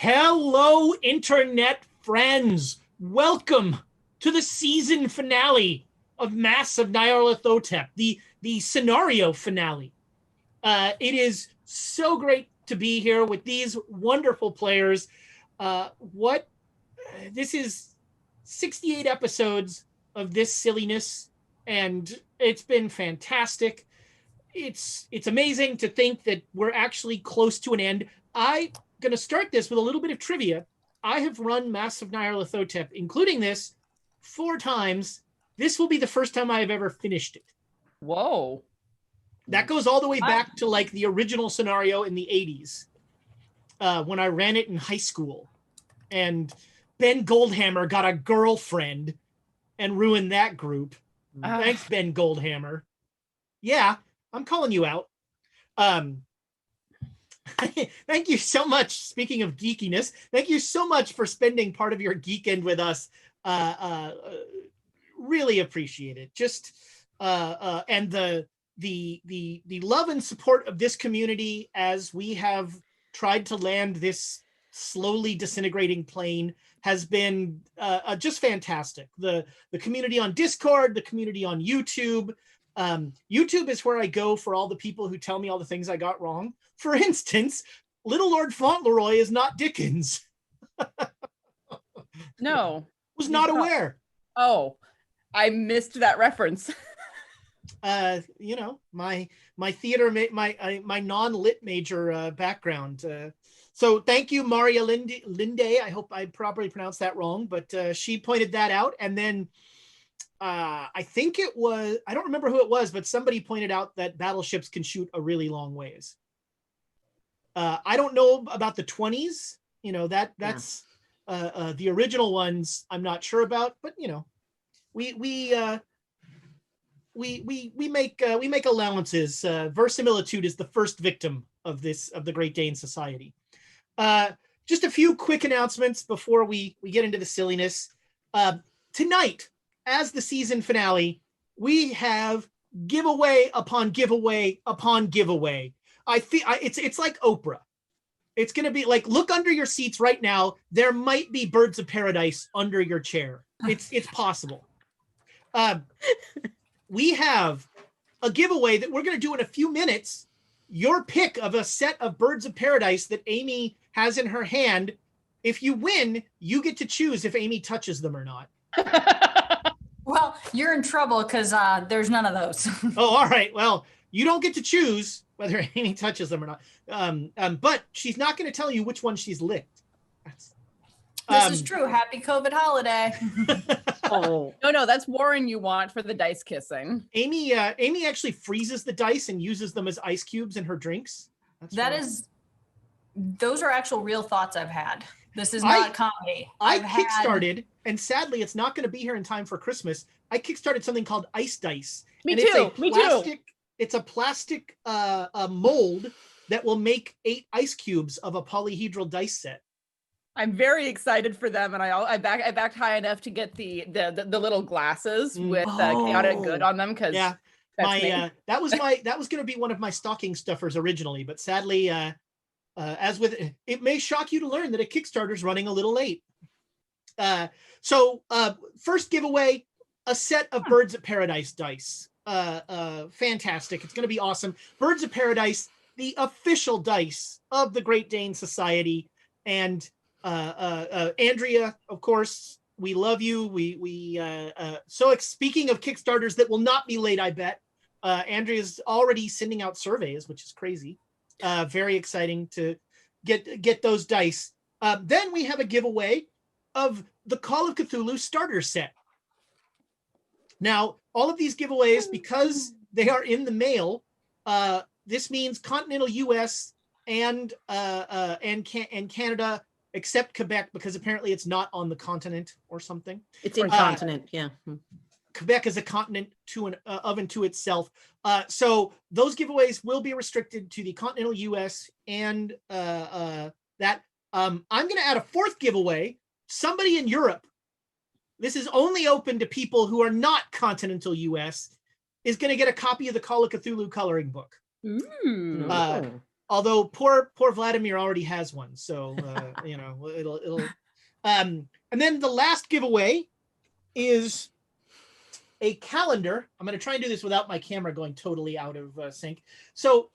Hello, internet friends. Welcome to the season finale of Masks of Nyarlothotep, the scenario finale. It is so great to be here with these wonderful players. This is 68 episodes of this silliness, and it's been fantastic. It's amazing to think that we're actually close to an end. I'm going to start this with a little bit of trivia. I have run Masks of Nyarlothotep, including this, 4 times. This will be the first time I have ever finished it. Whoa. That goes all the way back to like the original scenario in the 80s when I ran it in high school. And Ben Goldhammer got a girlfriend and ruined that group. Thanks, Ben Goldhammer. Yeah, I'm calling you out. Thank you so much. Speaking of geekiness, thank you so much for spending part of your geekend with us. Really appreciate it. Just and the love and support of this community as we have tried to land this slowly disintegrating plane has been just fantastic. The community on Discord, the community on YouTube. YouTube is where I go for all the people who tell me all the things I got wrong. For instance, Little Lord Fauntleroy is not Dickens. No. Was not aware. Oh, I missed that reference. You know, my theater, my non-lit major background. So thank you, Maria Linde. I hope I properly pronounced that wrong, but she pointed that out. And then I think it was, I don't remember who it was, but somebody pointed out that battleships can shoot a really long ways. I don't know about the 20s. You know, that's the original ones I'm not sure about, but you know, we make allowances. Verisimilitude is the first victim of the Great Dane Society. Just a few quick announcements before we get into the silliness. Tonight, as the season finale, we have giveaway upon giveaway upon giveaway. I feel it's like Oprah. It's going to be like, look under your seats right now. There might be birds of paradise under your chair. It's possible. We have a giveaway that we're going to do in a few minutes. Your pick of a set of birds of paradise that Amy has in her hand. If you win, you get to choose if Amy touches them or not. Well, you're in trouble because there's none of those. Oh, all right. Well, you don't get to choose whether Amy touches them or not. But she's not going to tell you which one she's licked. This is true. Happy COVID holiday. Oh no, that's Warren you want for the dice kissing. Amy actually freezes the dice and uses them as ice cubes in her drinks. Those are actual real thoughts I've had. This is not comedy. I kickstarted, and sadly, it's not going to be here in time for Christmas. I kickstarted something called Ice Dice. Me too. It's a plastic mold that will make 8 ice cubes of a polyhedral dice set. I'm very excited for them, and I backed high enough to get the little glasses with chaotic good on them because that was going to be one of my stocking stuffers originally, but sadly, as with it may shock you to learn that a Kickstarter is running a little late. So first giveaway, a set of Birds of Paradise dice. Fantastic! It's going to be awesome. Birds of Paradise, the official dice of the Great Dane Society, and Andrea, of course, we love you. So speaking of Kickstarters that will not be late, I bet Andrea's already sending out surveys, which is crazy. Very exciting to get those dice. Then we have a giveaway of the Call of Cthulhu starter set. Now, all of these giveaways, because they are in the mail, this means continental U.S. and Canada, except Quebec, because apparently it's not on the continent or something. It's in continent, yeah. Quebec is a continent of and to itself. So those giveaways will be restricted to the continental U.S. and that. I'm going to add a 4th giveaway. Somebody in Europe, this is only open to people who are not continental U.S., is going to get a copy of the Call of Cthulhu coloring book. Although poor Vladimir already has one, so it'll. And then the last giveaway is a calendar. I'm going to try and do this without my camera going totally out of sync. So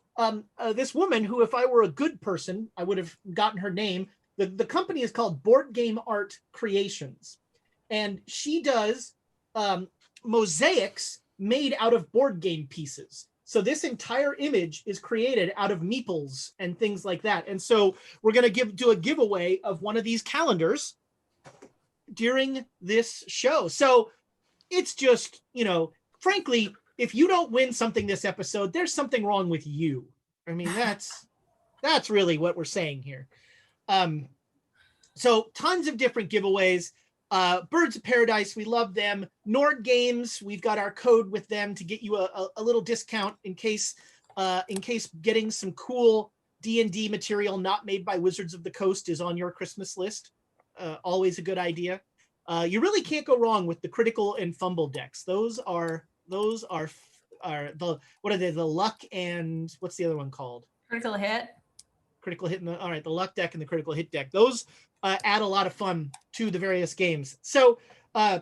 this woman, who, if I were a good person, I would have gotten her name. The company is called Board Game Art Creations, and she does mosaics made out of board game pieces. So this entire image is created out of meeples and things like that. And so we're going to do a giveaway of one of these calendars during this show. So it's just, frankly, if you don't win something this episode, there's something wrong with you. I mean, that's really what we're saying here. So tons of different giveaways. Birds of Paradise, we love them. Nord Games, we've got our code with them to get you a little discount in case getting some cool D&D material not made by Wizards of the Coast is on your Christmas list. Always a good idea. You really can't go wrong with the Critical and Fumble decks. Those are the, what are they? The Luck and what's the other one called? Critical Hit. Critical Hit. All right, the Luck deck and the Critical Hit deck. Those add a lot of fun to the various games. So a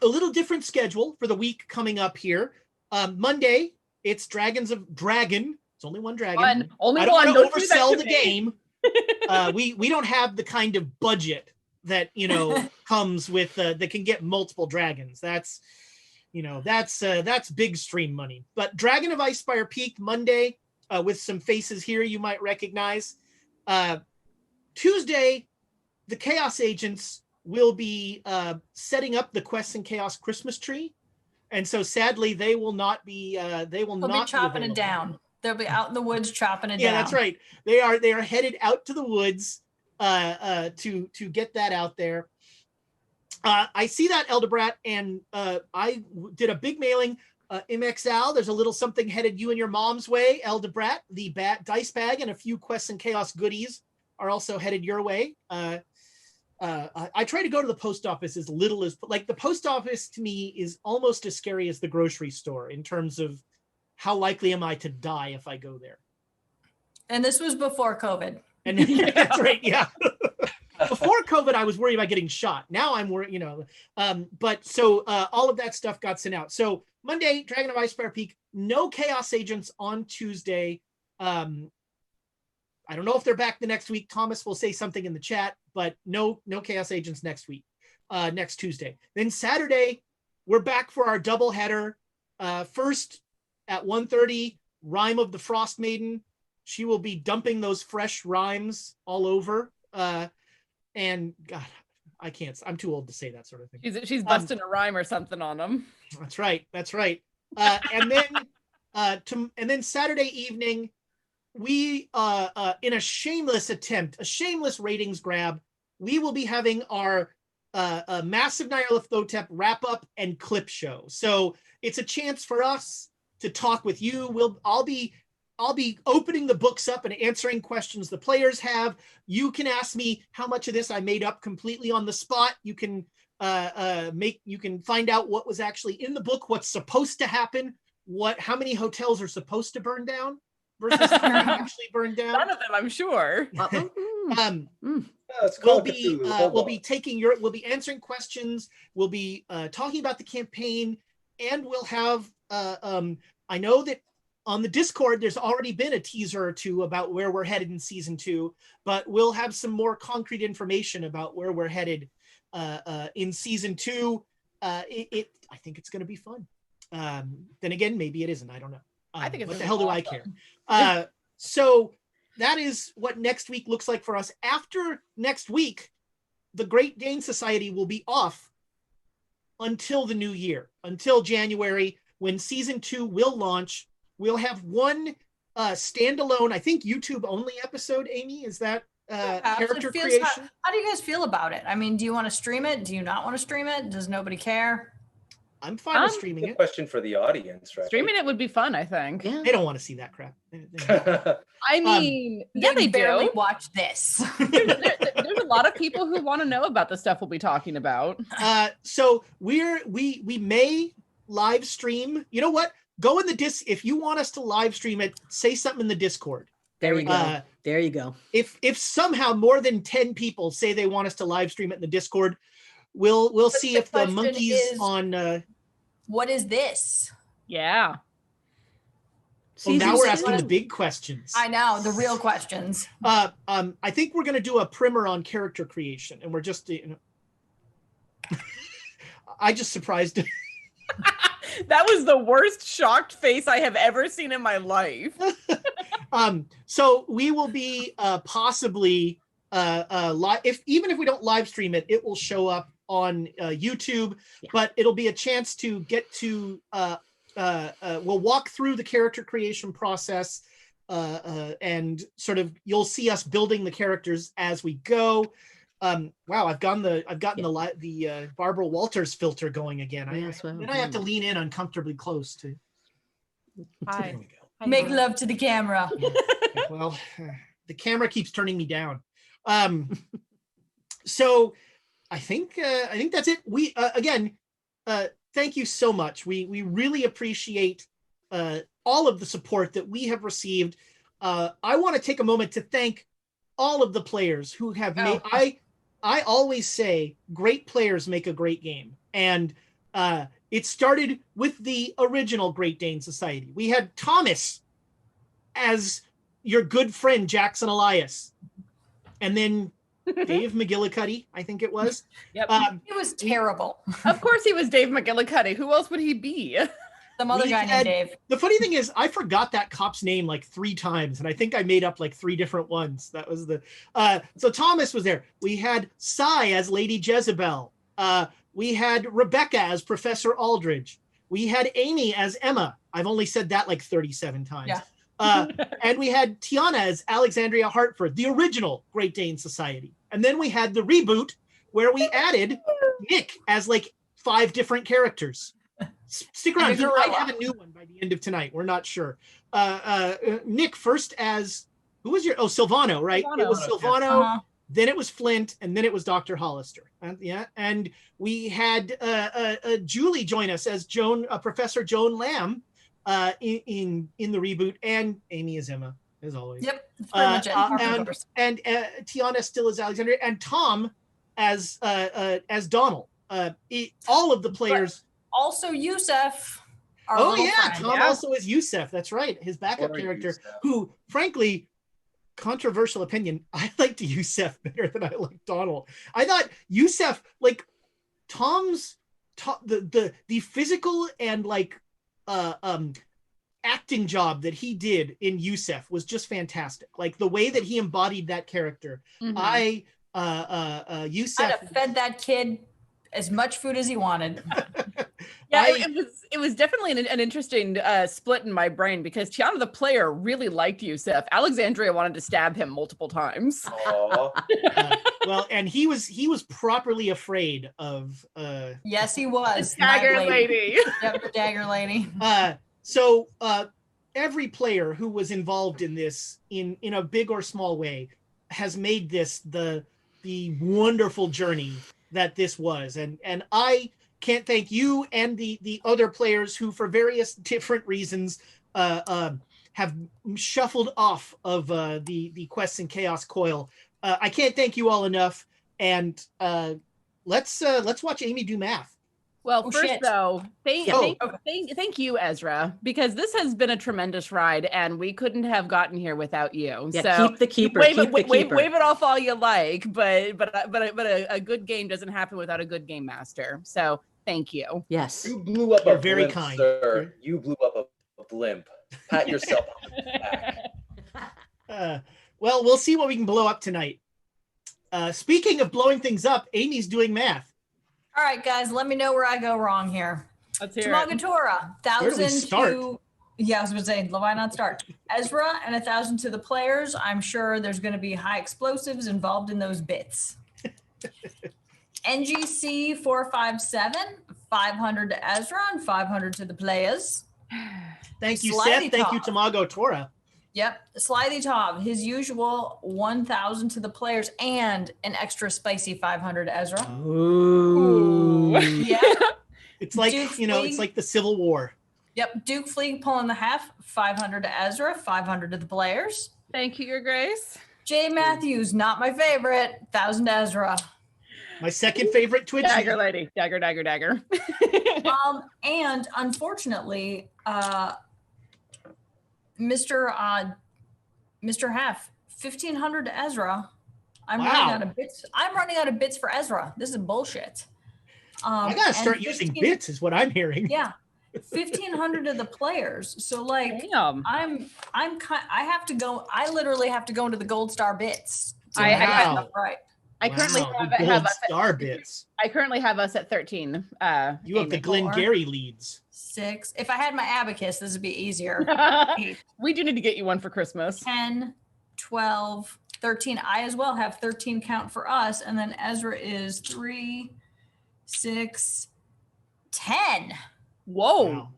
little different schedule for the week coming up here. Monday, it's Dragon. It's only one dragon. Only I don't one. want to oversell the game. We don't have the kind of budget that comes with that can get multiple dragons. That's big stream money. But Dragon of Icespire Peak Monday with some faces here you might recognize. Tuesday, the Chaos Agents will be setting up the Quests and Chaos Christmas tree, and so sadly they will not be. They'll be chopping it down. They'll be out in the woods chopping it down. Yeah, that's right. They are headed out to the woods to get that out there. I see that, Eldebrat, and I did a big mailing. MXL, there's a little something headed you and your mom's way. Eldebrat, the dice bag and a few Quests and Chaos goodies are also headed your way. I try to go to the post office as little as, like, the post office to me is almost as scary as the grocery store in terms of how likely am I to die if I go there. And this was before COVID. And that's right, yeah. Before COVID, I was worried about getting shot. Now I'm worried, but so all of that stuff got sent out. So Monday, Dragon of Icespire Peak, no Chaos Agents on Tuesday. I don't know if they're back the next week. Thomas will say something in the chat, but no Chaos Agents next week, next Tuesday. Then Saturday, we're back for our double header. First at 1:30, Rime of the Frost Maiden. She will be dumping those fresh rhymes all over. And God, I can't. I'm too old to say that sort of thing. She's busting a rhyme or something on them. That's right. And then Saturday evening, we in a shameless ratings grab, we will be having our Masks of Nyarlothotep wrap up and clip show. So it's a chance for us to talk with you. I'll be opening the books up and answering questions the players have. You can ask me how much of this I made up completely on the spot. You can find out what was actually in the book, what's supposed to happen, how many hotels are supposed to burn down versus how many actually burned down. None of them, I'm sure. We'll be answering questions. We'll be talking about the campaign, and we'll have I know that on the Discord, there's already been a teaser or two about where we're headed in season 2, but we'll have some more concrete information about where we're headed in season 2. I think it's going to be fun. Then again, maybe it isn't. I don't know. I think it's what the hell do I care? So that is what next week looks like for us. After next week, the Great Dane Society will be off until the new year, until January, when season 2 will launch. We'll have one standalone, I think YouTube only episode. Amy, is that character creation? How do you guys feel about it? I mean, do you want to stream it? Do you not want to stream it? Does nobody care? I'm fine with streaming it. Question for the audience, right? Streaming it would be fun, I think. Yeah. They don't want to see that crap. I mean, yeah, they barely do. Watch this. There's a lot of people who want to know about the stuff we'll be talking about. So we may live stream. You know what? Go in the if you want us to live stream it, say something in the Discord. There you go. There you go. If somehow more than 10 people say they want us to live stream it in the Discord, we'll see if the monkeys on. What is this? Yeah. Well, now we're asking the big questions. I know, the real questions. I think we're going to do a primer on character creation, and we're just. I just surprised. That was the worst shocked face I have ever seen in my life. So we will be possibly live. Even if we don't live stream it, it will show up on YouTube. Yeah. But it'll be a chance to get to. We'll walk through the character creation process, and sort of you'll see us building the characters as we go. Wow, I've gotten the Barbara Walters filter going again. I have to lean in uncomfortably close to. Hi. There we go. Make love to the camera. Well, the camera keeps turning me down. So I think that's it. We again, thank you so much. We really appreciate all of the support that we have received. I want to take a moment to thank all of the players who have made. I always say great players make a great game, and it started with the original Great Dane Society. We had Thomas as your good friend Jackson Elias, and then Dave McGillicuddy, I think it was. Yep. It was terrible. Of course he was Dave McGillicuddy. Who else would he be? Some other guy named Dave. The funny thing is, I forgot that cop's name like 3 times, and I think I made up like 3 different ones. That was the. So Thomas was there. We had Sai as Lady Jezebel. We had Rebecca as Professor Aldridge. We had Amy as Emma. I've only said that like 37 times. Yeah. And we had Tiana as Alexandria Hartford, the original Great Dane Society. And then we had the reboot where we added Nick as like 5 different characters. Stick around. He might have a new one by the end of tonight. We're not sure. Nick first as who was your Silvano, right? Silvano. It was Silvano. Then it was Flint, and then it was Dr. Hollister. And we had Julie join us as Professor Joan Lamb in the reboot, and Amy as Emma, as always. Yep, that's pretty much it. And Tiana still as Alexandria, and Tom as Donald. All of the players. Also Yusef. Oh yeah, Tom also is Yusef. That's right, his backup character, who, frankly, controversial opinion, I liked Yusef better than I liked Donald. I thought Yusef, like Tom's, the physical and like acting job that he did in Yusef was just fantastic. Like the way that he embodied that character. Yusef. I'd have fed that kid as much food as he wanted. Yeah, it was definitely an interesting split in my brain, because Tiana the player really liked Yusef. Alexandria wanted to stab him multiple times. Well, and he was properly afraid of. Yes, he was. The dagger lady. Yep, the dagger lady. So every player who was involved in this in a big or small way has made this the wonderful journey that this was, and I can't thank you and the other players who, for various different reasons, have shuffled off of the Quests and Chaos Coil. I can't thank you all enough, and let's watch Amy do math. Well, though, thank you, Ezra, because this has been a tremendous ride, and we couldn't have gotten here without you. Yeah, so keep the keeper. Wave it off all you like, but a good game doesn't happen without a good game master. So thank you. Yes, you blew up. You're a very blimp, kind. Sir. You blew up a blimp. Pat yourself on the back. Well, we'll see what we can blow up tonight. Speaking of blowing things up, Amy's doing math. All right, guys, let me know where I go wrong here. Let's hear Tamagatora, it. 1,000 to... Yeah, I was going to say, why not start? Ezra and 1,000 to the players. I'm sure there's going to be high explosives involved in those bits. NGC 457, 500 to Ezra and 500 to the players. Thank you, Seth. Thank you, Tamagatora. Yep. Slithy Top, his usual 1,000 to the players and an extra spicy 500 to Ezra. Ooh. Yeah. It's like, it's like the Civil War. Yep. Duke Fleeg pulling the half, 500 to Ezra, 500 to the players. Thank you, Your Grace. Jay Matthews, not my favorite. 1,000 Ezra. My second favorite Twitch. Dagger lady. Dagger. And unfortunately, Mr. Hef, 1,500 to Ezra. I'm running out of bits. I'm running out of bits for Ezra. This is bullshit. I gotta start using bits, is what I'm hearing. Yeah, 1,500 of the players. So like, Damn. I have to go. I literally have to go into the gold star bits. Right. I currently have star bits. I currently have us at 13. You have the Glengarry leads. 6. If I had my abacus, this would be easier. We do need to get you one for Christmas. 10, 12, 13. I as well have 13 count for us. And then Ezra is 3, 6, 10. Whoa.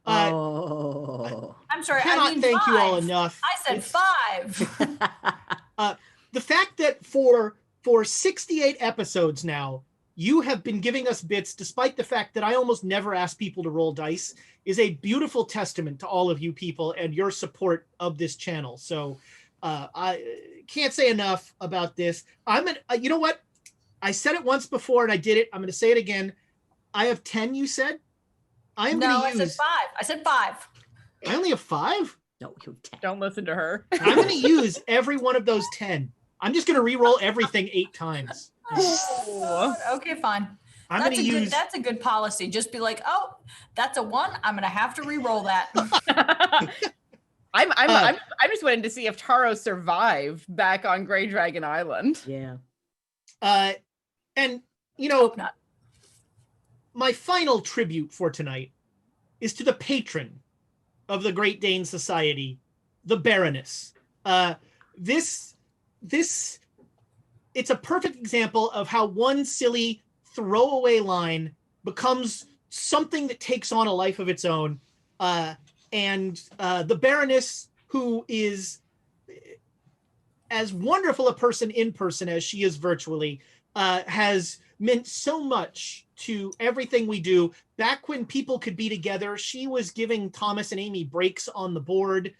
Wow. I'm sorry. Cannot thank you all enough. I said 5. The fact that for 68 episodes now, you have been giving us bits, despite the fact that I almost never ask people to roll dice, is a beautiful testament to all of you people and your support of this channel. So I can't say enough about this. You know what? I said it once before and I did it. I'm going to say it again. I have 10, you said? I said 5. I said 5. I only have 5? No, you 10. Don't listen to her. I'm going to use every one of those 10. I'm just going to re-roll everything 8 times. Okay, fine. That's a good policy. Just be like, oh, that's a 1. I'm going to have to re-roll that. I'm just waiting to see if Taro survived back on Grey Dragon Island. Yeah. And Hope not. My final tribute for tonight is to the patron of the Great Dane Society, the Baroness. This it's a perfect example of how one silly throwaway line becomes something that takes on a life of its own. And the Baroness, who is as wonderful a person in person as she is virtually, has meant so much to everything we do. Back when people could be together, she was giving Thomas and Amy breaks on the board.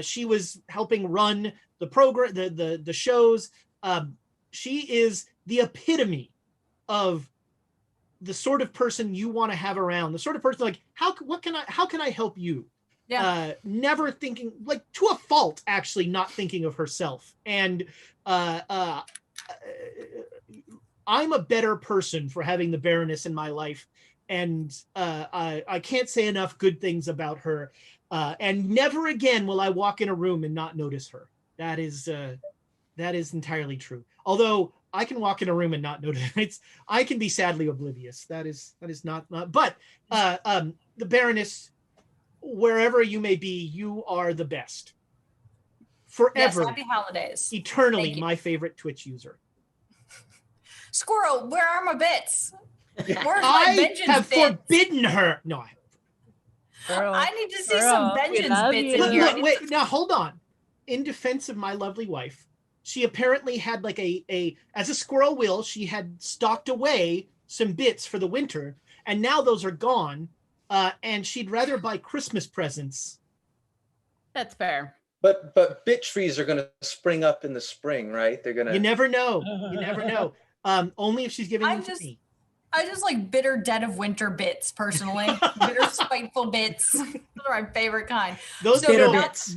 She was helping run the program, the shows. She is the epitome of the sort of person you want to have around, the sort of person like, how can I help you? Yeah. Never thinking, like, to a fault, actually not thinking of herself. And I'm a better person for having the Baroness in my life. And I can't say enough good things about her. And never again will I walk in a room and not notice her. That is entirely true. Although I can walk in a room and not notice. I can be sadly oblivious. That is not. But the Baroness, wherever you may be, you are the best. Forever. Yes, happy holidays. Eternally, my favorite Twitch user. Squirrel, where are my bits? Where's my vengeance have bits? Forbidden her. No, I need to see some vengeance bits in here. Wait, now hold on. In defense of my lovely wife, she apparently had like as a squirrel will, she had stocked away some bits for the winter, and now those are gone, and she'd rather buy Christmas presents. That's fair. But bit trees are going to spring up in the spring, right? They're going to. You never know. You never know. Only if she's giving them to me. I just like bitter dead of winter bits, personally. Bitter spiteful bits. Those are my favorite kind. Those bitter bits.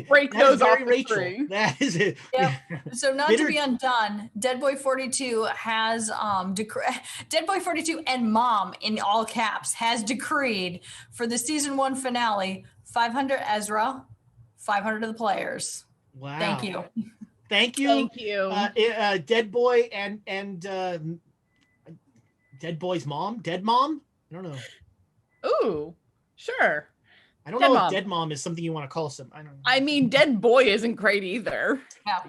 Break those off the Rachel. tree. That is it. Yep. So not to be undone, Dead Boy 42 has Dead Boy 42 and Mom in all caps has decreed for the season 1 finale 500 Ezra, 500 of the players. Wow. Thank you. Thank you. Thank you. Dead Boy and Dead Boy's mom? Dead Mom? I don't know. Ooh, sure. I don't know if Dead Mom is something you want to call some. I don't know. I mean, Dead Boy isn't great either. Yeah.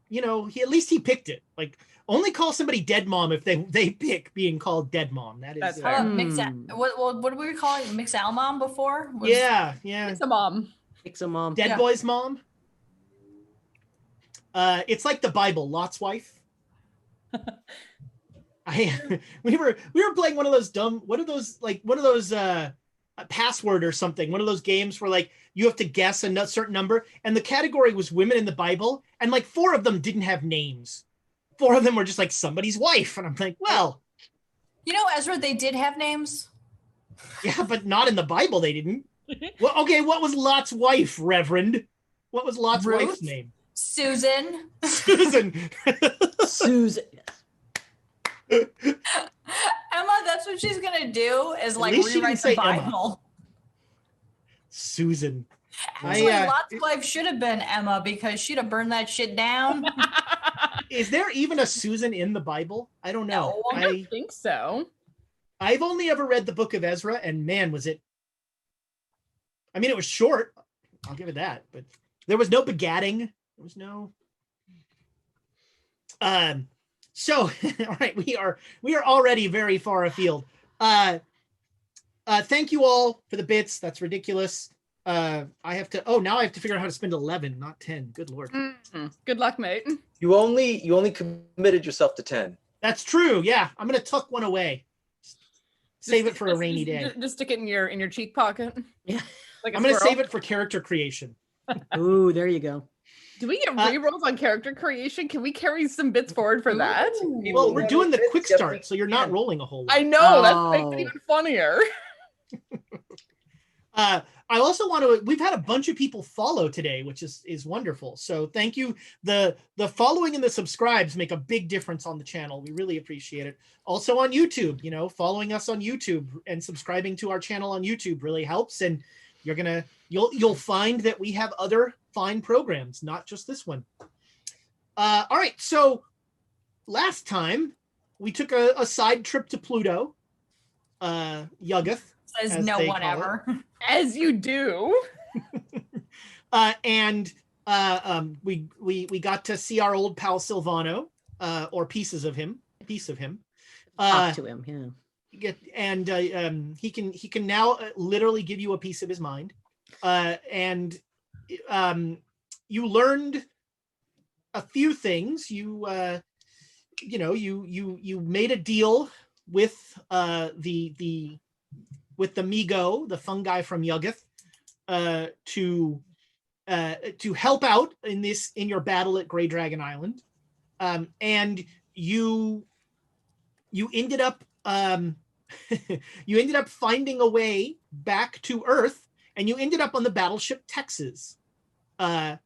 You know, at least he picked it. Like, only call somebody Dead Mom if they pick being called Dead Mom. That's fair. What did we call it? Mix-Al Mom before? Yeah. It's a mom. It's a mom. Dead Boy's mom. It's like the Bible, Lot's wife. We were playing one of those password or something, one of those games where like you have to guess a certain number. And the category was women in the Bible. And like 4 of them didn't have names. 4 of them were just like somebody's wife. And I'm like, well. You know, Ezra, they did have names. Yeah, but not in the Bible, they didn't. Well, okay, what was Lot's wife, Reverend? What was Lot's wife's name? Susan. Susan. Susan. Emma, that's what she's gonna do is like least she rewrite didn't say the Bible. Emma. Susan. Actually, Lot's wife should have been Emma because she'd have burned that shit down. Is there even a Susan in the Bible? I don't know. No, I don't think so. I've only ever read the book of Ezra, and man, was it. I mean, it was short. I'll give it that, but there was no begatting. There was no. So, all right, we are already very far afield. Thank you all for the bits. That's ridiculous. Now I have to figure out how to spend 11, not 10. Good Lord. Mm-hmm. Good luck, mate. You only committed yourself to 10. That's true. Yeah, I'm gonna tuck one away. Save it for a rainy day. Just stick it in your cheek pocket. Yeah. Like I'm gonna save it for character creation. Ooh, there you go. Do we get rerolls on character creation? Can we carry some bits forward for that? Well, we're doing the quick start, so you're not rolling a whole lot. I know, that makes it even funnier. I also want to, we've had a bunch of people follow today, which is wonderful. So thank you. The following and the subscribes make a big difference on the channel. We really appreciate it. Also on YouTube, following us on YouTube and subscribing to our channel on YouTube really helps. And you'll find that we have other fine programs, not just this one. All right. So last time we took a side trip to Pluto, Yuggoth. Says no one ever. As you do. And we got to see our old pal Silvano, or piece of him. Talk to him, yeah. He can now literally give you a piece of his mind. And you learned a few things. You made a deal with the Migo, the fungi from Yuggoth, to help out in your battle at Grey Dragon Island, and you ended up finding a way back to Earth, and you ended up on the battleship Texas, and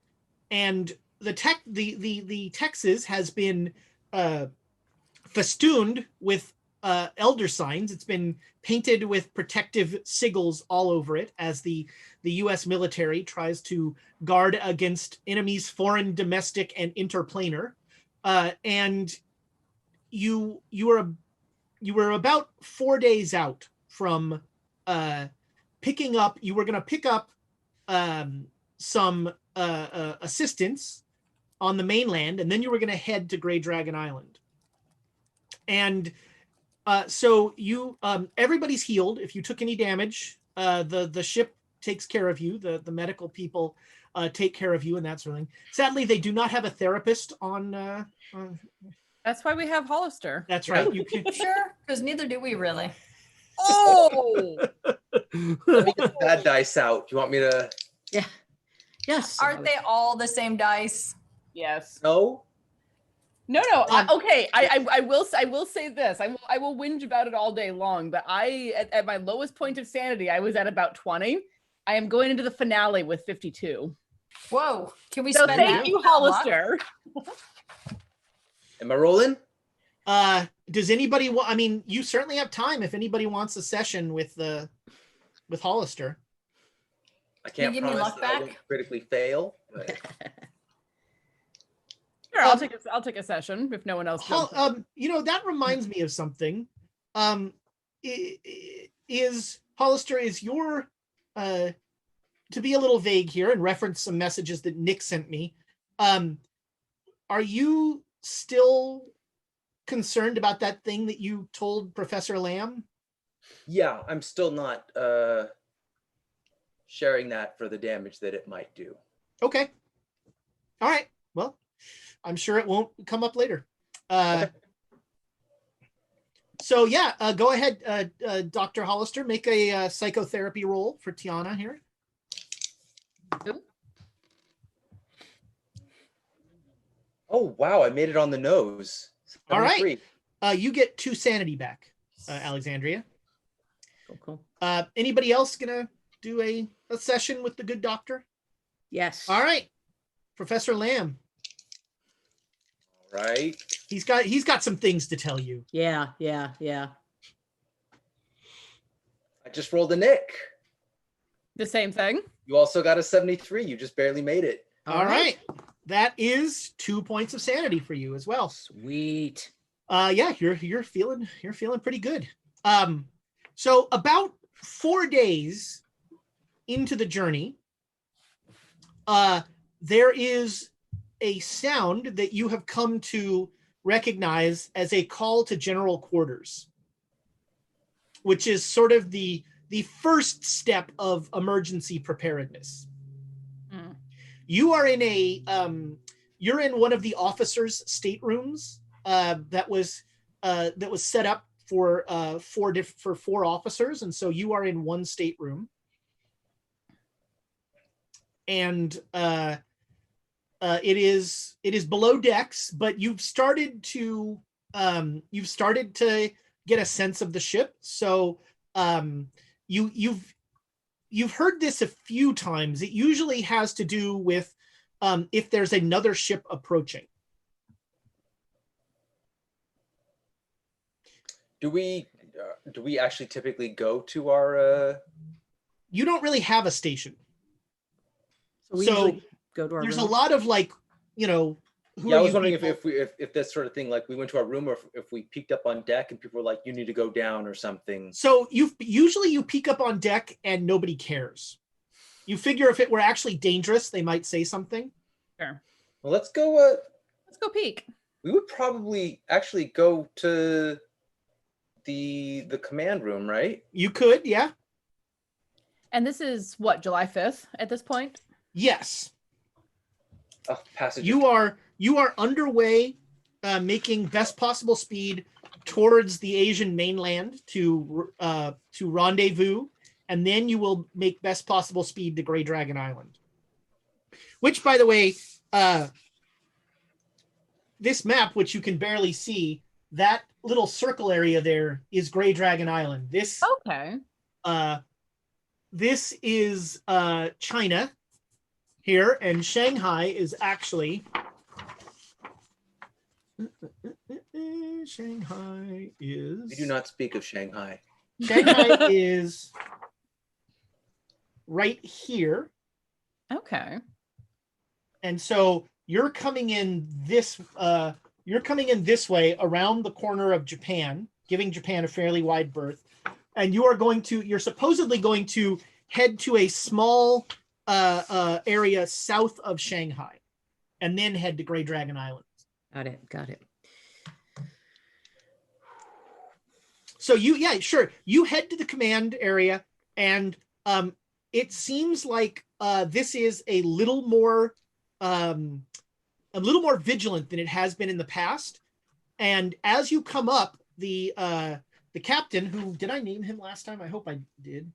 the Texas has been festooned with elder signs. It's been painted with protective sigils all over it as the U.S. military tries to guard against enemies, foreign, domestic, and interplanar. And you were about 4 days out from picking up. You were going to pick up some assistance on the mainland, and then you were going to head to Grey Dragon Island. And so you, everybody's healed. If you took any damage, the ship takes care of you. The medical people take care of you and that sort of thing. Sadly, they do not have a therapist on. That's why we have Hollister. That's right. You can. Sure, because neither do we really. Oh! Let me get the bad dice out. Do you want me to? Yeah. Yes. Aren't they all the same dice? Yes. No. No. Okay. I will say this. I will whinge about it all day long. But at my lowest point of sanity, I was at about 20. I am going into the finale with 52. Whoa! Can we So spend thank you, Hollister. Am I rolling? Does anybody want? I mean, you certainly have time if anybody wants a session with Hollister. I can't Can you give me promise luck that I back? won't critically fail. But... Sure, I'll take a session if no one else does. That reminds me of something. Is Hollister, is your to be a little vague here and reference some messages that Nick sent me. Are you still concerned about that thing that you told Professor Lamb? Yeah, I'm still not sharing that for the damage that it might do. Okay. All right. Well, I'm sure it won't come up later. Okay. So yeah, go ahead, Dr. Hollister, make a psychotherapy roll for Tiana here. Ooh. Oh, wow. I made it on the nose. All right. 73. You get 2 sanity back, Alexandria. Cool. Anybody else gonna do a session with the good doctor? Yes. All right, Professor Lamb. Right. He's got some things to tell you. Yeah. I just rolled a Nick. The same thing. You also got a 73. You just barely made it. All right. That is 2 points of sanity for you as well. Sweet. Yeah, you're feeling pretty good. So about 4 days into the journey, there is a sound that you have come to recognize as a call to general quarters, which is sort of the first step of emergency preparedness. Mm. You are in you're in one of the officers' staterooms that was set up for 4 officers, and so you are in one stateroom, and it is below decks, but you've started to get a sense of the ship. So you've heard this a few times. It usually has to do with if there's another ship approaching. Do we actually typically go to our? You don't really have a station. So we usually go to our there's room. a lot of like, who Yeah, are I was you wondering people? if this sort of thing, like we went to our room, or if we peeked up on deck and people were like, "You need to go down" or something. So you peek up on deck and nobody cares. You figure if it were actually dangerous, they might say something. Sure. Well, let's go. Let's go peek. We would probably actually go to the command room, right? You could, yeah. And this is what, July 5th at this point? Yes. Oh, passage. You are underway, making best possible speed towards the Asian mainland to rendezvous, and then you will make best possible speed to Grey Dragon Island. Which, by the way, this map, which you can barely see, that little circle area there is Grey Dragon Island. This this is China here, and Shanghai is actually Shanghai is. We do not speak of Shanghai. Shanghai is right here. Okay. And so you're coming in this way around the corner of Japan, giving Japan a fairly wide berth. And you're supposedly going to head to a small area south of Shanghai and then head to Grey Dragon Island. Got it. So you head to the command area, and it seems like this is a little more vigilant than it has been in the past. And as you come up, the captain, who did I name him last time? I hope I did.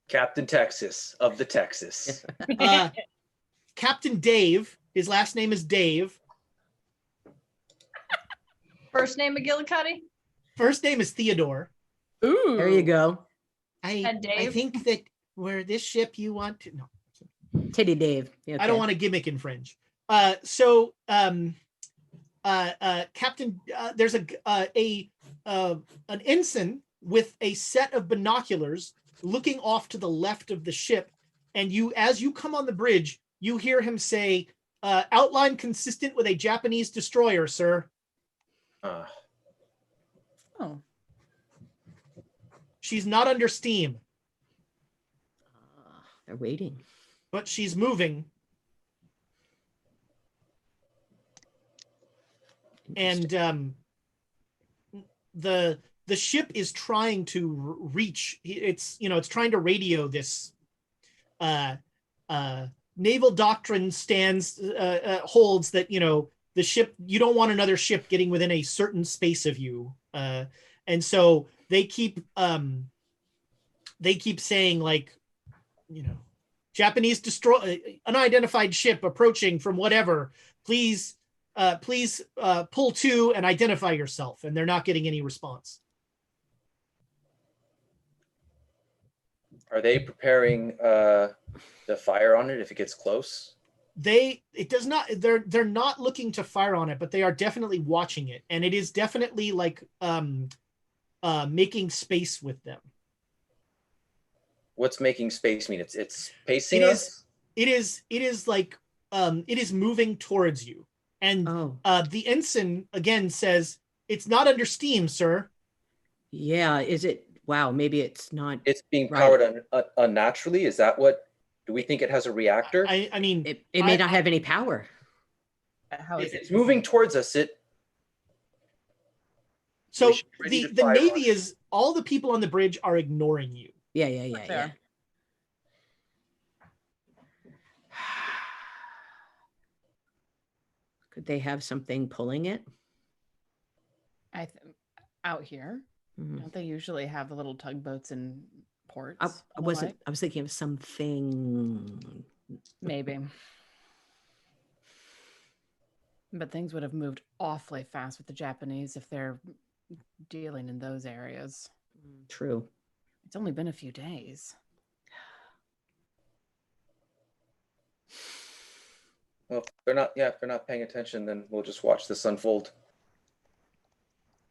Captain Texas of the Texas. Captain Dave. His last name is Dave. First name McGillicuddy? First name is Theodore. Ooh. There you go. I think that where this ship you want to no. Titty Dave. Okay. I don't want to gimmick infringe. Captain, there's an ensign with a set of binoculars looking off to the left of the ship, and as you come on the bridge, you hear him say, "Outline consistent with a Japanese destroyer, sir." Oh. She's not under steam. They're waiting. But she's moving. And the ship is trying to reach. It's trying to radio this. Naval doctrine holds that the ship. You don't want another ship getting within a certain space of you, and so they keep saying like Japanese unidentified ship approaching from whatever. Please pull to and identify yourself. And they're not getting any response. Are they preparing the fire on it if it gets close? They're not looking to fire on it, but they are definitely watching it. And it is definitely like making space with them. What's making space mean? It's pacing us? It is like it is moving towards you. And the ensign again says, "It's not under steam, sir." Yeah, is it? Wow, maybe it's not. It's being powered unnaturally. Is that what? Do we think it has a reactor? I mean, it may not have any power. How is it's moving towards us. So the Navy is, all the people on the bridge are ignoring you. Yeah. Could they have something pulling it? Out here, don't they usually have the little tugboats in ports? I was thinking of something. Maybe. But things would have moved awfully fast with the Japanese if they're dealing in those areas. True. It's only been a few days. Well, if they're not paying attention, then we'll just watch this unfold.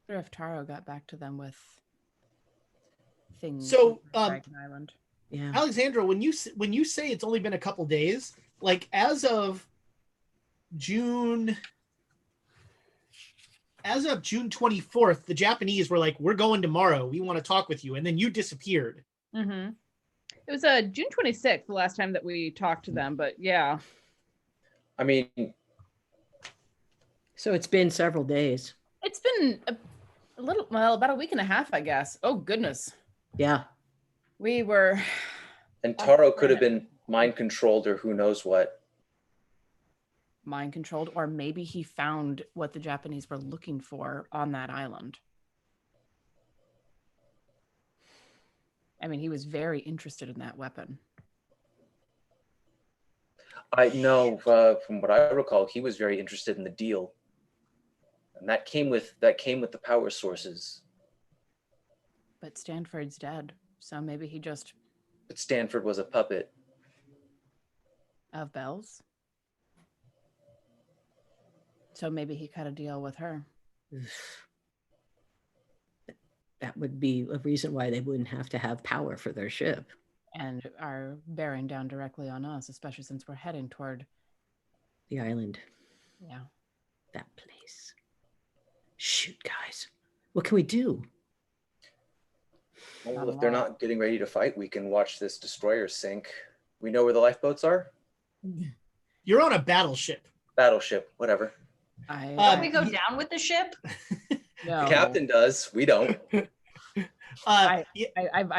I wonder if Taro got back to them with things. So, Dragon Island. Yeah, Alexandra, when you say it's only been a couple days, like as of June 24th, the Japanese were like, "We're going tomorrow. We want to talk with you," and then you disappeared. Mm-hmm. It was June 26th, the last time that we talked to them, but yeah. I mean, so it's been several days. It's been about a week and a half, I guess. Oh goodness. Yeah. We were. And Taro could have been mind controlled or who knows what. Mind controlled, or maybe he found what the Japanese were looking for on that island. I mean, he was very interested in that weapon. I know from what I recall, he was very interested in the deal, and that came with the power sources. But Stanford's dead, so maybe he just. But Stanford was a puppet Of Belle's. So maybe he cut a deal with her. That would be a reason why they wouldn't have to have power for their ship. And are bearing down directly on us, especially since we're heading toward the island. Yeah. That place. Shoot, guys. What can we do? Well, if they're not getting ready to fight, we can watch this destroyer sink. We know where the lifeboats are? You're on a battleship. Battleship, whatever. Don't we go down with the ship? No. The captain does. We don't. I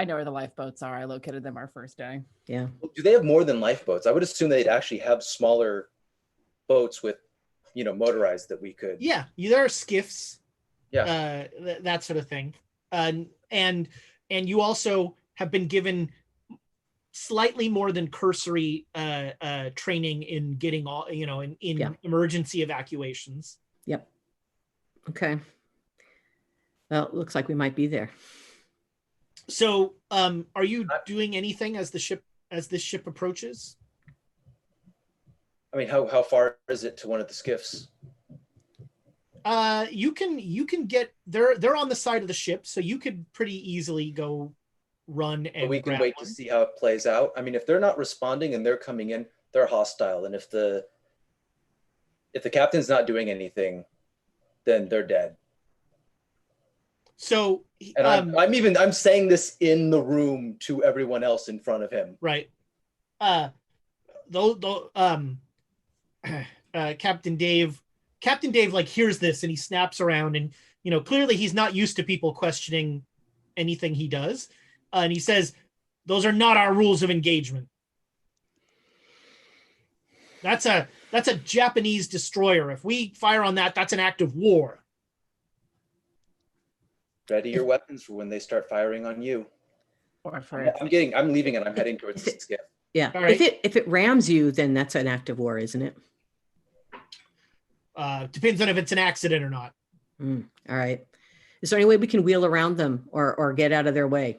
know where the lifeboats are. I located them our first day. Yeah. Do they have more than lifeboats? I would assume they'd actually have smaller boats with, motorized that we could. Yeah, there are skiffs. Yeah. That sort of thing. And you also have been given slightly more than cursory training in getting all, in emergency evacuations. Yep. Okay. Well, it looks like we might be there. So, are you doing anything as this ship approaches? I mean, how far is it to one of the skiffs? You can get they're on the side of the ship, so you could pretty easily go run and. But we can wait to see how it plays out. I mean, if they're not responding and they're coming in, they're hostile, and if the captain's not doing anything, then they're dead. So, and I'm saying this in the room to everyone else in front of him. Right. Captain Dave like hears this and he snaps around, and clearly he's not used to people questioning anything he does, and he says, "Those are not our rules of engagement. That's a Japanese destroyer. If we fire on that, that's an act of war. Ready your weapons for when they start firing on you." Or for I'm leaving and I'm heading towards the skiff. Yeah. All right. If it rams you, then that's an active war, isn't it? Depends on if it's an accident or not. All right. Is there any way we can wheel around them or get out of their way?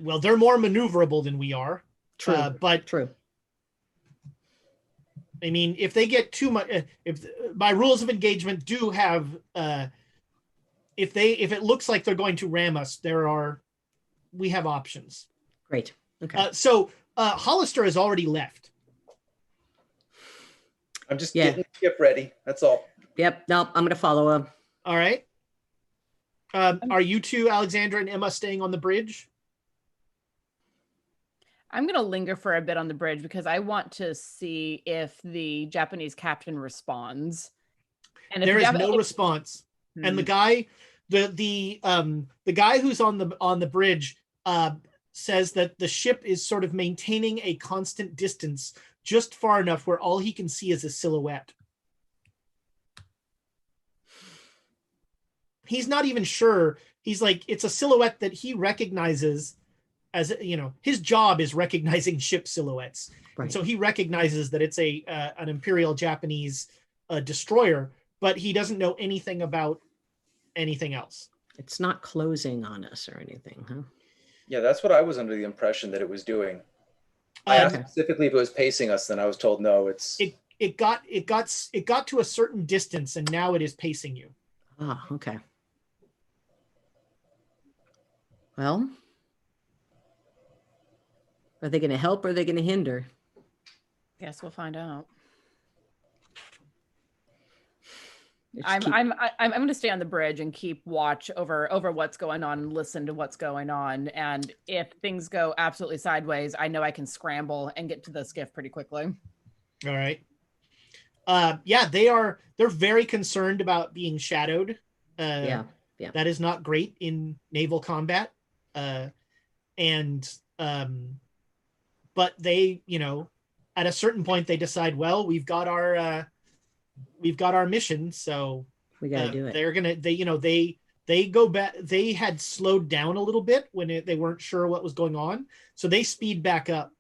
Well, they're more maneuverable than we are. True. But True. I mean, if they get too much, if by rules of engagement do have, if it looks like they're going to ram us, we have options. Great. Okay. So Hollister has already left. I'm just getting the ship ready. That's all. Yep. No, I'm going to follow him. All right. Are you two, Alexandra and Emma, staying on the bridge? I'm going to linger for a bit on the bridge because I want to see if the Japanese captain responds. And if there is no response. And the guy, the guy who's on the bridge says that the ship is sort of maintaining a constant distance, just far enough where all he can see is a silhouette. He's not even sure. He's like, it's a silhouette that he recognizes as, his job is recognizing ship silhouettes. Right. And so he recognizes that it's an Imperial Japanese destroyer, but he doesn't know anything about anything else. It's not closing on us or anything, huh? Yeah, that's what I was under the impression that it was doing. I asked specifically if it was pacing us, then I was told no, it got to a certain distance and now it is pacing you. Oh, okay. Well, are they going to help or are they going to hinder? Guess we'll find out. I'm going to stay on the bridge and keep watch over what's going on and listen to what's going on. And if things go absolutely sideways, I know I can scramble and get to the skiff pretty quickly. All right. They're very concerned about being shadowed. Yeah. That is not great in naval combat. But they, at a certain point they decide, well, we've got our mission, so we got to do it. They go back. They had slowed down a little bit when they weren't sure what was going on, so they speed back up.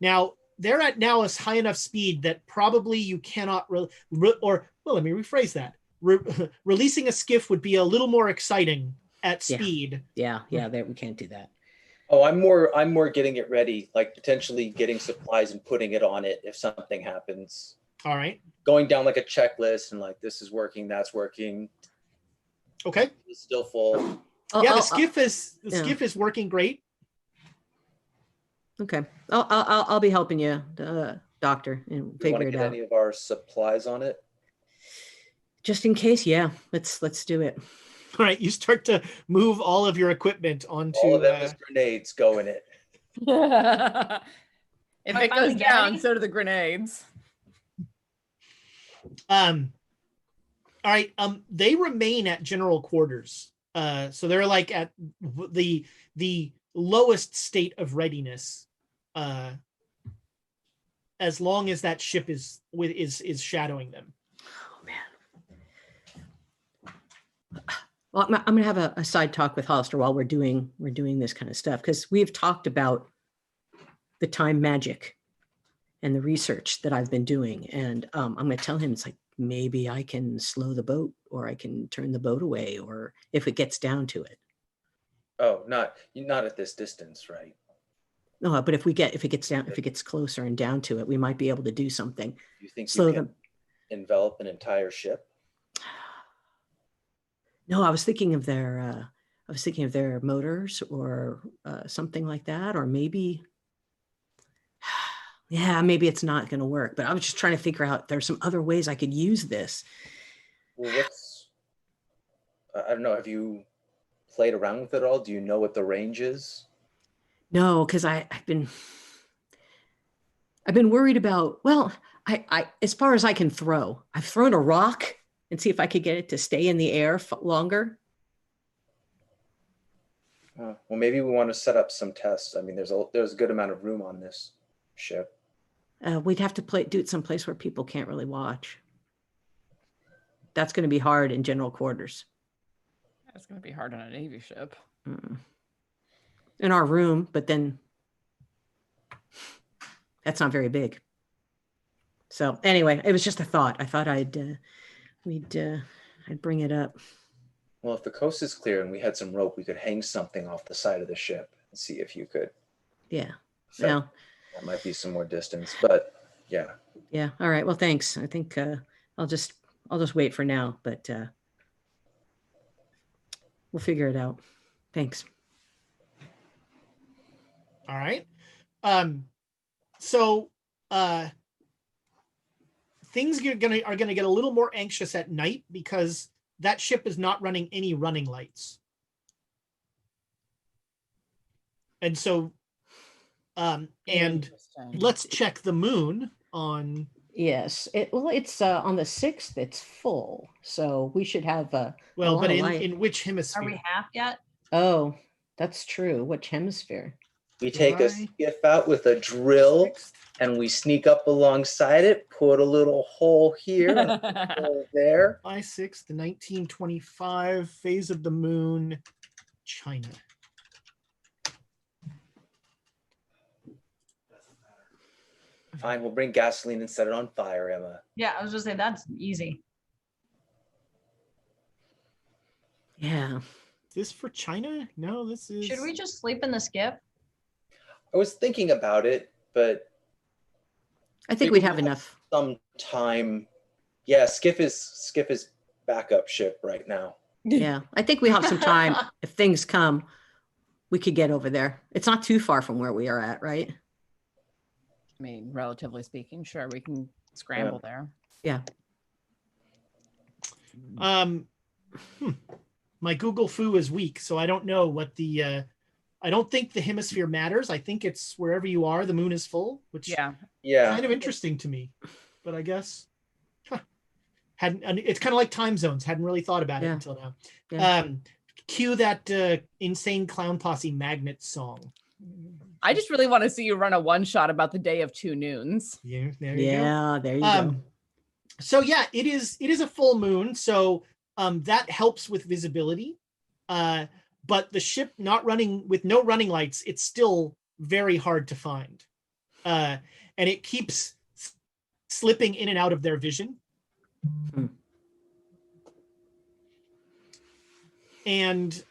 Now they're at a high enough speed that probably you cannot let me rephrase that. Releasing a skiff would be a little more exciting at speed. Yeah, we can't do that. Oh, I'm more getting it ready, like potentially getting supplies and putting it on it if something happens. All right. Going down like a checklist and like, this is working, that's working. Okay. It's still full. The skiff is working great. Okay. I'll be helping you, Doctor, and figure it out. Any of our supplies on it? Just in case, yeah. Let's do it. All right, you start to move all of your equipment onto. All of them as grenades go in it. If it goes down, so do the grenades. All right. They remain at general quarters. So they're like at the lowest state of readiness. As long as that ship is shadowing them. Oh man. Well, I'm going to have a side talk with Hollister while we're doing this kind of stuff, because we've talked about the time magic and the research that I've been doing, and I'm going to tell him, it's like, maybe I can slow the boat, or I can turn the boat away, or if it gets down to it. Oh, not at this distance, right? No, but if it gets closer and down to it, we might be able to do something. You think slow them, envelop an entire ship? No, I was thinking of their motors or something like that, or maybe, maybe it's not going to work. But I was just trying to figure out there's some other ways I could use this. Well, I don't know. Have you played around with it all? Do you know what the range is? No, because I've been worried about. Well, I as far as I can throw, I've thrown a rock and see if I could get it to stay in the air longer. Well, maybe we want to set up some tests. I mean, there's a good amount of room on this ship. We'd have to do it someplace where people can't really watch. That's going to be hard in general quarters. That's going to be hard on a Navy ship. In our room, but then that's not very big. So anyway, it was just a thought. I thought I'd bring it up. Well, if the coast is clear and we had some rope, we could hang something off the side of the ship and see if you could. Yeah. So No. that might be some more distance, but yeah. Yeah. All right. Well, thanks. I think I'll just wait for now, but we'll figure it out. Thanks. All right. So things are gonna get a little more anxious at night because that ship is not running any running lights. And so and let's check the moon on. Yes. It's on the 6th. It's full, so we should have well, but in which hemisphere? Are we half yet? Oh, that's true. Which hemisphere? We take a skiff out with a drill and we sneak up alongside it, put a little hole here, and a hole there. July 6th, 1925, phase of the moon, China. Fine, we'll bring gasoline and set it on fire, Emma. Yeah, I was just saying that's easy. Yeah. Is this for China? No, this is. Should we just sleep in the skiff? I was thinking about it, but I think we'd have enough. Some time. Yeah, Skiff is backup ship right now. Yeah, I think we have some time. If things come, we could get over there. It's not too far from where we are at, right? I mean, relatively speaking, sure, we can scramble there. Yeah. My Google foo is weak, so I don't know what the. I don't think the hemisphere matters. I think it's wherever you are, the moon is full, which yeah, kind of interesting to me. But I guess it's kind of like time zones. Hadn't really thought about it until now. Yeah. Cue that insane clown posse magnet song. I just really want to see you run a one shot about the day of 2 noons. Yeah, there you go. There you go. So yeah, it is a full moon, so that helps with visibility. But the ship not running with no running lights, it's still very hard to find. And it keeps slipping in and out of their vision. And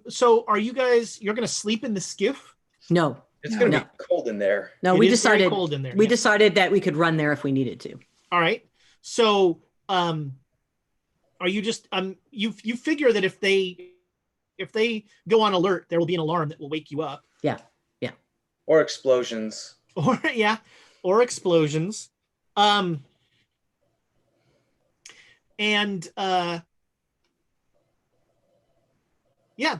so are you guys, you're going to sleep in the skiff? No. It's going to be cold in there. No, we decided cold in there. We decided that we could run there if we needed to. All right. So, are you just you figure that if they go on alert, there will be an alarm that will wake you up. Yeah. Or explosions. Or explosions. And the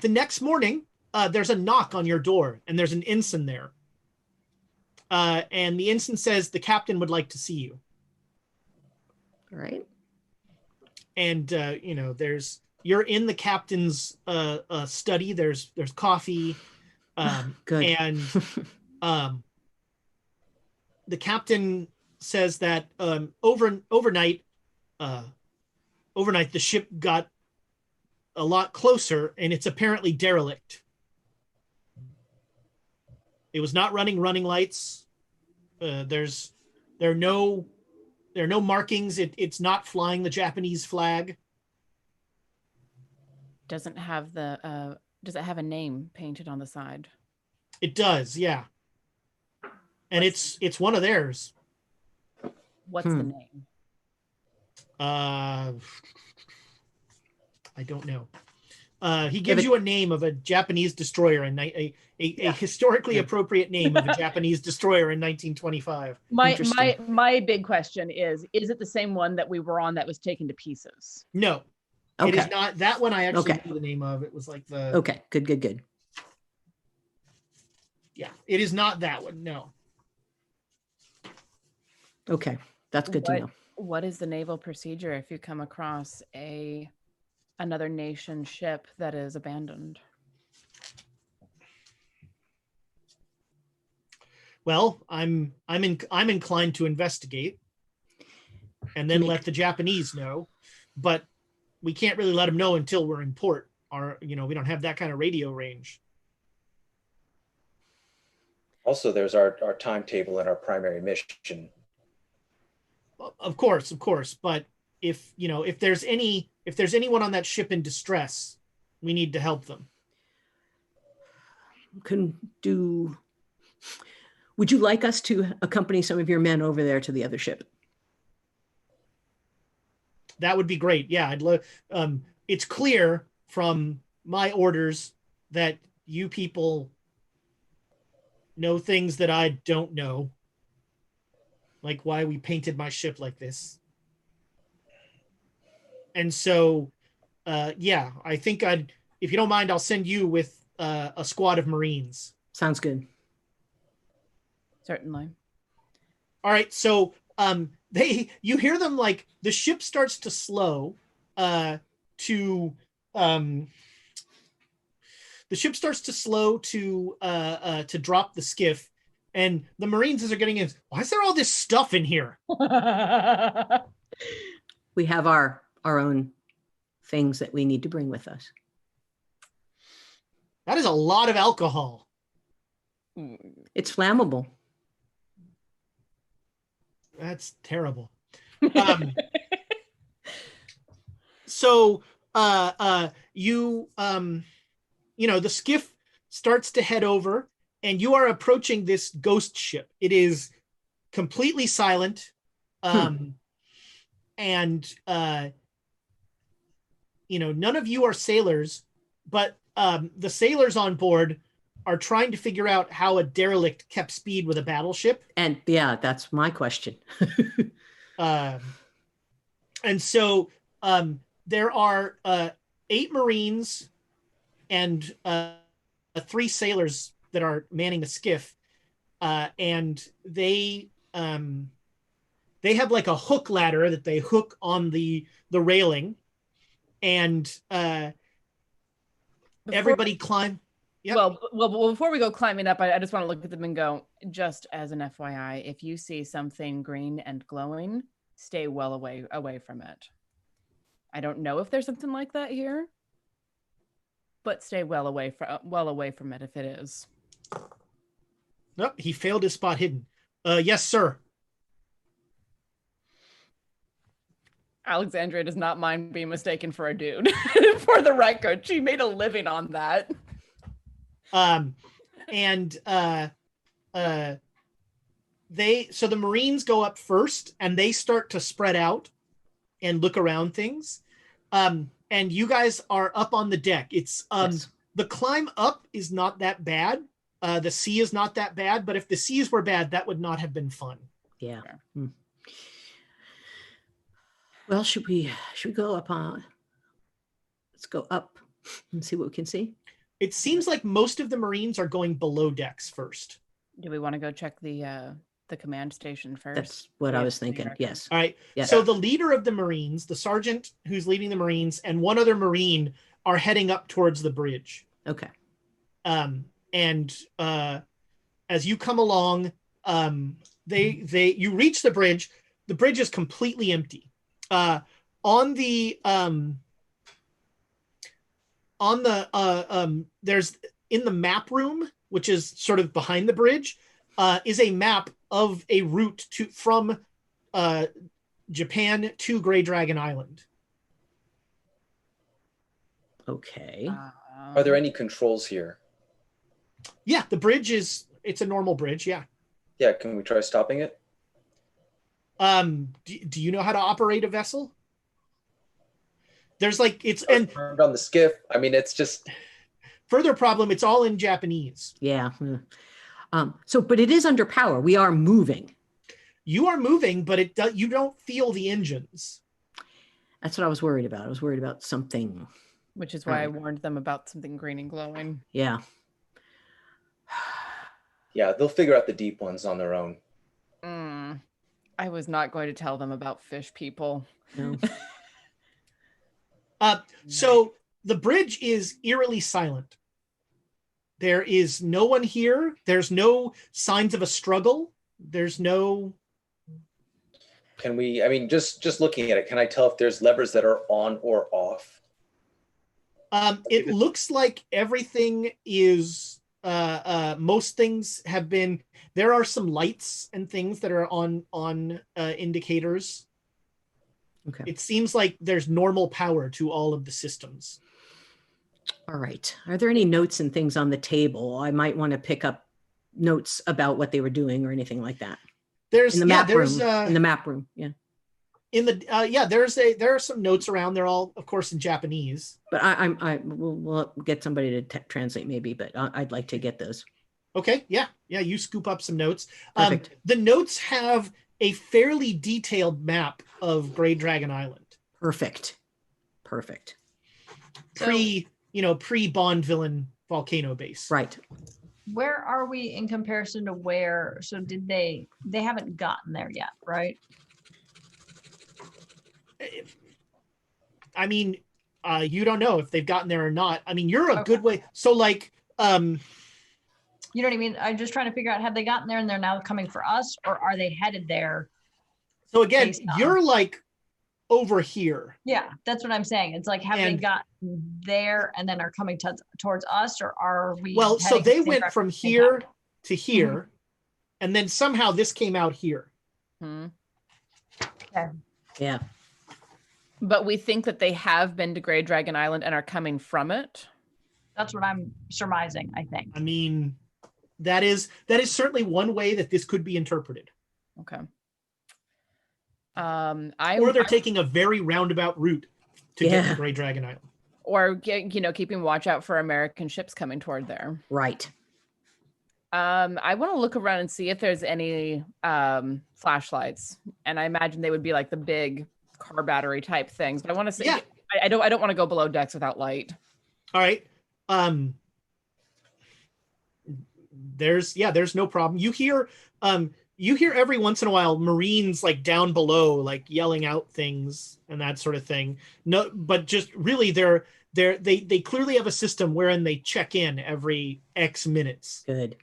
next morning, there's a knock on your door and there's an ensign there. And the ensign says the captain would like to see you. All right. And you're in the captain's study. There's coffee. Good. And the captain says that overnight the ship got a lot closer and it's apparently derelict. It was not running lights. There are no markings. It's not flying the Japanese flag. Does it have a name painted on the side? It does, yeah. And it's one of theirs. What's the name? I don't know. He gives you a name of a Japanese destroyer and a historically appropriate name of a Japanese destroyer in 1925. My big question is it the same one that we were on that was taken to pieces? No. Okay. It is not. That one I actually knew the name of. It was like the. Okay. Good. Yeah, it is not that one. No. Okay, that's good to know. What is the naval procedure if you come across another nation ship that is abandoned? Well, I'm inclined to investigate, and then let the Japanese know. but we can't really let them know until we're in port. We don't have that kind of radio range. Also, there's our timetable and our primary mission. Of course, but if there's anyone on that ship in distress, we need to help them. Would you like us to accompany some of your men over there to the other ship? That would be great. Yeah, I'd love. It's clear from my orders that you people know things that I don't know, like why we painted my ship like this. And so, I think if you don't mind, I'll send you with a squad of Marines. Sounds good. Certainly. All right. So, you hear them, like the ship starts to slow, to drop the skiff, and the Marines, as they're getting in, why is there all this stuff in here? We have our own things that we need to bring with us. That is a lot of alcohol. It's flammable. That's terrible. So the skiff starts to head over, and you are approaching this ghost ship. It is completely silent. And none of you are sailors, but the sailors on board are trying to figure out how a derelict kept speed with a battleship. And yeah, that's my question. And so there are 8 Marines and 3 sailors that are manning the skiff, and they have like a hook ladder that they hook on the railing, and everybody climb. Yep. Well, before we go climbing up, I just want to look at them and go, just as an FYI, if you see something green and glowing, stay well away from it. I don't know if there's something like that here, but stay well away from it if it is. Nope, he failed his spot hidden. Yes, sir. Alexandria does not mind being mistaken for a dude. For the record, she made a living on that. So the Marines go up first, and they start to spread out and look around things. And you guys are up on the deck. It's Yes. The climb up is not that bad. The sea is not that bad, but if the seas were bad, that would not have been fun. Yeah. Well, should we go up on? Let's go up and see what we can see. It seems like most of the Marines are going below decks first. Do we want to go check the command station first? That's what I was thinking. Yes. All right. Yes. So the leader of the Marines, the sergeant who's leading the Marines, and one other Marine are heading up towards the bridge. Okay. As you come along, you reach the bridge. The bridge is completely empty. There's in the map room, which is sort of behind the bridge, is a map of a route from Japan to Grey Dragon Island. Okay. Are there any controls here? Yeah, the bridge it's a normal bridge. Yeah. Yeah, can we try stopping it? Do you know how to operate a vessel? There's and on the skiff. I mean, it's just further problem. It's all in Japanese. Yeah. But it is under power. We are moving. You are moving, but you don't feel the engines. That's what I was worried about. I was worried about something. Which is why I warned them about something green and glowing. Yeah. Yeah, they'll figure out the deep ones on their own. I was not going to tell them about fish people. No. So the bridge is eerily silent. There is no one here. There's no signs of a struggle. There's no... Can we, I mean, just looking at it, can I tell if there's levers that are on or off? It looks like everything is, most things have been, there are some lights and things that are on indicators. Okay. It seems like there's normal power to all of the systems. All right. Are there any notes and things on the table? I might want to pick up notes about what they were doing or anything like that. There's In the map room. In the map room. Yeah. In the there are some notes around. They're all, of course, in Japanese. But we'll get somebody to translate maybe, but I'd like to get those. Okay. Yeah. You scoop up some notes. Perfect. The notes have a fairly detailed map of Grey Dragon Island. Perfect. Pre Bond villain volcano base. Right. Where are we in comparison to where? So did they haven't gotten there yet, right? I mean, you don't know if they've gotten there or not. I mean, you're a good way. So like, you know what I mean? I'm just trying to figure out, have they gotten there and they're now coming for us, or are they headed there? So again, you're like over here. Yeah, that's what I'm saying. It's like, have they gotten there and then are coming towards us, or are we? Well, so they went from here to here, and then somehow this came out here. Okay. Yeah. But we think that they have been to Grey Dragon Island and are coming from it. That's what I'm surmising, I think. I mean, that is certainly one way that this could be interpreted. Okay. Or they're taking a very roundabout route to get to Grey Dragon Island. Or keeping watch out for American ships coming toward there. Right. I want to look around and see if there's any flashlights, and I imagine they would be like the big car battery type things. But I want to say, I don't want to go below decks without light. All right. There's no problem. You hear every once in a while Marines like down below, like yelling out things and that sort of thing. No, but just really they clearly have a system wherein they check in every X minutes. Good.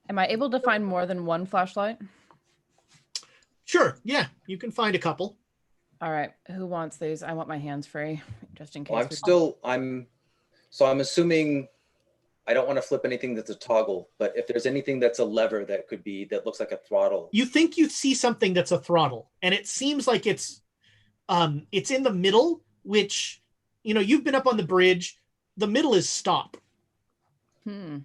Am I able to find more than one flashlight? Sure. Yeah, you can find a couple. All right. Who wants these? I want my hands free, just in case. Well, I'm assuming I don't want to flip anything that's a toggle, but if there's anything that's a lever that looks like a throttle. You think you see something that's a throttle, and it seems like it's in the middle, which, you've been up on the bridge. The middle is stop. Well,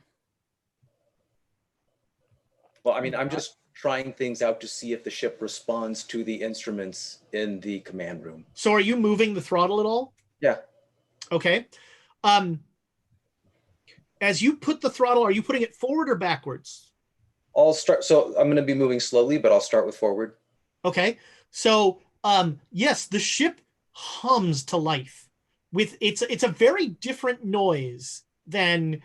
I mean, I'm just trying things out to see if the ship responds to the instruments in the command room. So are you moving the throttle at all? Yeah. Okay. As you put the throttle, are you putting it forward or backwards? So I'm going to be moving slowly, but I'll start with forward. Okay. So, yes, the ship hums to life with it's a very different noise than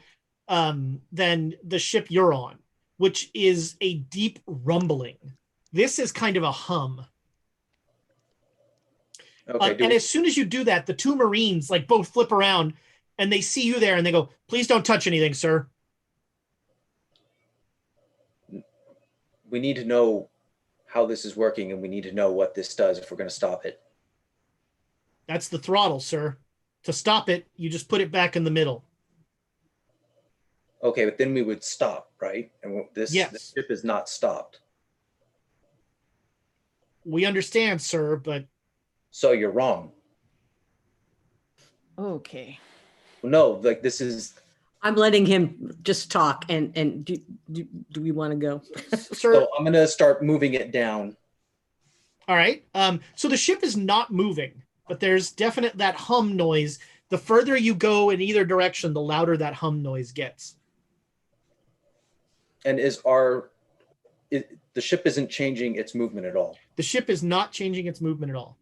the ship you're on, which is a deep rumbling. This is kind of a hum. Okay. And as soon as you do that, the two Marines like both flip around and they see you there and they go, "Please don't touch anything, sir." We need to know how this is working, and we need to know what this does if we're going to stop it. That's the throttle, sir. To stop it, you just put it back in the middle. Okay, but then we would stop, right? And this ship is not stopped. We understand, sir, but... So you're wrong. Okay. No, like this is... I'm letting him just talk, and do we want to go? Sir, so I'm going to start moving it down. All right. So the ship is not moving, but there's definite that hum noise. The further you go in either direction, the louder that hum noise gets. And the ship isn't changing its movement at all? The ship is not changing its movement at all.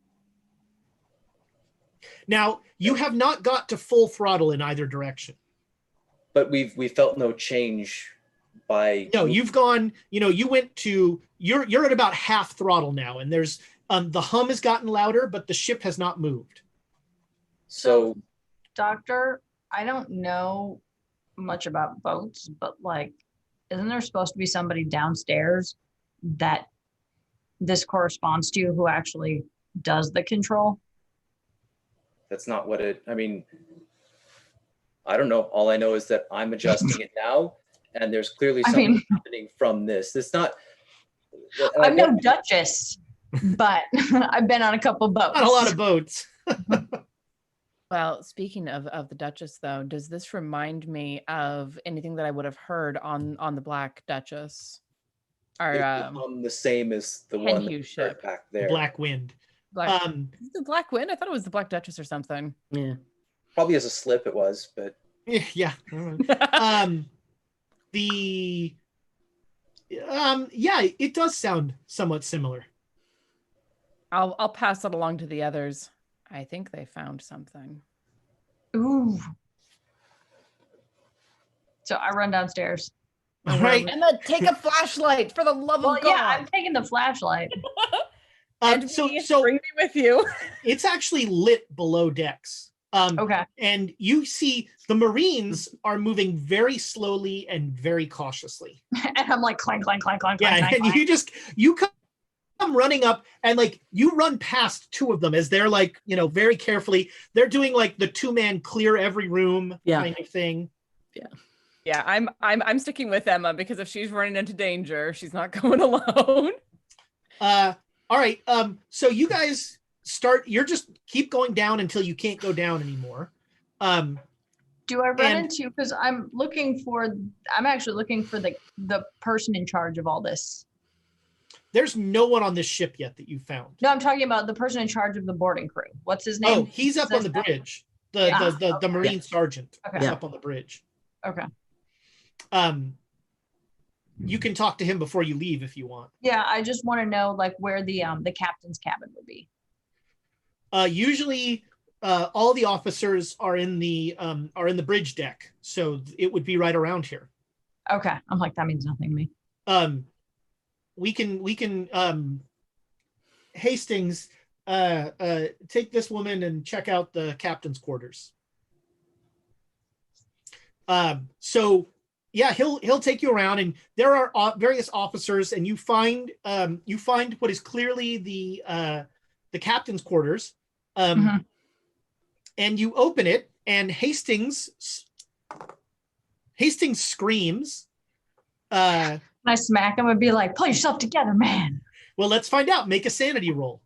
Now, you have not got to full throttle in either direction. But we felt no change by... No, you've gone, you went to, you're at about half throttle now, and there's, the hum has gotten louder, but the ship has not moved. So, Doctor, I don't know much about boats, but like, isn't there supposed to be somebody downstairs that this corresponds to, who actually does the control? That's not what it, I mean, I don't know. All I know is that I'm adjusting it now, and there's clearly something happening from this. It's not. I'm no Duchess, but I've been on a couple boats. Not a lot of boats. Well, speaking of the Duchess, though, does this remind me of anything that I would have heard on the Black Duchess? Or the same as the one that ship back there. Black Wind. The Black Wind? I thought it was the Black Duchess or something. Yeah. Probably as a slip it was, but yeah. It does sound somewhat similar. I'll pass it along to the others. I think they found something. Ooh. So I run downstairs. All right. Emma, take a flashlight for the love of God. Yeah, I'm taking the flashlight. And so bring me with you. It's actually lit below decks. Okay. And you see the Marines are moving very slowly and very cautiously. And I'm like clank, clank, clank, clank, Yeah, clank, and clank. you come running up, and like you run past two of them as they're like, very carefully. They're doing like the 2-man clear every room kind of thing. Yeah. Yeah, I'm sticking with Emma, because if she's running into danger, she's not going alone. All right. So you guys you're just keep going down until you can't go down anymore. Do I run into, because I'm actually looking for the person in charge of all this. There's no one on this ship yet that you found. No, I'm talking about the person in charge of the boarding crew. What's his name? Oh, he's up on the bridge. The Marine sergeant is up on the bridge. Okay. You can talk to him before you leave if you want. Yeah, I just want to know like where the captain's cabin would be. Usually all the officers are in the bridge deck, so it would be right around here. Okay. I'm like, that means nothing to me. We can Hastings take this woman and check out the captain's quarters. So yeah, he'll take you around, and there are various officers, and you find what is clearly the captain's quarters. And you open it, and Hastings screams. I smack him and be like, pull yourself together, man. Well, let's find out. Make a sanity roll.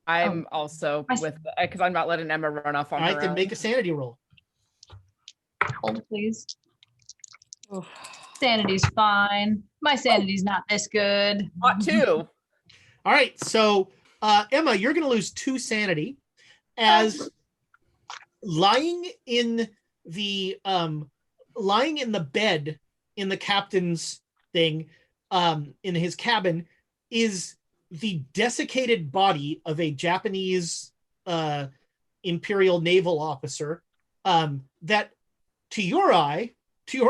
I'm also with, because I'm not letting Emma run off on her own. Then make a sanity roll. Hold, please. Sanity's fine. My sanity's not this good. Not too. All right, so Emma, you're going to lose 2 sanity as lying in the bed in the captain's thing, in his cabin, is the desiccated body of a Japanese Imperial naval officer that, to your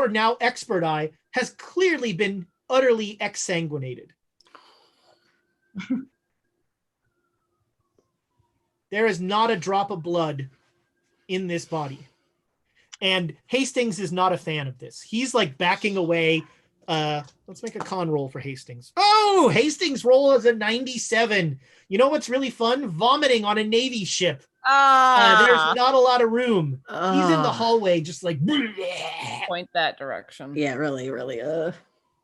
now expert eye, has clearly been utterly exsanguinated. There is not a drop of blood in this body. And Hastings is not a fan of this. He's like backing away. Let's make a con roll for Hastings. Oh, Hastings roll is a 97. You know what's really fun? Vomiting on a Navy ship. There's not a lot of room. He's in the hallway, just like point that direction. Yeah, really.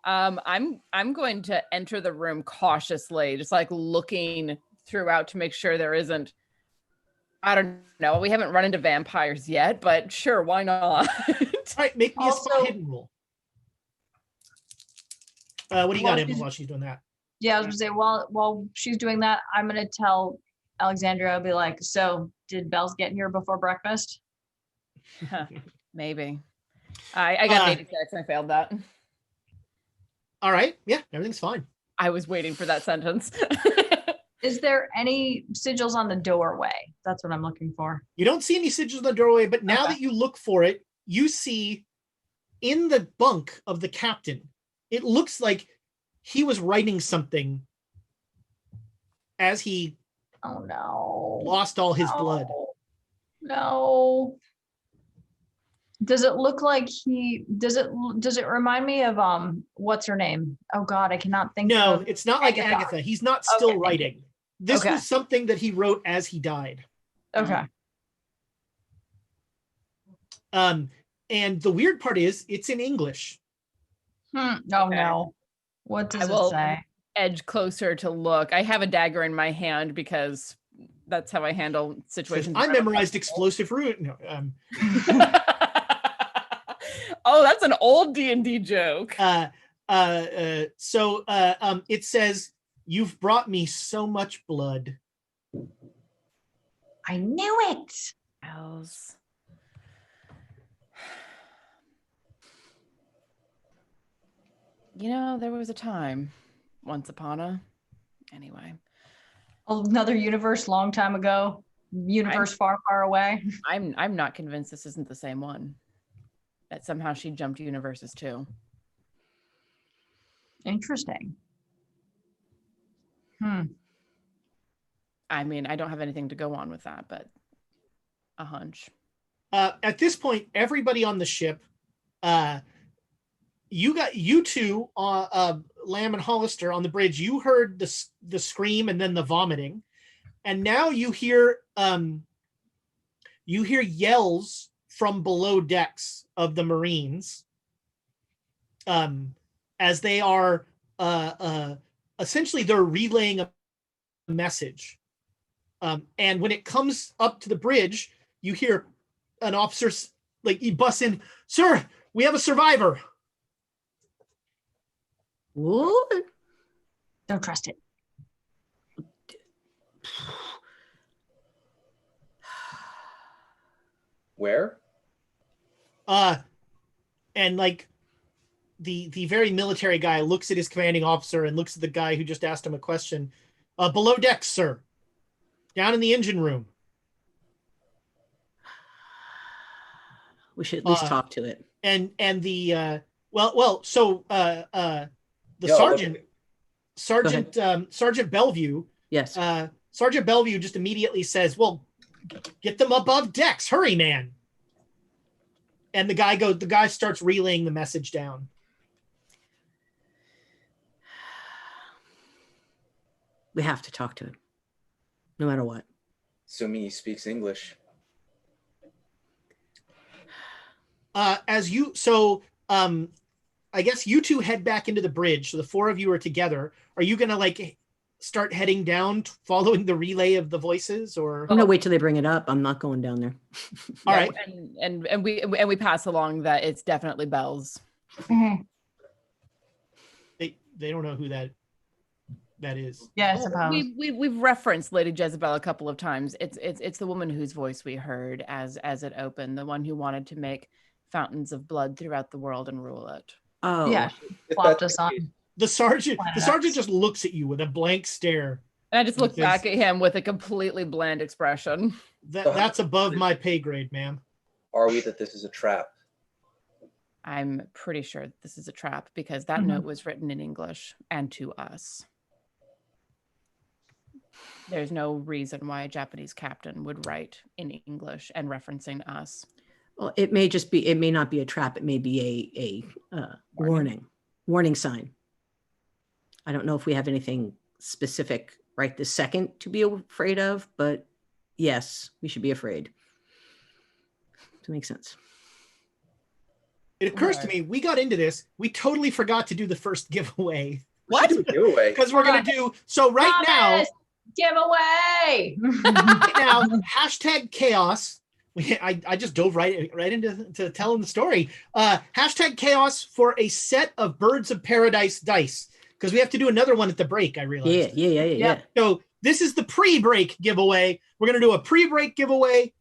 I'm going to enter the room cautiously, just like looking throughout to make sure there isn't. I don't know. We haven't run into vampires yet, but sure, why not? All right, make me a spot hidden roll. What do you got, Emma, while she's doing that? Yeah, I was gonna say while she's doing that, I'm gonna tell Alexandria, I'll be like, so did Bells get here before breakfast? Maybe. I got 86 and I failed that. All right. Yeah, everything's fine. I was waiting for that sentence. Is there any sigils on the doorway? That's what I'm looking for. You don't see any sigils on the doorway, but now that you look for it, you see in the bunk of the captain, it looks like he was writing something as he lost all his blood. No. Does it look like does it remind me of what's her name? Oh God, I cannot think. No, of it's not like Agatha. He's not still Okay, writing. This was something that he wrote as he died. Okay. And the weird part is it's in English. Oh no. What does it say? Edge closer to look. I have a dagger in my hand because that's how I handle situations. I memorized explosive root. No, oh, that's an old D&D joke. It says, "You've brought me so much blood." I knew it. Else. You know, there was a time, once upon a, anyway. Another universe, long time ago. Universe far, far away. I'm not convinced this isn't the same one. That somehow she jumped universes too. Interesting. I mean, I don't have anything to go on with that, but a hunch. At this point, everybody on the ship, you two, Lamb and Hollister on the bridge, you heard the scream and then the vomiting. And now you hear yells from below decks of the Marines as they are essentially they're relaying a message. And when it comes up to the bridge, you hear an officer he busts in, "Sir, we have a survivor." What? Don't trust it. Where? And the very military guy looks at his commanding officer and looks at the guy who just asked him a question. "Below decks, sir. Down in the engine room." We should at least talk to it. And the Sergeant Bellevue. Yes. Sergeant Bellevue just immediately says, "Well, get them above decks, hurry, man." And the guy starts relaying the message down. We have to talk to him, no matter what. Assuming he speaks English. I guess you two head back into the bridge. So the four of you are together. Are you gonna start heading down, following the relay of the voices, or? I'm gonna wait till they bring it up. I'm not going down there. All right. And we pass along that it's definitely Bells. Mm-hmm. They don't know who that is. Yeah, I suppose. We've referenced Lady Jezebel a couple of times. It's the woman whose voice we heard as it opened, the one who wanted to make fountains of blood throughout the world and rule it. Oh yeah, plopped us on. The sergeant just looks at you with a blank stare. And I just look back at him with a completely bland expression. That's above my pay grade, ma'am. Are we that this is a trap? I'm pretty sure this is a trap because that note was written in English and to us. There's no reason why a Japanese captain would write in English and referencing us. Well, it may not be a trap. It may be a warning sign. I don't know if we have anything specific right this second to be afraid of, but yes, we should be afraid. To make sense. It occurs to me, we got into this. We totally forgot to do the first giveaway. What? Giveaway? Because we're going to do, so right now. Giveaway! Right now, hashtag chaos. I just dove right into telling the story. Hashtag chaos for a set of Birds of Paradise dice. Because we have to do another one at the break, I realized. Yeah. So this is the pre-break giveaway. We're going to do a pre-break giveaway,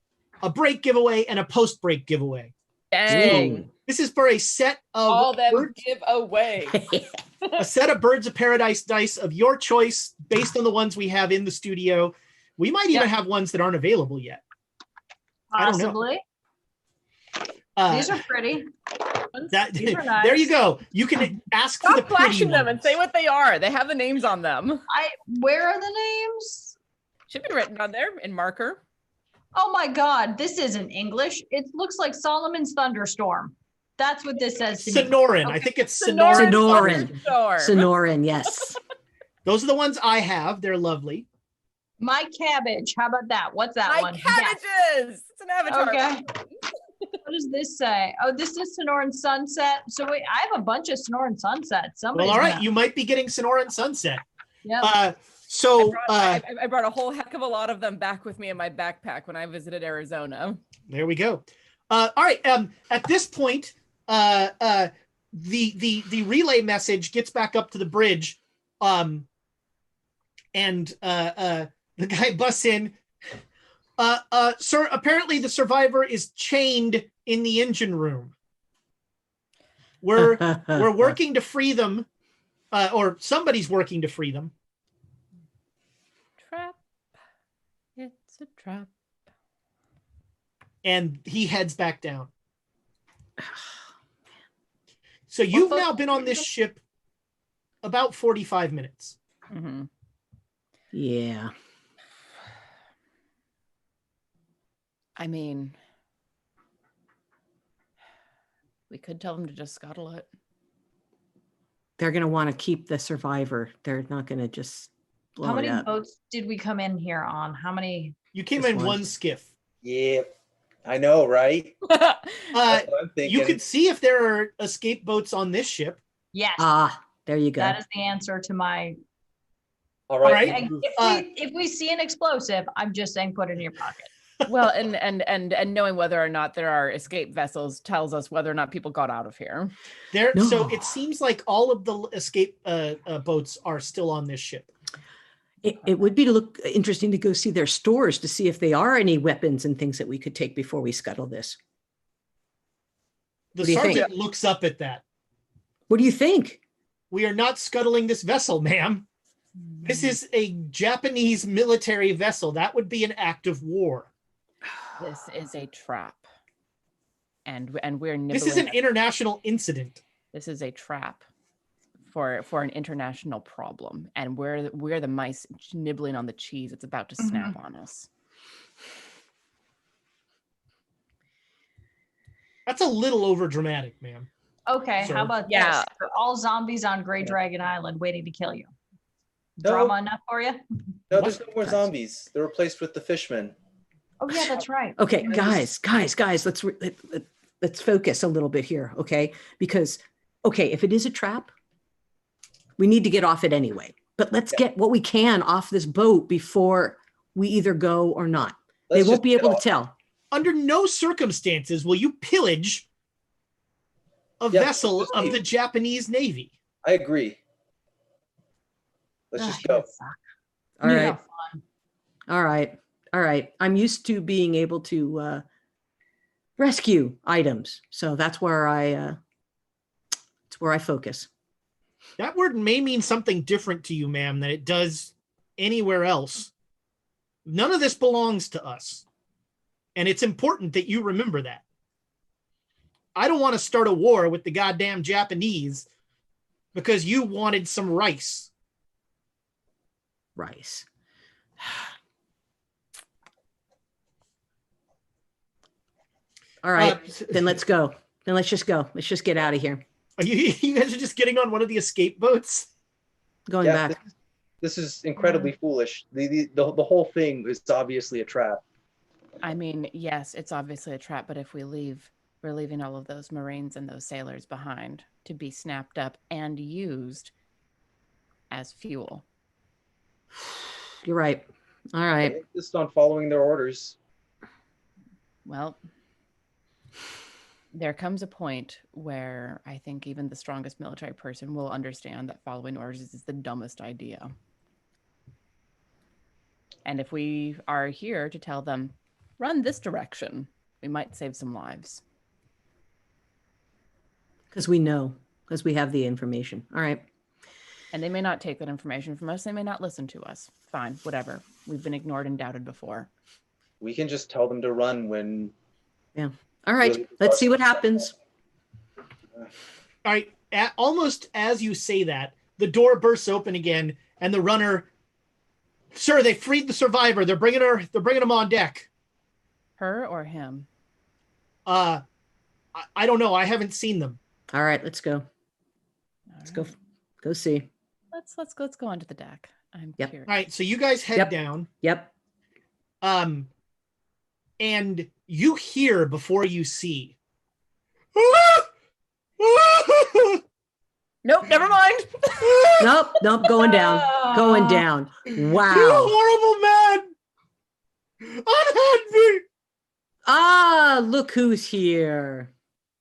a break giveaway, and a post-break giveaway. Dang. This is for a set of all them giveaway. A set of Birds of Paradise dice of your choice based on the ones we have in the studio. We might even have ones that aren't available yet. Possibly. These are pretty. These are nice. There you go. You can ask for the pretty flashing them ones. and say what they are. They have the names on them. Where are the names? Should be written on there in marker. Oh my God, this isn't English. It looks like Solomon's thunderstorm. That's what this says to me. Sonoran. Okay. I think it's Sonoran. Sonoran. Sonoran, yes. Those are the ones I have. They're lovely. My cabbage. How about that? What's that My one? cabbages. It's an avatar. Okay. What does this say? Oh, this is Sonoran Sunset. So wait, I have a bunch of Sonoran Sunsets. Somebody's Well, all right. You might be getting Sonoran Sunset. Yeah. I brought a whole heck of a lot of them back with me in my backpack when I visited Arizona. There we go. All right. At this point, the relay message gets back up to the bridge, and the guy busts in. Sir, apparently the survivor is chained in the engine room. We're working to free them, or somebody's working to free them. Trap. It's a trap. And he heads back down. So you've now been on this ship about 45 minutes. Mm-hmm. Yeah. I mean, we could tell them to just scuttle it. They're going to want to keep the survivor. They're not going to just blow How many it up. boats did we come in here on? How many? You came This in one. one skiff. Yeah, I know, right? That's what I'm thinking. You could see if there are escape boats on this ship. Yes. There you go. That is the answer to my. All right. All right. And if we see an explosive, I'm just saying put it in your pocket. Well, and knowing whether or not there are escape vessels tells us whether or not people got out of here. No. So it seems like all of the escape boats are still on this ship. It would be interesting to go see their stores to see if they are any weapons and things that we could take before we scuttle this. The What do you think? sergeant looks up at that. What do you think? We are not scuttling this vessel, ma'am. This is a Japanese military vessel. That would be an act of war. This is a trap, and we're nibbling. This is an international incident. This is a trap for an international problem, and we're the mice nibbling on the cheese. It's about to snap on us. That's a little over dramatic, ma'am. Okay, Sir. how about this? They're all zombies on Grey Dragon Island waiting to kill you. No. Drama enough for you? No, there's no more zombies. They're replaced with the fishmen. Oh yeah, that's right. Okay, guys, let's focus a little bit here, okay? Because, okay, if it is a trap, we need to get off it anyway. But let's get what we can off this boat before we either go or not. They won't be able to tell. Under no circumstances will you pillage a vessel of the Japanese Navy. I agree. Let's just go. All right. All right. I'm used to being able to rescue items, so that's where I focus. That word may mean something different to you, ma'am, than it does anywhere else. None of this belongs to us, and it's important that you remember that. I don't want to start a war with the goddamn Japanese because you wanted some rice. Rice. All right, then let's go. Then let's just go. Let's just get out of here. You guys are just getting on one of the escape boats? Going Yeah, back. This is incredibly foolish. The whole thing is obviously a trap. I mean, yes, it's obviously a trap, but if we leave, we're leaving all of those Marines and those sailors behind to be snapped up and used as fuel. You're right. All right. I insist on following their orders. Well, there comes a point where I think even the strongest military person will understand that following orders is the dumbest idea. And if we are here to tell them, run this direction, we might save some lives. Because we know, because we have the information. All right. And they may not take that information from us. They may not listen to us. Fine, whatever. We've been ignored and doubted before. We can just tell them to run when... Yeah. All right. Let's see what happens. All right. Almost as you say that, the door bursts open again, and the runner, sir, they freed the survivor. They're bringing him on deck. Her or him? I don't know. I haven't seen them. All right, let's go. Let's go see. Let's go onto the deck. I'm curious. All right, so you guys head down. Yep. And you hear before you see. Nope, never mind. Nope, going down. Wow. You horrible man! Unhand me! Ah, look who's here.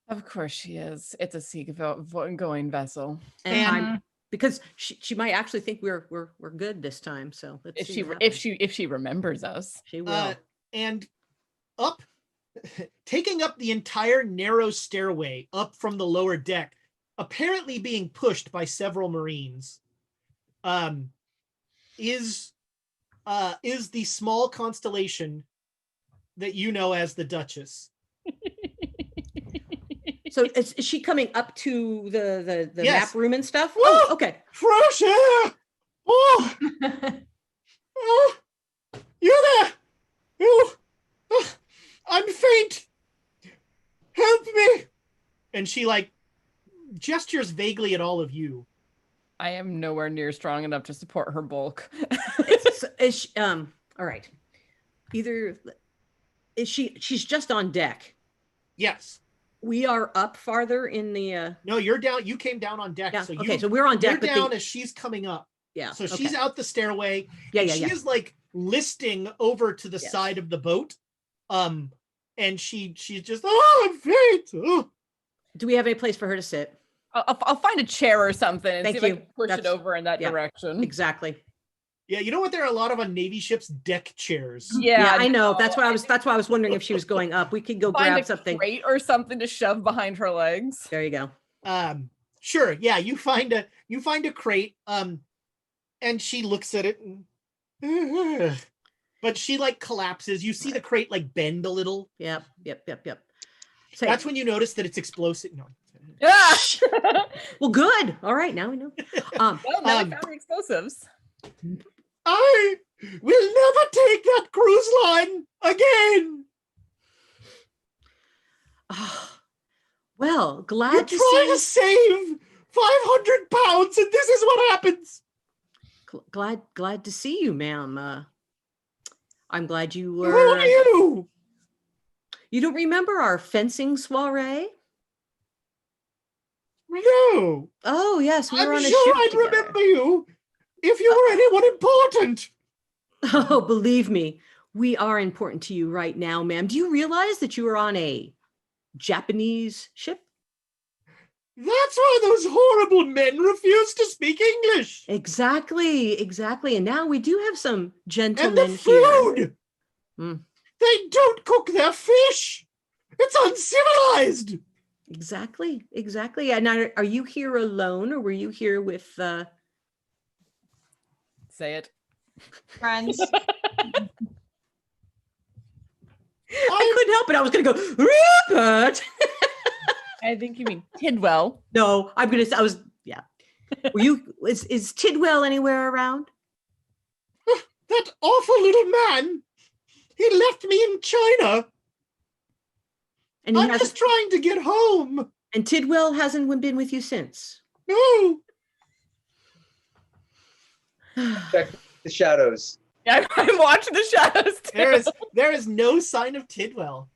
Of course she is. It's a sea-going vessel. And because she might actually think we're good this time. So let's see if she remembers us. She will. And taking up the entire narrow stairway up from the lower deck, apparently being pushed by several Marines, is the small constellation that you know as the Duchess. So is she coming up to the Yes. map room and stuff? Whoa! Oh, okay. Fresh air! Oh! Oh! You there! You! I'm faint! Help me! And she gestures vaguely at all of you. I am nowhere near strong enough to support her bulk. All right. She's just on deck. Yes. We are up farther in the No, you're down. You came down on deck. Yeah. So So we're on deck. You're down as she's coming up. Yeah. So she's out the stairway. Yeah. She is listing over to the side of the boat. And she's just, I'm faint. Oh. Do we have any place for her to sit? I'll find a chair or something and Thank see if you. I can push it over in that direction. Exactly. Yeah, you know what? There are a lot of on Navy ships deck chairs. Yeah, I know. That's why I was wondering if she was going up. We could go find grab a something. crate or something to shove behind her legs. There you go. Sure. Yeah, you find a crate. And she looks at it, and, but she collapses. You see the crate bend a little. Yep. So that's when you notice that it's explosive. No. Yeah. Well, good. All right, now we know. Well, now we found the explosives. I will never take that cruise line again. Well, glad You to try see. to save 500 pounds, and this is what happens. Glad to see you, ma'am. I'm glad you were. Who are you? You don't remember our fencing soiree? No. Oh yes, we were I'm on a sure ship I'd together. remember you if you were anyone important. Oh, believe me, we are important to you right now, ma'am. Do you realize that you are on a Japanese ship? That's why those horrible men refuse to speak English. Exactly. And now we do have some And gentlemen the here. food. They don't cook their fish. It's uncivilized. Exactly. And now, are you here alone, or were you here with? Say it. Friends. I couldn't help it. I was going to go, Rupert. I think you mean Tidwell. No, yeah. Were you? Is Tidwell anywhere around? That awful little man. He left me in China. And I'm just trying to get home. And Tidwell hasn't been with you since. No. Check the shadows. Yeah, I'm watching the shadows too. There is no sign of Tidwell.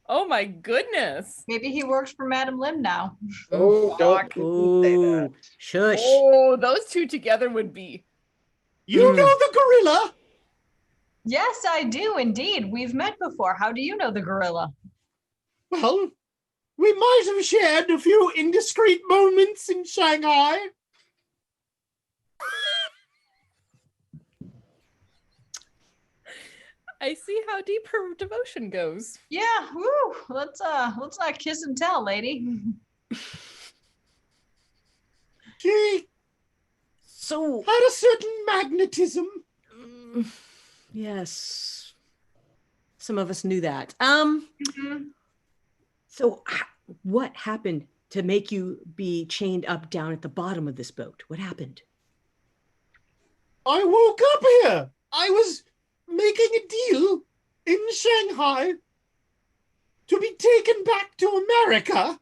Oh my goodness. Maybe he works for Madam Lim now. Oh, don't say Ooh, that. shush. Oh, those two together would be. You know the gorilla? Yes, I do indeed. We've met before. How do you know the gorilla? Well, we might have shared a few indiscreet moments in Shanghai. I see how deep her devotion goes. Yeah, woo. Let's not kiss and tell, lady. She So had a certain magnetism. yes, some of us knew that. Mhm. So what happened to make you be chained up down at the bottom of this boat? What happened? I woke up here. I was making a deal in Shanghai to be taken back to America.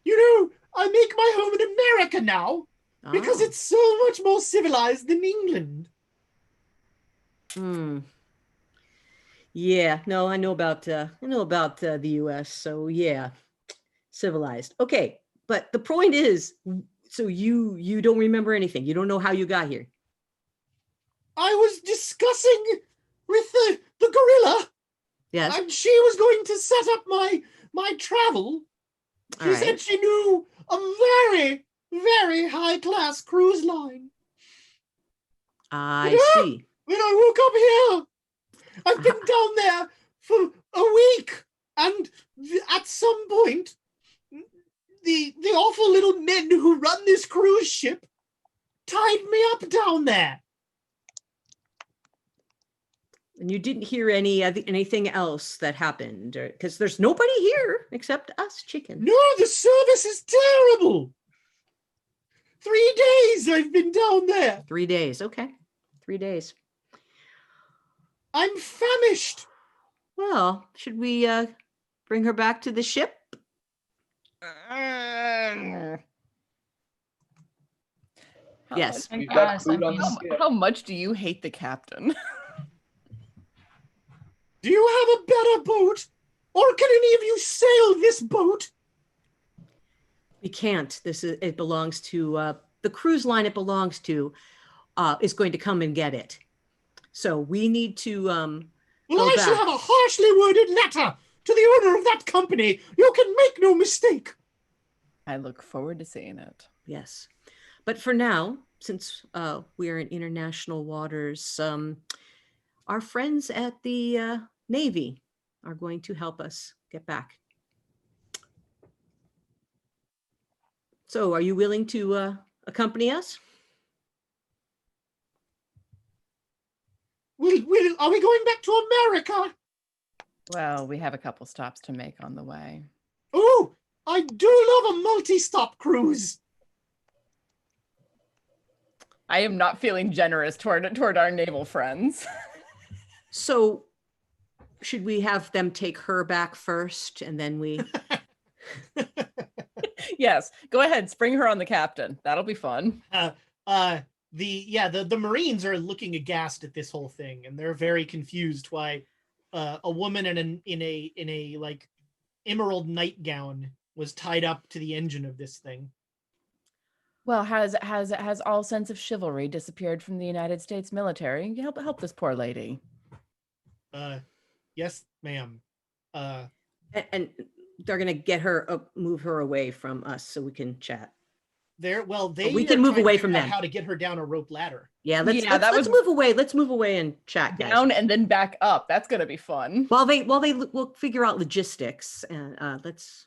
You know, I make my home in America now because it's so much more civilized than England. Yeah, no, I know about the US, so yeah, civilized. Okay, but the point is, so you don't remember anything. You don't know how you got here. I was discussing with the gorilla. Yes. And she was going to set up my travel. She said she knew a very, very high-class cruise line. I see. When I woke up here, I've been down there for a week, and at some point, the awful little men who run this cruise ship tied me up down there. And you didn't hear anything else that happened, because there's nobody here except us chickens. No, the service is terrible. 3 days I've been down there. 3 days, okay. 3 days. I'm famished. Well, should we bring her back to the ship? Yes. How much do you hate the captain? Do you have a better boat? Or can any of you sail this boat? We can't. It belongs to the cruise line it belongs to is going to come and get it. So we need to well, I shall have a harshly worded letter to the owner of that company. You can make no mistake. I look forward to seeing it. Yes. But for now, since we're in international waters, our friends at the Navy are going to help us get back. So are you willing to accompany us? Are we going back to America? Well, we have a couple stops to make on the way. Oh, I do love a multi-stop cruise. I am not feeling generous toward our naval friends. So should we have them take her back first and then we... Yes, go ahead. Spring her on the captain. That'll be fun. The Marines are looking aghast at this whole thing, and they're very confused why a woman in a like emerald nightgown was tied up to the engine of this thing. Well, has all sense of chivalry disappeared from the United States military? Help this poor lady. Yes, ma'am. And they're gonna get her, move her away from us so we can chat. We can move away from them. How to get her down a rope ladder? Yeah, let's move away. Let's move away and chat, guys. Down and then back up. That's gonna be fun. We'll figure out logistics and let's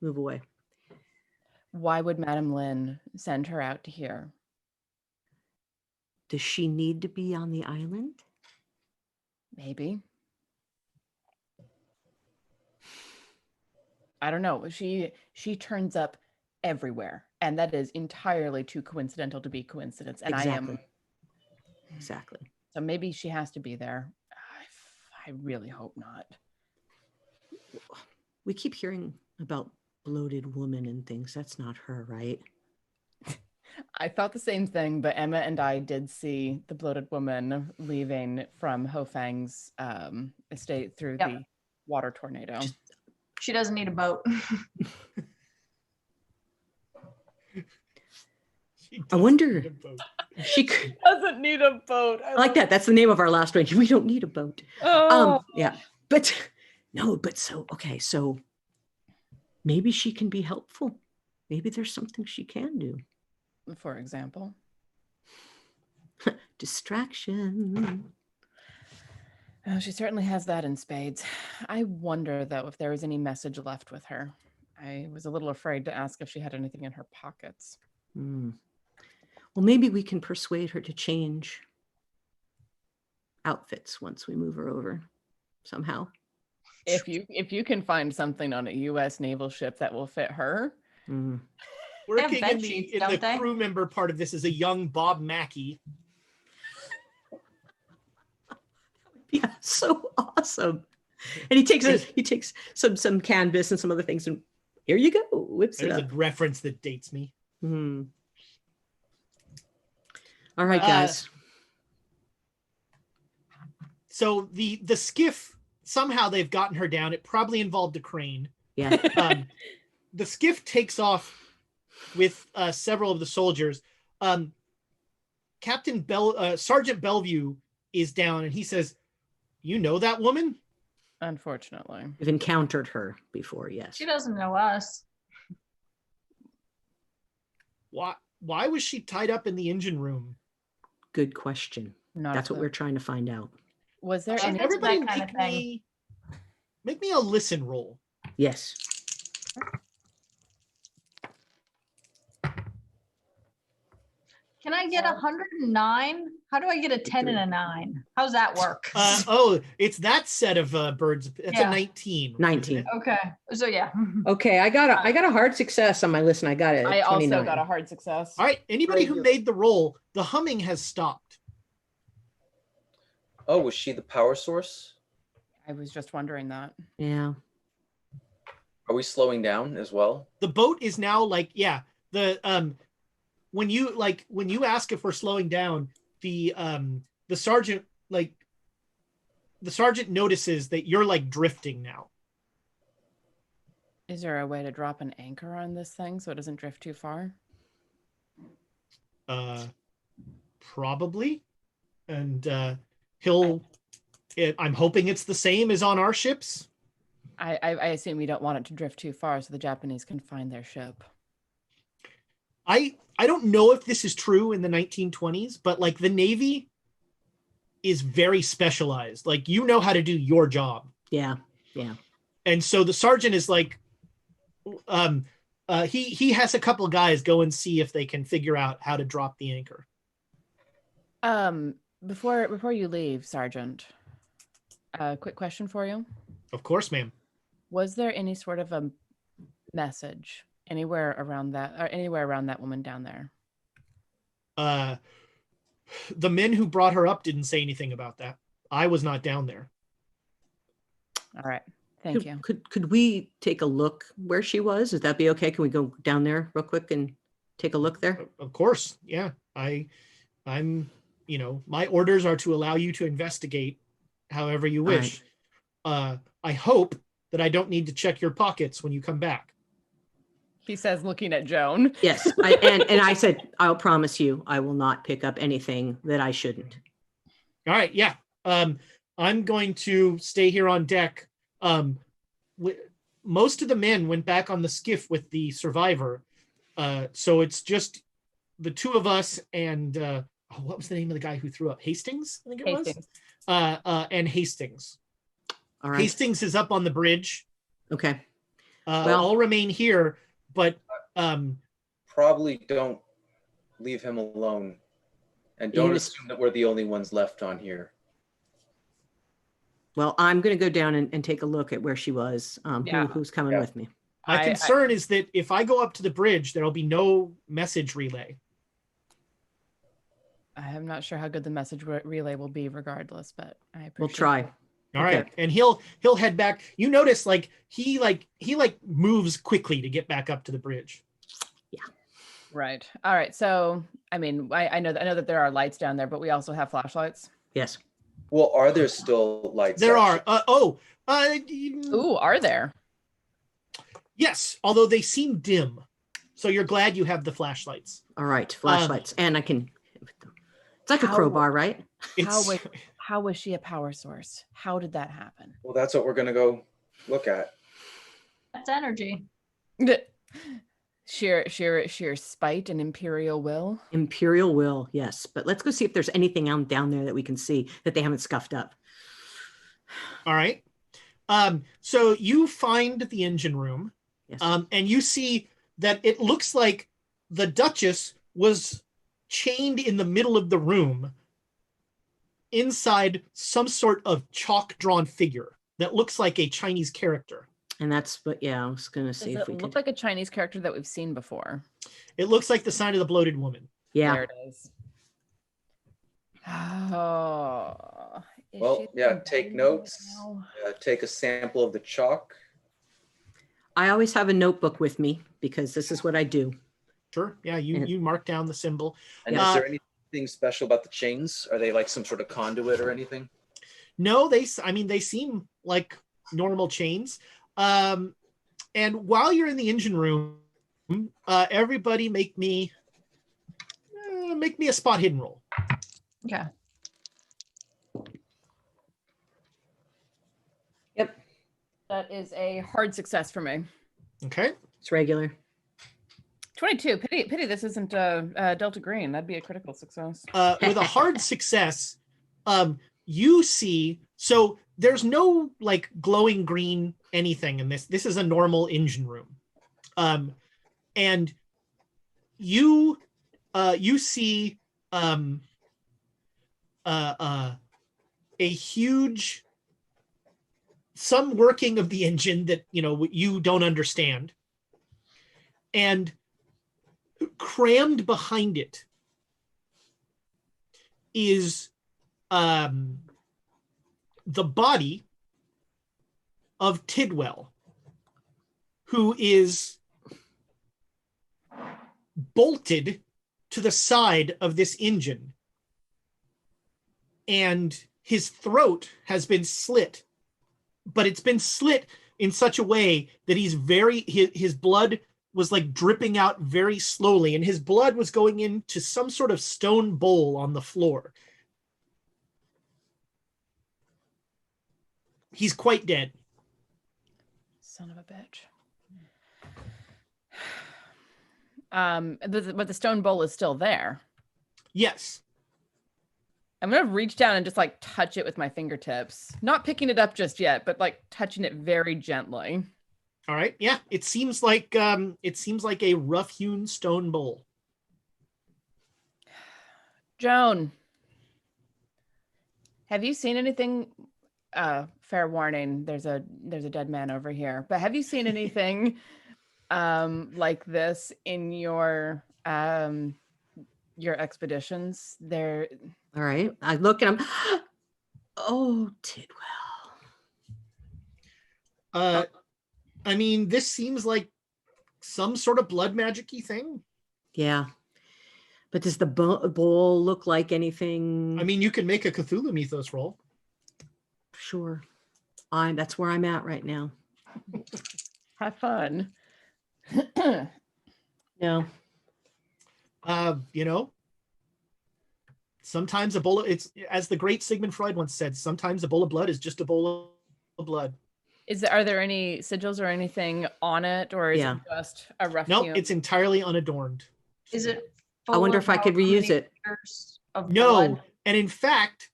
move away. Why would Madame Lynn send her out to here? Does she need to be on the island? Maybe. I don't know. She turns up everywhere, and that is entirely too coincidental to be coincidence. And Exactly. Exactly. So maybe she has to be there. I really hope not. We keep hearing about bloated woman and things. That's not her, right? I thought the same thing, but Emma and I did see the bloated woman leaving from Ho Fang's estate through the water tornado. She doesn't need a boat. I wonder. She doesn't need a boat. I like that. That's the name of our last range. We don't need a boat. Oh. Yeah. But so maybe she can be helpful. Maybe there's something she can do. For example? Distraction. Oh, she certainly has that in spades. I wonder, though, if there was any message left with her. I was a little afraid to ask if she had anything in her pockets. Well, maybe we can persuade her to change outfits once we move her over somehow. If you can find something on a U.S. naval ship that will fit her. Working in the crew member part of this is a young Bob Mackey. Yeah, so awesome. And he takes some canvas and some other things, and here you go. Whips it There's up. a reference that dates me. Hmm. All right, guys. So the skiff, somehow they've gotten her down. It probably involved a crane. Yeah. The skiff takes off with several of the soldiers. Sergeant Bellevue is down, and he says, "You know that woman?" Unfortunately, We've encountered her before. Yes. She doesn't know us. Why was she tied up in the engine room? Good question. That's what we're trying to find out. Was there any everybody that kind of thing? Make me a listen roll. Yes. Can I get 109? How do I get a 10 and a 9? How's that work? It's that set of birds. It's a 19. 19. Okay. So yeah. Okay, I got a hard success on my list, and I got it. I 29. also got a hard success. All right. Anybody who made the roll, the humming has stopped. Oh, was she the power source? I was just wondering that. Yeah. Are we slowing down as well? The boat is now when you ask if we're slowing down, the sergeant notices that you're like drifting now. Is there a way to drop an anchor on this thing so it doesn't drift too far? Probably. And I'm hoping it's the same as on our ships. I assume we don't want it to drift too far so the Japanese can find their ship. I don't know if this is true in the 1920s, but like the Navy is very specialized. Like, you know how to do your job. Yeah. Yeah. And so the sergeant is like, he has a couple of guys go and see if they can figure out how to drop the anchor. Before you leave, Sergeant, a quick question for you. Of course, ma'am. Was there any sort of a message anywhere around that woman down there? The men who brought her up didn't say anything about that. I was not down there. All right. Thank you. Could we take a look where she was? Would that be okay? Can we go down there real quick and take a look there? Of course. Yeah. I'm, my orders are to allow you to investigate however you wish. Right. I hope that I don't need to check your pockets when you come back. He says, looking at Joan. Yes. And I said, I'll promise you, I will not pick up anything that I shouldn't. All right. Yeah. I'm going to stay here on deck. Most of the men went back on the skiff with the survivor. So it's just the two of us and, what was the name of the guy who threw up? Hastings, I think it was. And Hastings. All right. Hastings is up on the bridge. Okay. I'll remain here, but probably don't leave him alone, and don't assume that we're the only ones left on here. Well, I'm going to go down and take a look at where she was. Who's coming with me? My concern is that if I go up to the bridge, there'll be no message relay. I'm not sure how good the message relay will be regardless, but I appreciate We'll try. it. All right. And he'll head back. You notice he moves quickly to get back up to the bridge. Yeah. Right. All right. So, I mean, I know that there are lights down there, but we also have flashlights. Yes. Well, are there still lights? There are. Ooh, are there? Yes, although they seem dim. So you're glad you have the flashlights. All right, flashlights. And I can, it's like a crowbar, right? How was she a power source? How did that happen? Well, that's what we're going to go look at. That's energy. Sheer spite and imperial will. Imperial will, yes. But let's go see if there's anything down there that we can see that they haven't scuffed up. All right. So you find the engine room, yes. And you see that it looks like the Duchess was chained in the middle of the room inside some sort of chalk-drawn figure that looks like a Chinese character. And that's what, I was going to see if we could. Does it look like a Chinese character that we've seen before? It looks like the sign of the bloated woman. Yeah. There it is. Oh. Well, yeah, take notes. Take a sample of the chalk. I always have a notebook with me because this is what I do. Sure. Yeah, you mark down the symbol. And is there anything special about the chains? Are they like some sort of conduit or anything? No, they seem like normal chains. And while you're in the engine room, everybody make me a spot hidden roll. Okay. Yep. That is a hard success for me. Okay. It's regular. 22. Pity this isn't Delta Green. That'd be a critical success. With a hard success, you see, so there's no like glowing green anything in this. This is a normal engine room. And you see a huge some working of the engine that you don't understand, and crammed behind it is the body of Tidwell, who is bolted to the side of this engine, and his throat has been slit, but it's been slit in such a way that his blood was like dripping out very slowly, and his blood was going into some sort of stone bowl on the floor. He's quite dead. Son of a bitch. But the stone bowl is still there. Yes. I'm gonna reach down and just like touch it with my fingertips. Not picking it up just yet, but like touching it very gently. All right. Yeah. It seems like a rough-hewn stone bowl. Joan, have you seen anything? Fair warning, there's a dead man over here. But have you seen anything like this in your expeditions? There. All right. I look and I'm, oh, Tidwell. I mean, this seems like some sort of blood magic-y thing. Yeah. But does the bowl look like anything? I mean, you can make a Cthulhu mythos roll. Sure. That's where I'm at right now. Have fun. No. Sometimes a bowl of, it's, as the great Sigmund Freud once said, sometimes a bowl of blood is just a bowl of blood. Are there any sigils or anything on it, or is it just a rough? Nope, it's entirely unadorned. Is it? I wonder if I could reuse it. No, blood? And in fact,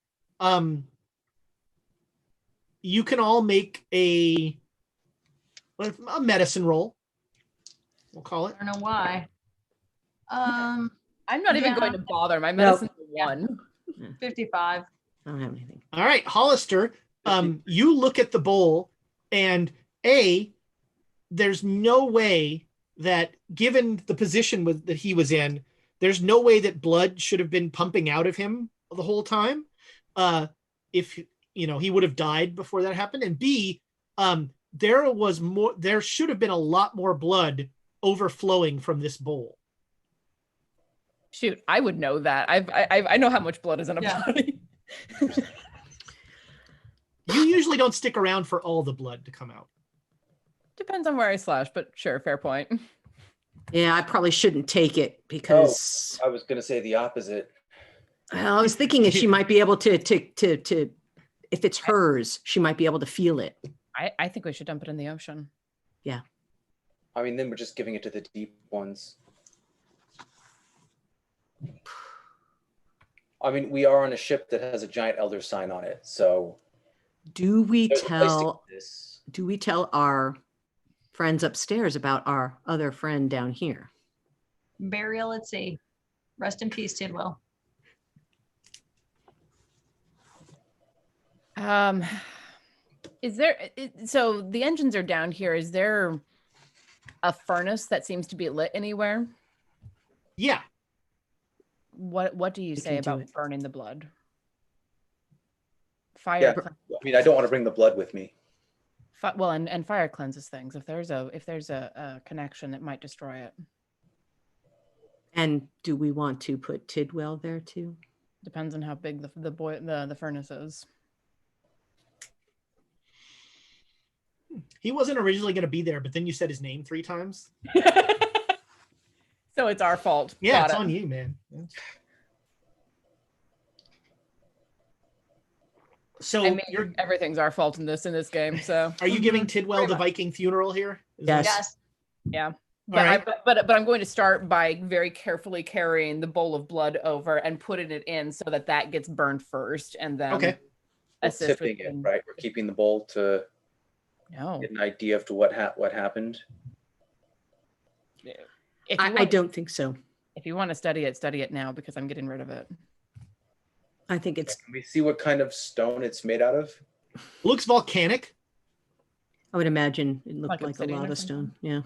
you can all make a medicine roll. We'll call it. I don't know why. I'm not even going to bother. My medicine's a 1. 55. I don't have anything. All right, Hollister, you look at the bowl, and there's no way that, given the position that he was in, there's no way that blood should have been pumping out of him the whole time. If he would have died before that happened. And B, there should have been a lot more blood overflowing from this bowl. Shoot, I would know that. I know how much blood is in a body. You usually don't stick around for all the blood to come out. Depends on where I slash, but sure, fair point. Yeah, I probably shouldn't take it because I was going to say the opposite. Well, I was thinking if she might be able to if it's hers, she might be able to feel it. I think we should dump it in the ocean. Yeah. I mean, then we're just giving it to the deep ones. I mean, we are on a ship that has a giant elder sign on it, so do we tell our friends upstairs about our other friend down here? Burial at sea. Rest in peace, Tidwell. So the engines are down here. Is there a furnace that seems to be lit anywhere? Yeah. What do you say about burning the blood? fire. Yeah. I mean, I don't want to bring the blood with me. Well, and fire cleanses things. If there's a connection, it might destroy it. And do we want to put Tidwell there too? Depends on how big the furnace is. He wasn't originally going to be there, but then you said his name 3 times. So it's our fault. Yeah, it's on you, man. So I mean, everything's our fault in this game. So are you giving Tidwell the Viking funeral here? Yes. Yeah. All right. But I'm going to start by very carefully carrying the bowl of blood over and putting it in so that gets burned first, and then assist tipping it, right? We're keeping the bowl to get an idea of what happened. I don't think so. If you want to study it now, because I'm getting rid of it. I think it's. Can we see what kind of stone it's made out of? Looks volcanic. I would imagine it looked like a obsidian or lava something? stone. Yeah.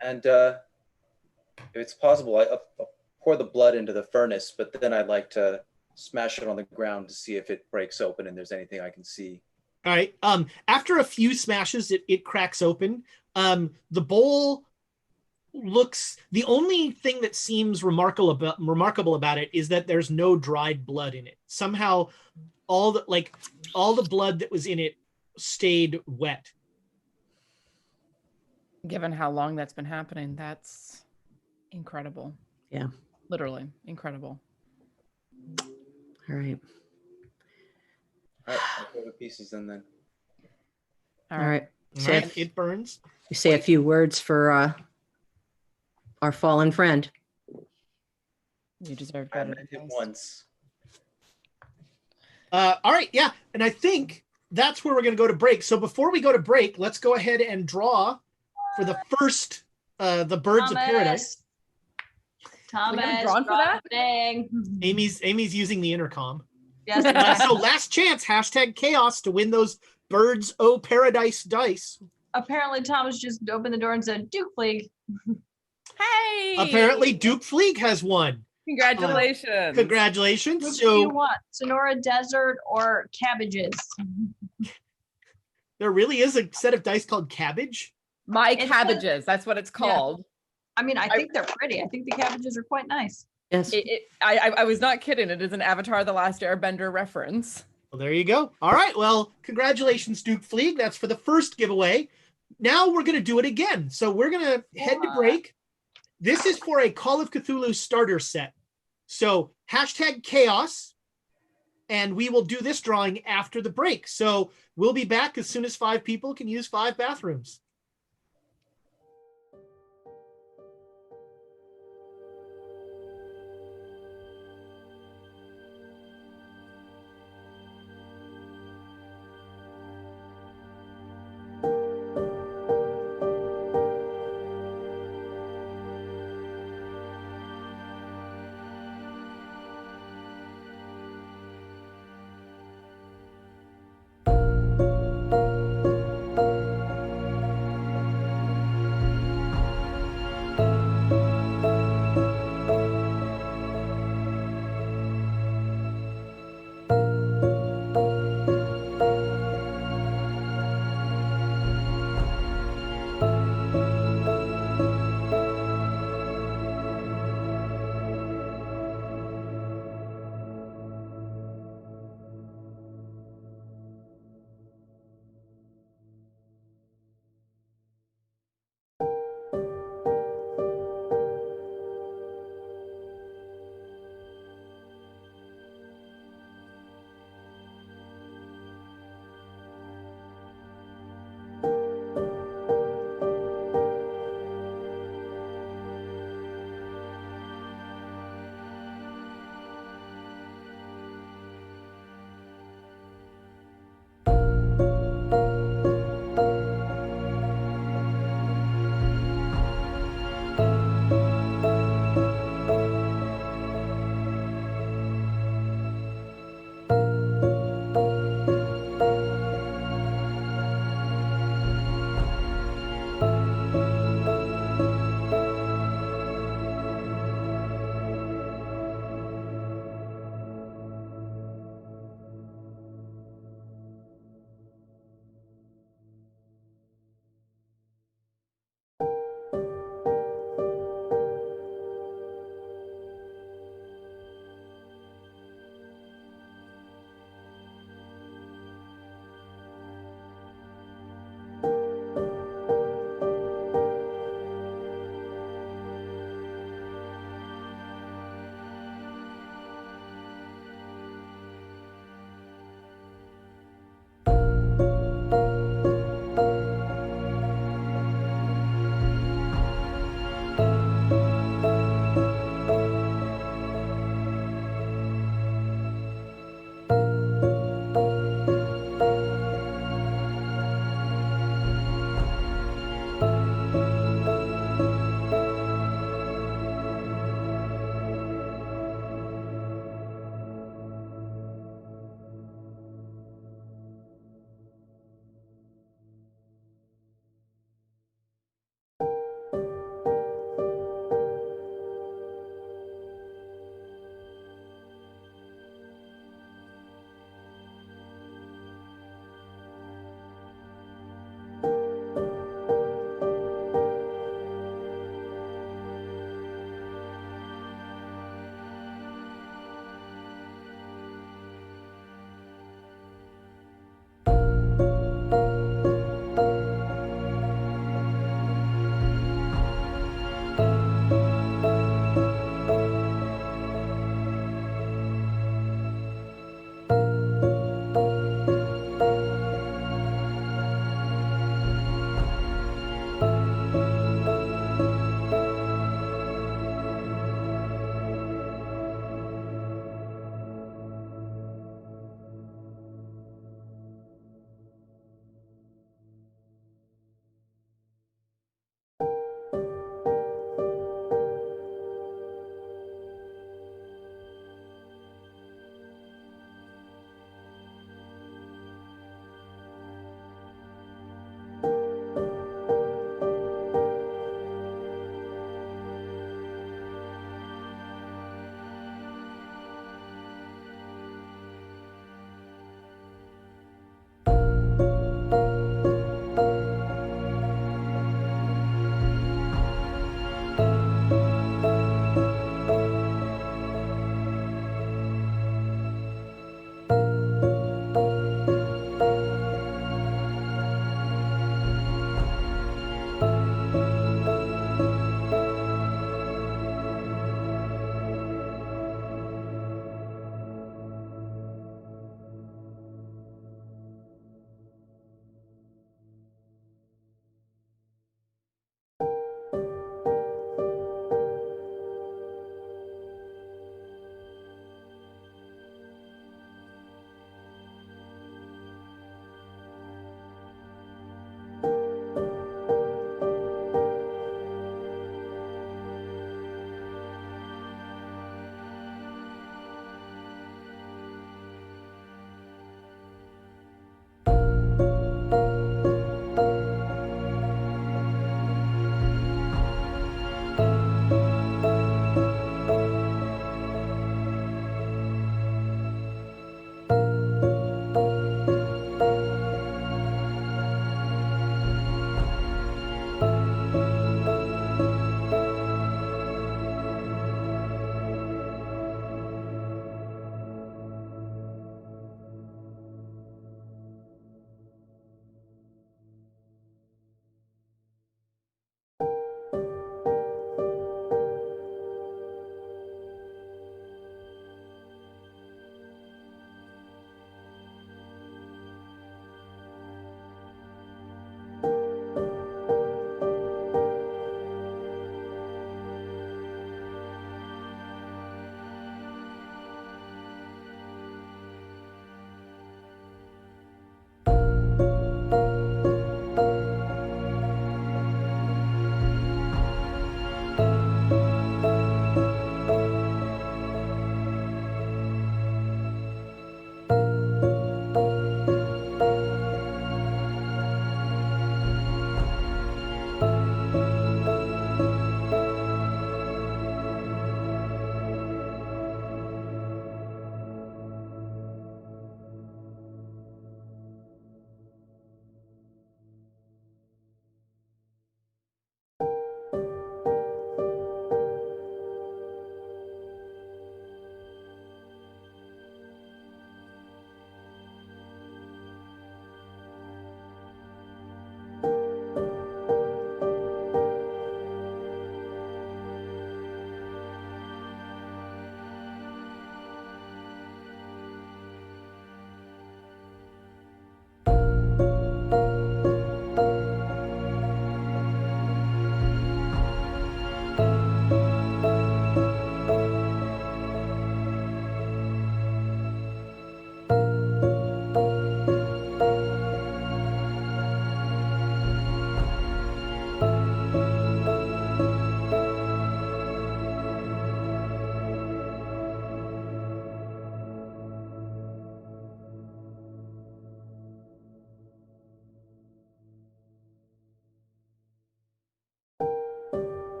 And if it's possible, I'll pour the blood into the furnace, but then I'd like to smash it on the ground to see if it breaks open and there's anything I can see. All right. After a few smashes, it cracks open. The bowl looks. The only thing that seems remarkable about it is that there's no dried blood in it. Somehow, all the blood that was in it stayed wet. Given how long that's been happening, that's incredible. Yeah. Literally incredible. All right. All right, I'll pour the pieces in then. All right. All right. It burns. You say a few words for our fallen friend. You deserve I better. met him once. All right. Yeah. And I think that's where we're going to go to break. So before we go to break, let's go ahead and draw for the first, the Birds of Paradise. Thomas, drawn for that? Amy's using the intercom. Yes. So last chance, #chaos to win those Birds o' Paradise dice. Apparently, Thomas just opened the door and said, Duke Fleeg. Hey! Apparently, Duke Fleeg has won. Congratulations. Congratulations. Which do you want? Sonora Desert or Cabbages? There really is a set of dice called Cabbage. My cabbages. That's what it's called. I mean, I think they're pretty. I think the cabbages are quite nice. Yes. I was not kidding. It is an Avatar: The Last Airbender reference. Well, there you go. All right. Well, congratulations, Duke Fleeg. That's for the first giveaway. Now we're going to do it again. So we're going to head to break. This is for a Call of Cthulhu starter set. So #chaos. And we will do this drawing after the break. So we'll be back as soon as 5 people can use 5 bathrooms.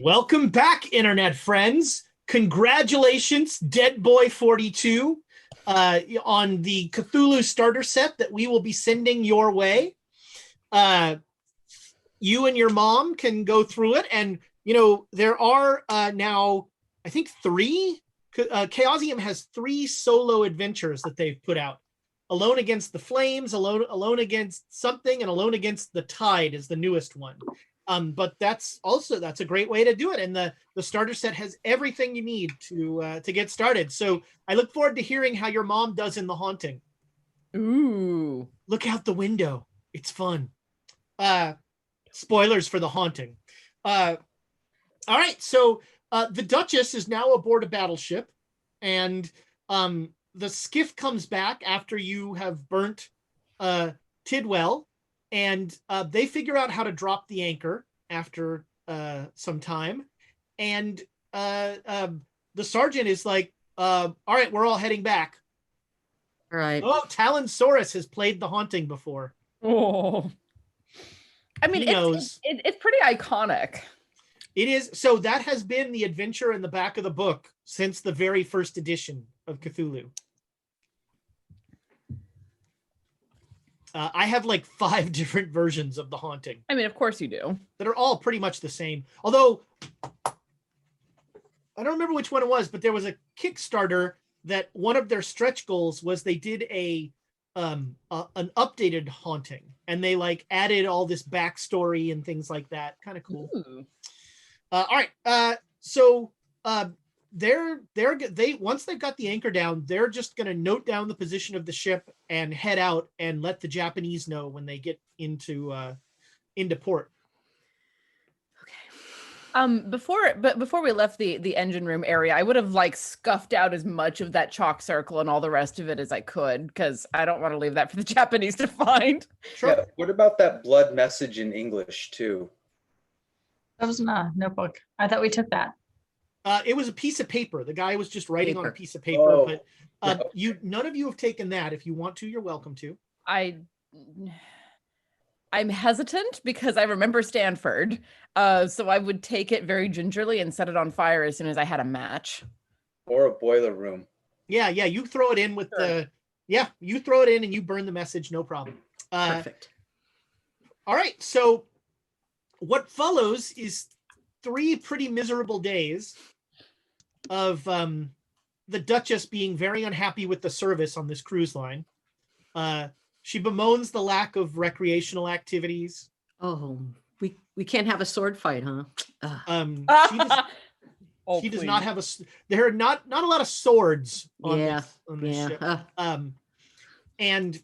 Welcome back, internet friends. Congratulations, Dead Boy 42, on the Cthulhu starter set that we will be sending your way. You and your mom can go through it, and there are now, I think, 3. Chaosium has 3 solo adventures that they've put out. Alone Against the Flames, Alone Against Something, and Alone Against the Tide is the newest one. But that's a great way to do it. And the starter set has everything you need to get started. So I look forward to hearing how your mom does in The Haunting. Ooh. Look out the window. It's fun. Spoilers for The Haunting. All right. So the Duchess is now aboard a battleship, and the skiff comes back after you have burnt Tidwell, and they figure out how to drop the anchor after some time. And the sergeant is like, all right, we're all heading back. All right. Oh, Talonsaurus has played The Haunting before. Oh. I mean, He knows. It's pretty iconic. It is. So that has been the adventure in the back of the book since the very first edition of Cthulhu. I have like 5 different versions of The Haunting. I mean, of course you do. That are all pretty much the same. Although, I don't remember which one it was, but there was a Kickstarter that one of their stretch goals was they did an updated Haunting, and they like added all this backstory and things like that. Kind of cool. All right. So they once they've got the anchor down, they're just going to note down the position of the ship and head out and let the Japanese know when they get into port. Okay. Before we left the engine room area, I would have like scuffed out as much of that chalk circle and all the rest of it as I could, because I don't want to leave that for the Japanese to find. Sure. Yeah, what about that blood message in English too? That was in a notebook. I thought we took that. It was a piece of paper. The guy was just writing on a piece of paper, but none of you have taken that. If you want to, you're welcome to. I'm hesitant because I remember Stanford, so I would take it very gingerly and set it on fire as soon as I had a match. Or a boiler room. Yeah, you throw it in with you throw it in and you burn the message, no problem. Perfect. All right, so what follows is 3 pretty miserable days of the Duchess being very unhappy with the service on this cruise line. She bemoans the lack of recreational activities. Oh, we can't have a sword fight, huh? She does not have there are not a lot of swords on this ship. And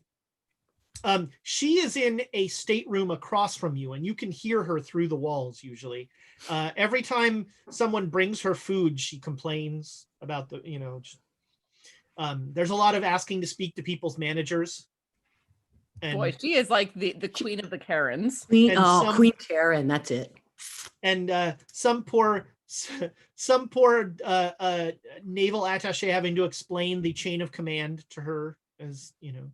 she is in a stateroom across from you, and you can hear her through the walls usually. Every time someone brings her food, she complains about there's a lot of asking to speak to people's managers. And boy, she is like the queen of the Karens. Queen Karen, that's it. And some poor naval attaché having to explain the chain of command to her, as you know.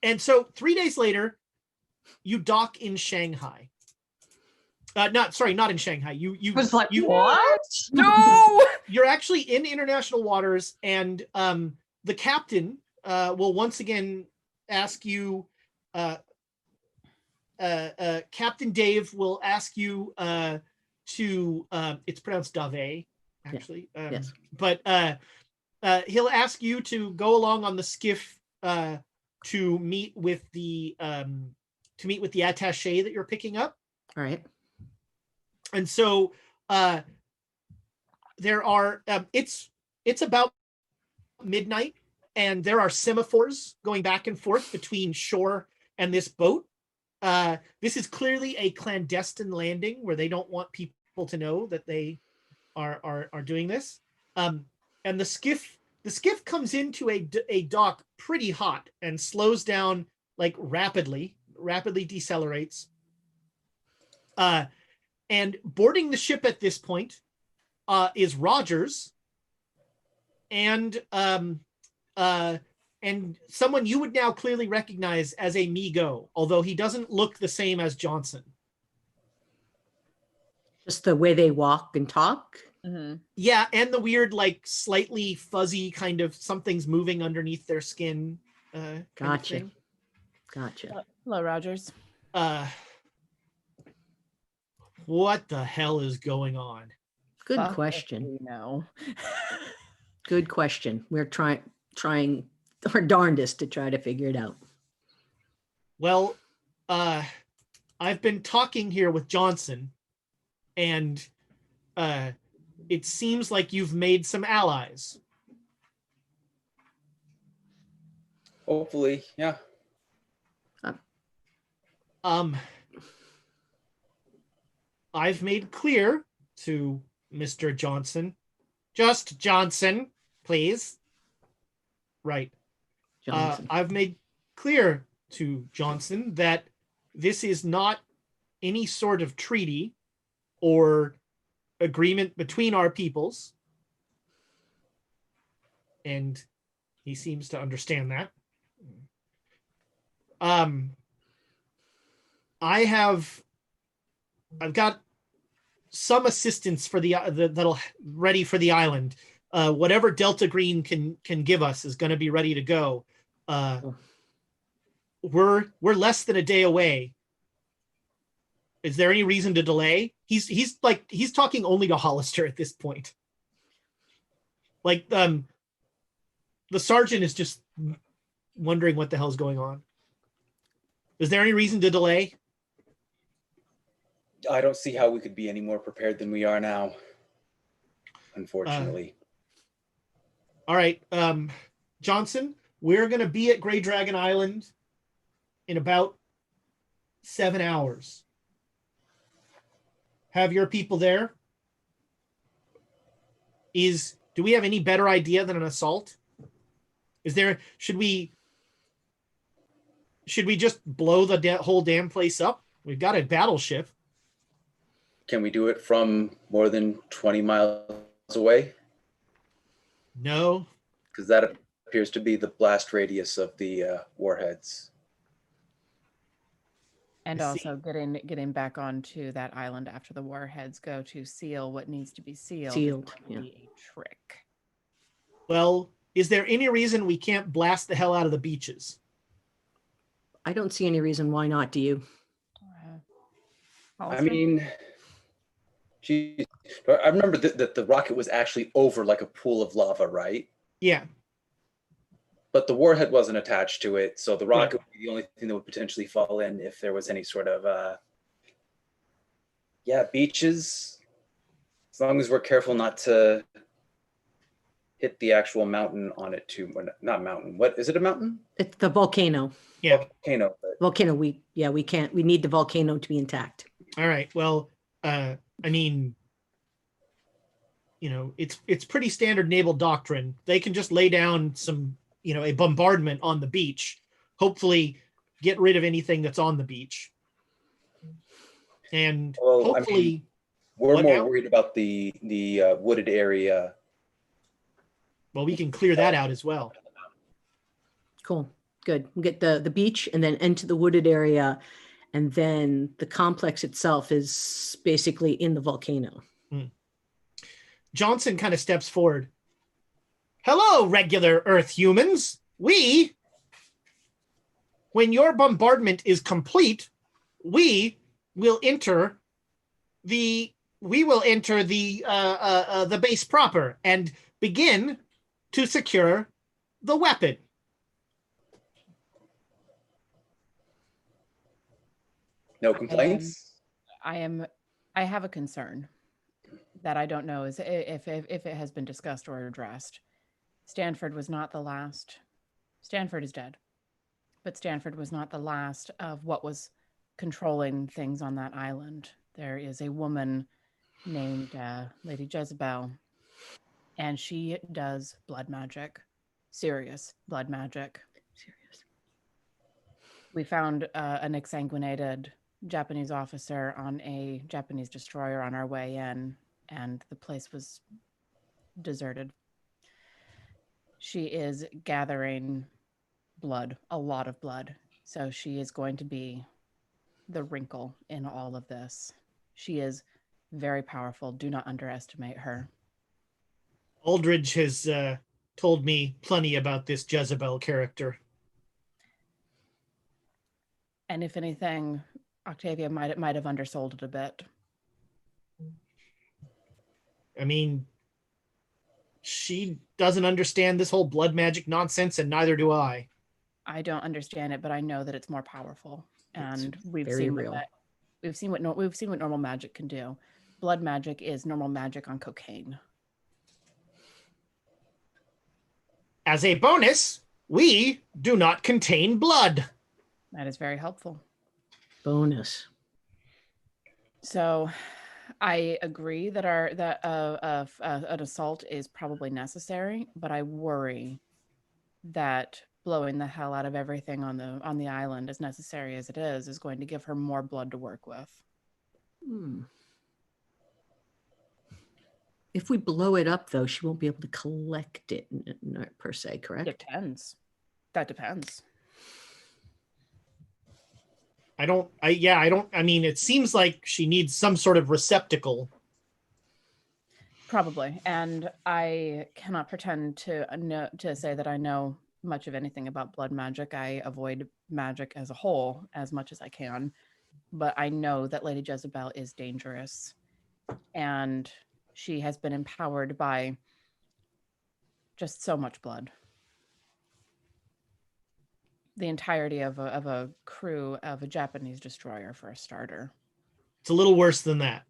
And so 3 days later, you dock in Shanghai. Not in Shanghai. You was like, what? No, you're actually in international waters, and the captain will once again ask you. Captain Dave will ask you to. It's pronounced Dave, actually. Yeah. Yes. But he'll ask you to go along on the skiff to meet with the attaché that you're picking up. All right. And so there are it's about midnight, and there are semaphores going back and forth between shore and this boat. This is clearly a clandestine landing where they don't want people to know that they are doing this. And the skiff comes into a dock pretty hot and slows down like rapidly decelerates. And boarding the ship at this point is Rogers and someone you would now clearly recognize as a Migo, although he doesn't look the same as Johnson. Just the way they walk and talk. Mm-hmm. Yeah, and the weird, like, slightly fuzzy kind of something's moving underneath their skin. Kind of Gotcha. thing. Gotcha. Hello, Rogers. What the hell is going on? Good Fuck if question. we know. Good question. We're trying our darndest to try to figure it out. Well, I've been talking here with Johnson, and it seems like you've made some allies. Hopefully, yeah. I've made clear to Mr. Johnson, just Johnson, please. Right. Johnson. I've made clear to Johnson that this is not any sort of treaty or agreement between our peoples. And he seems to understand that. I've got some assistance for that'll ready for the island. Whatever Delta Green can give us is going to be ready to go. We're less than a day away. Is there any reason to delay? He's talking only to Hollister at this point. Like, the sergeant is just wondering what the hell's going on. Is there any reason to delay? I don't see how we could be any more prepared than we are now, unfortunately. All right, Johnson, we're going to be at Grey Dragon Island in about 7 hours. Have your people there? Do we have any better idea than an assault? Should we just blow the whole damn place up? We've got a battleship. Can we do it from more than 20 miles away? No. Because that appears to be the blast radius of the warheads. And also getting back onto that island after the warheads go to seal what needs to be sealed. Yeah. Be a trick. Well, is there any reason we can't blast the hell out of the beaches? I don't see any reason why not. Do you? I mean, geez, I remember that the rocket was actually over like a pool of lava, right? Yeah. But the warhead wasn't attached to it, so the rocket would be the only thing that would potentially fall in if there was any sort of, beaches. As long as we're careful not to hit the actual mountain on it too. Not mountain. What is it? A mountain? It's the volcano. Yeah. Volcano. Volcano. We can't. We need the volcano to be intact. All right. Well, I mean, it's pretty standard naval doctrine. They can just lay down a bombardment on the beach, hopefully get rid of anything that's on the beach. And hopefully we're more worried about the wooded area. Well, we can clear that out as well. Cool. Good. We'll get the beach and then into the wooded area. And then the complex itself is basically in the volcano. Johnson kind of steps forward. Hello, regular Earth humans. When your bombardment is complete, we will enter the base proper and begin to secure the weapon. No complaints? I have a concern that I don't know if it has been discussed or addressed. Stanford was not the last. Stanford is dead. But Stanford was not the last of what was controlling things on that island. There is a woman named Lady Jezebel, and she does blood magic. Serious blood magic. Serious. We found an exsanguinated Japanese officer on a Japanese destroyer on our way in, and the place was deserted. She is gathering blood, a lot of blood. So she is going to be the wrinkle in all of this. She is Very powerful. Do not underestimate her. Aldridge has told me plenty about this Jezebel character. And if anything, Octavia might have undersold it a bit. I mean, she doesn't understand this whole blood magic nonsense, and neither do I. I don't understand it, but I know that it's more powerful, and we've very seen real. We've seen what normal magic can do. Blood magic is normal magic on cocaine. As a bonus, we do not contain blood. That is very helpful. Bonus. So, I agree that an assault is probably necessary, but I worry that blowing the hell out of everything on the island, as necessary as it is going to give her more blood to work with. If we blow it up, though, she won't be able to collect it per se, correct? Depends. That depends. I mean, it seems like she needs some sort of receptacle. Probably. And I cannot pretend to say that I know much of anything about blood magic. I avoid magic as a whole as much as I can. But I know that Lady Jezebel is dangerous. And she has been empowered by just so much blood. The entirety of a crew of a Japanese destroyer, for a starter. It's a little worse than that.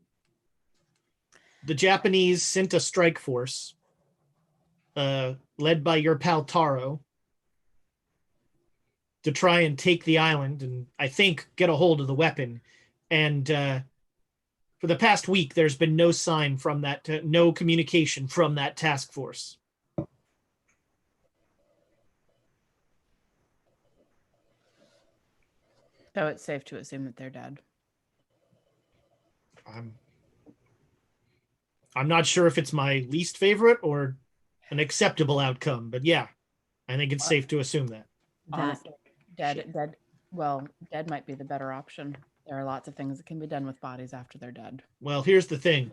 The Japanese sent a strike force, led by your pal Taro, to try and take the island and, I think, get a hold of the weapon. And for the past week, there's been no sign from that, no communication from that task force. So it's safe to assume that they're dead. I'm not sure if it's my least favorite or an acceptable outcome, but yeah, I think it's safe to assume that. Honestly, dead. Well, dead might be the better option. There are lots of things that can be done with bodies after they're dead. Well, here's the thing.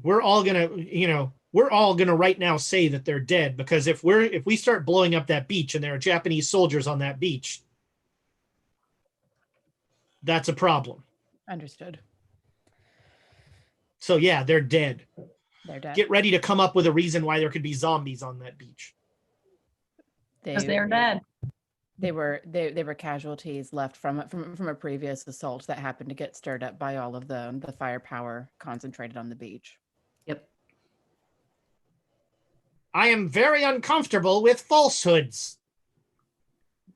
We're all gonna right now say that they're dead, because if we start blowing up that beach and there are Japanese soldiers on that beach, that's a problem. Understood. So yeah, they're dead. They're dead. Get ready to come up with a reason why there could be zombies on that beach. Because they're dead. They were casualties left from a previous assault that happened to get stirred up by all of the firepower concentrated on the beach. Yep. I am very uncomfortable with falsehoods.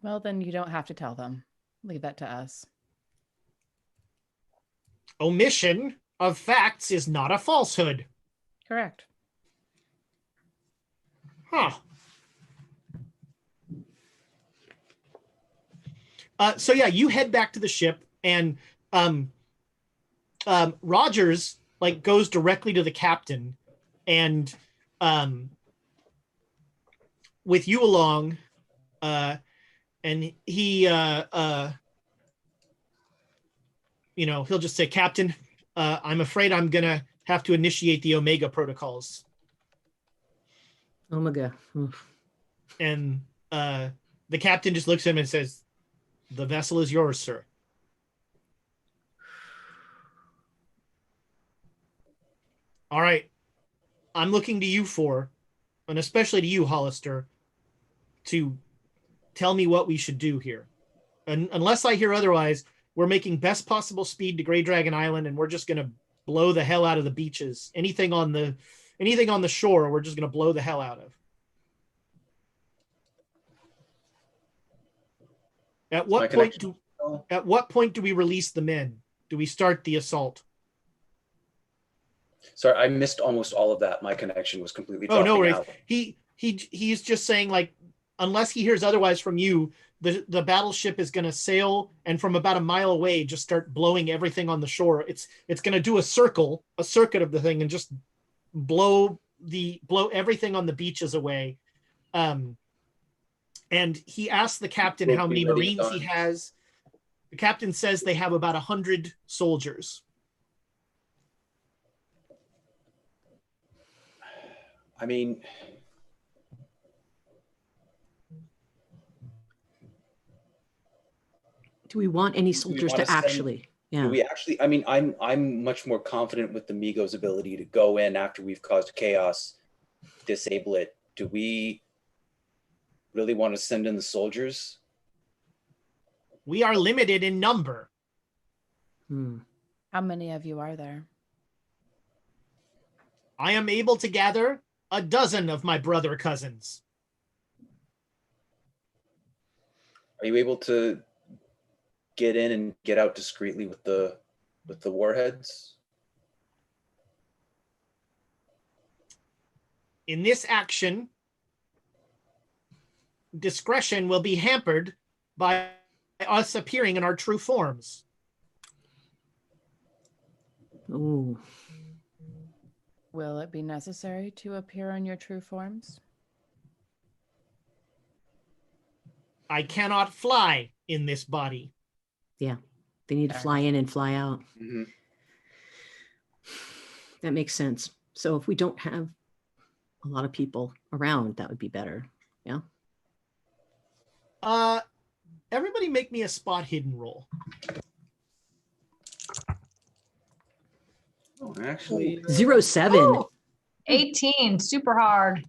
Well, then you don't have to tell them. Leave that to us. Omission of facts is not a falsehood. Correct. Huh. So yeah, you head back to the ship, and Rogers goes directly to the captain, and with you along, and he he'll just say, "Captain, I'm afraid I'm gonna have to initiate the Omega protocols." Omega. And the captain just looks at him and says, "The vessel is yours, sir." All right. I'm looking to you and especially to you, Hollister, to tell me what we should do here. And unless I hear otherwise, we're making best possible speed to Grey Dragon Island, and we're just going to blow the hell out of the beaches. Anything on the shore, we're just going to blow the hell out of. At what point do we release the men? Do we start the assault? Sorry, I missed almost all of that. My connection was completely dropping no worries. out. He's just saying, unless he hears otherwise from you, the battleship is going to sail, and from about a mile away, just start blowing everything on the shore. It's going to do a circuit of the thing, and just blow everything on the beaches away. And he asks the captain how many Marines he has. The captain says they have about 100 soldiers. I mean, Do we want any soldiers wanna to actually? do Yeah. we actually, I mean, I'm much more confident with the Migos' ability to go in after we've caused chaos, disable it. Do we really want to send in the soldiers? We are limited in number. How many of you are there? I am able to gather a dozen of my brother cousins. Are you able to get in and get out discreetly with the warheads? In this action, discretion will be hampered by us appearing in our true forms. Ooh. Will it be necessary to appear in your true forms? I cannot fly in this body. Yeah. They need to fly in and fly out. Mm-hmm. That makes sense. So if we don't have a lot of people around, that would be better. Yeah. Everybody make me a spot hidden roll. Oh, actually, 07. Ooh, 18, super hard.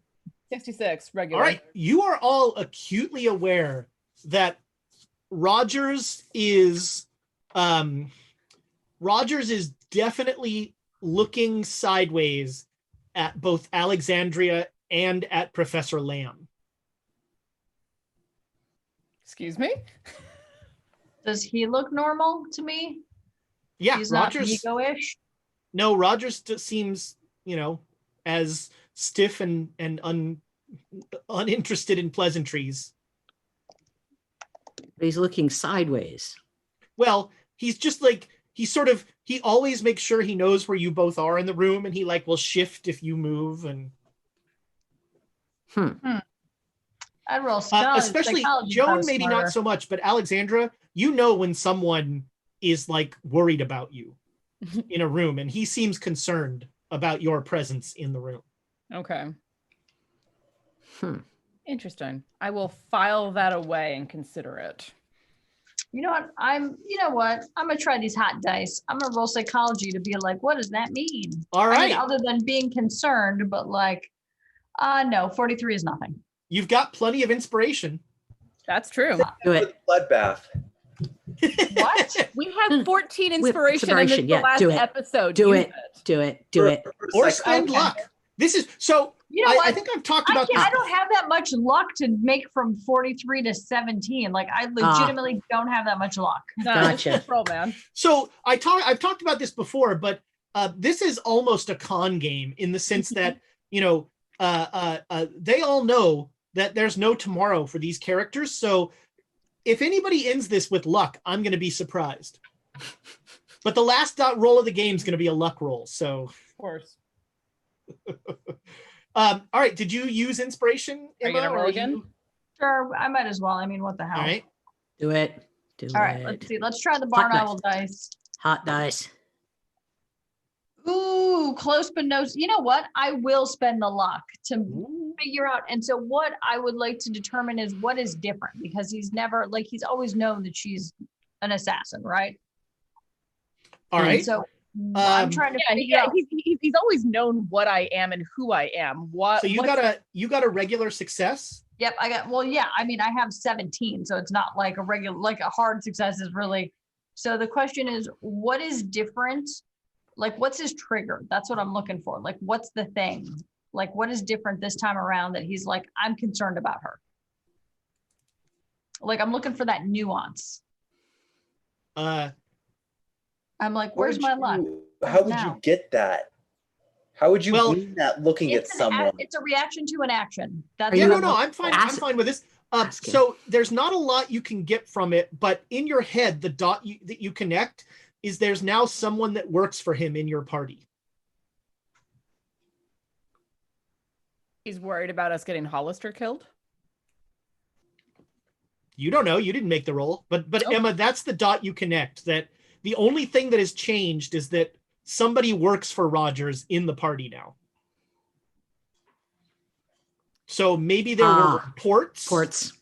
66, regular. All right. You are all acutely aware that Rogers is definitely looking sideways at both Alexandria and at Professor Lamb. Excuse me? Does he look normal to me? Yeah, He's Rogers. not ego-ish. No, Rogers seems, as stiff and uninterested in pleasantries. But he's looking sideways. Well, he's just like, he always makes sure he knows where you both are in the room, and he will shift if you move. And I'd roll psychology. especially Joan, maybe not so much, but Alexandra, when someone is worried about you in a room, and he seems concerned about your presence in the room. Okay. Interesting. I will file that away and consider it. You know what? I'm gonna try these hot dice. I'm gonna roll psychology to be like, what does that mean? All right. I mean, other than being concerned, but no, 43 is nothing. You've got plenty of inspiration. That's true. Do it. bloodbath. What? We have 14 inspiration in this yeah, last do it. episode. Do Use it. Do it. Do it. Or spend luck. This is so. You know what? I think I've talked about this. I don't have that much luck to make from 43 to 17. I legitimately don't have that much luck. Gotcha. Roll, man. So I've talked about this before, but this is almost a con game in the sense that they all know that there's no tomorrow for these characters. So if anybody ends this with luck, I'm going to be surprised. But the last roll of the game is going to be a luck roll. So of course. All right. Did you use inspiration, Are you Emma, gonna roll again? Sure, I might as well. I mean, what the hell? All right. Do it. Do All right, it. let's see. Let's try the barn Hot owl dice. Hot dice. Ooh, close but no. You know what? I will spend the luck to figure out. And so what I would like to determine is what is different, because he's always known that she's an assassin, right? All right. And so I'm trying to figure out. He's always known what I am and who I am. So you got a regular success. Yep, I got. Well, yeah. I mean, I have 17, so it's not like a regular, a hard success is really. So the question is, what is different? What's his trigger? That's what I'm looking for. What's the thing? What is different this time around that he's I'm concerned about her? I'm looking for that nuance. I'm where's my luck? How would you get that? How would you glean that looking at someone? It's a reaction to an action. That's No, I'm fine. I'm fine with this. So there's not a lot you can get from it, but in your head, the dot that you connect is there's now someone that works for him in your party. He's worried about us getting Hollister killed. You don't know. You didn't make the roll, but Emma, that's the dot you connect. That the only thing that has changed is that somebody works for Rogers in the party now. So maybe there were reports. Ports.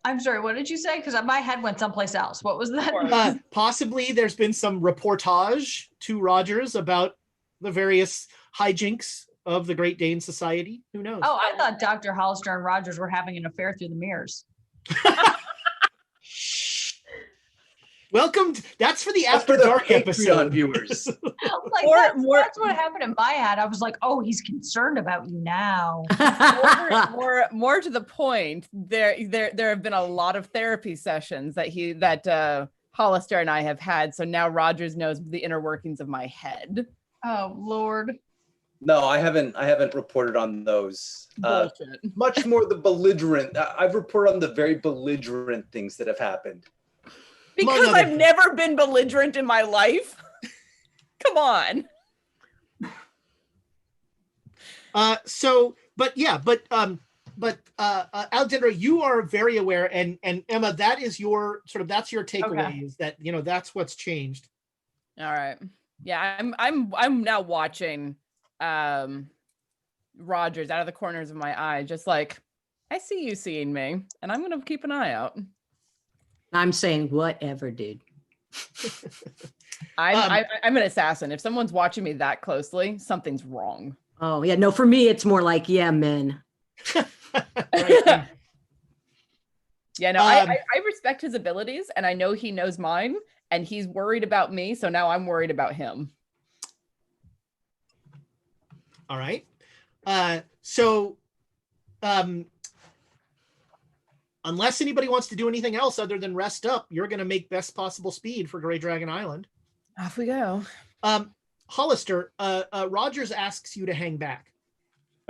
I'm sorry, what did you say? Because my head went someplace else. What was that? Possibly there's been some reportage to Rogers about the various hijinks of the Great Dane Society. Who knows? Oh, I thought Dr. Hollister and Rogers were having an affair through the mirrors. Welcome. That's for the After Dark episode, viewers. Like that's what happened in my head. I was like, oh, he's concerned about you now. more to the point, there have been a lot of therapy sessions that Hollister and I have had. So now Rogers knows the inner workings of my head. Oh Lord. No, I haven't reported on those. Bullshit. Much more the belligerent. I've reported on the very belligerent things that have happened. Because I've never been belligerent in my life. Come on. Alexandra, you are very aware, and Emma, that's your takeaway, Okay. is that that's what's changed. All right. Yeah, I'm now watching Rogers out of the corners of my eye, just like, I see you seeing me, and I'm gonna keep an eye out. I'm saying whatever, dude. I'm an assassin. If someone's watching me that closely, something's wrong. Oh yeah, no, for me it's more like, yeah, men. Right. Yeah, no, I respect his abilities, and I know he knows mine, and he's worried about me, so now I'm worried about him. All right. Unless anybody wants to do anything else other than rest up, you're going to make best possible speed for Grey Dragon Island. Off we go. Hollister, Rogers asks you to hang back.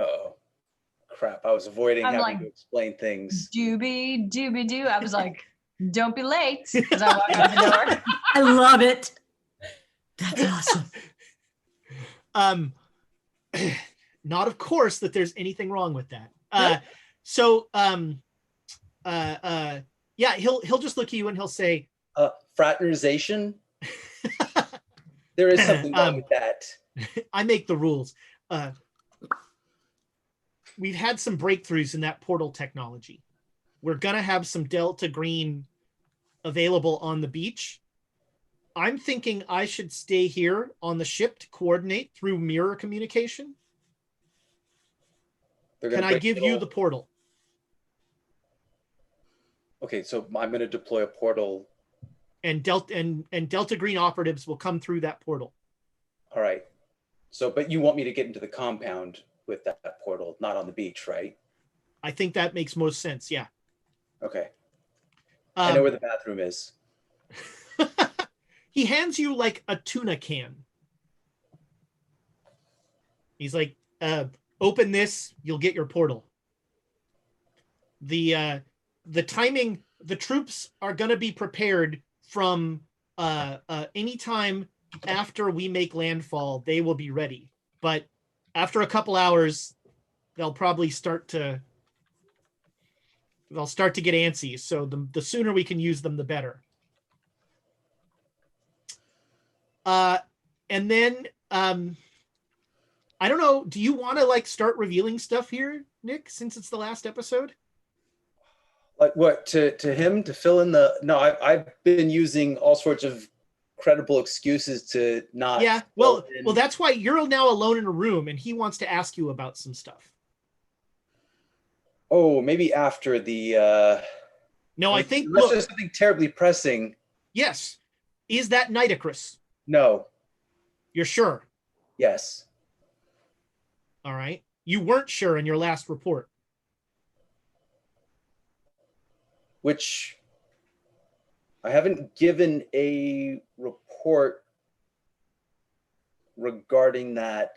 Uh-oh. Crap, I was avoiding having to explain things. Doobie doo. I was like, don't be late, as I walk out the door. I love it. That's awesome. Not of course that there's anything wrong with that. Yeah, he'll just look at you and he'll say, fraternization? There is something wrong with that. I make the rules. We've had some breakthroughs in that portal technology. We're gonna have some Delta Green available on the beach. I'm thinking I should stay here on the ship to coordinate through mirror communication. Can I give you the portal? Okay, so I'm going to deploy a portal. And Delta Green operatives will come through that portal. All right. So, but you want me to get into the compound with that portal, not on the beach, right? I think that makes most sense. Yeah. Okay. I know where the bathroom is. He hands you like a tuna can. He's like, open this, you'll get your portal. The timing, the troops are going to be prepared from anytime after we make landfall. They will be ready, but after a couple hours they'll probably start to get antsy, so the sooner we can use them the better. And then I don't know, do you want to like start revealing stuff here, Nick, since it's the last episode? Like what, to him to fill in the... No, I've been using all sorts of credible excuses to not... Yeah, well, that's why you're now alone in a room and he wants to ask you about some stuff. Oh, maybe after the... No, I think... Unless there's something terribly pressing. Yes. Is that Nitocris? No. You're sure? Yes. All right. You weren't sure in your last report. Which I haven't given a report regarding that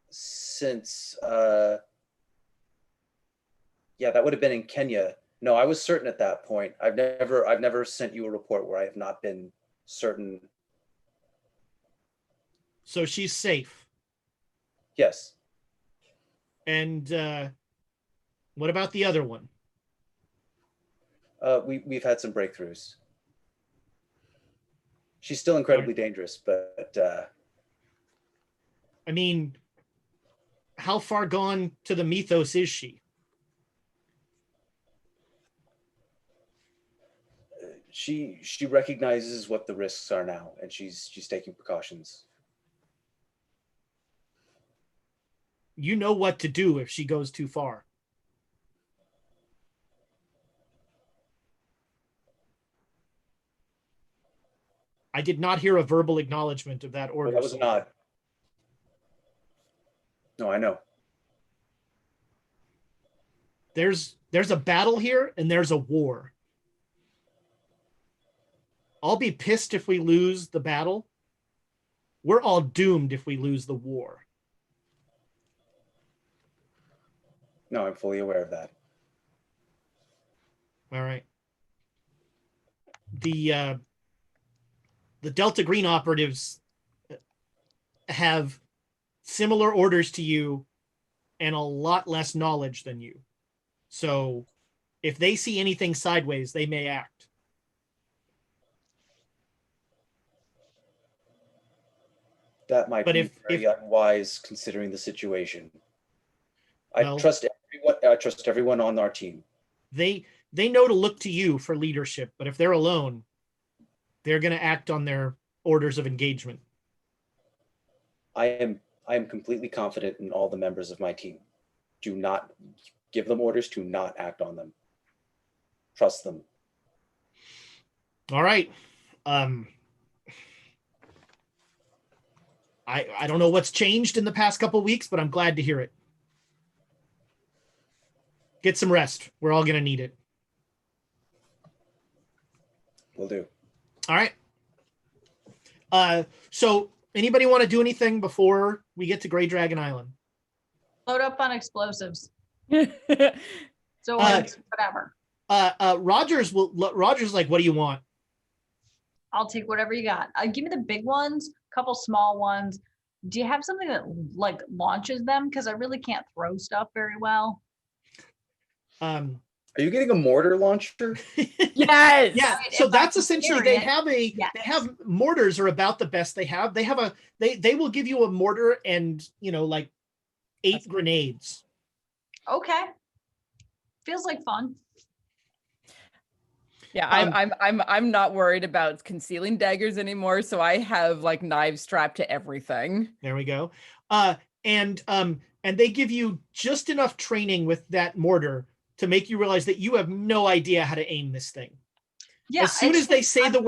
since, yeah, that would have been in Kenya. No, I was certain at that point. I've never sent you a report where I have not been certain. So she's safe. Yes. And what about the other one? We've had some breakthroughs. She's still incredibly dangerous, but I mean, how far gone to the mythos is she? She recognizes what the risks are now, and she's taking precautions. You know what to do if she goes too far. I did not hear a verbal acknowledgement of that order. That was a nod. No, I know. There's a battle here and there's a war. I'll be pissed if we lose the battle. We're all doomed if we lose the war. No, I'm fully aware of that. All right. The Delta Green operatives have similar orders to you and a lot less knowledge than you. So if they see anything sideways, they may act. That might be very unwise considering the situation. I trust everyone on our team. They know to look to you for leadership, but if they're alone, they're going to act on their orders of engagement. I am completely confident in all the members of my team. Do not give them orders to not act on them. Trust them. All right. I don't know what's changed in the past couple of weeks, but I'm glad to hear it. Get some rest. We're all going to need it. Will do. All right. So anybody want to do anything before we get to Grey Dragon Island? Load up on explosives. So whatever. Roger's like, what do you want? I'll take whatever you got. Give me the big ones, a couple small ones. Do you have something that like launches them? Because I really can't throw stuff very well. Are you getting a mortar launcher? Yes. Yeah. So that's essentially they have mortars are about the best they have. They will give you a mortar and like 8 grenades. Okay. Feels like fun. Yeah, I'm not worried about concealing daggers anymore, so I have like knives strapped to everything. There we go. And they give you just enough training with that mortar to make you realize that you have no idea how to aim this thing. Yeah. As soon as they say the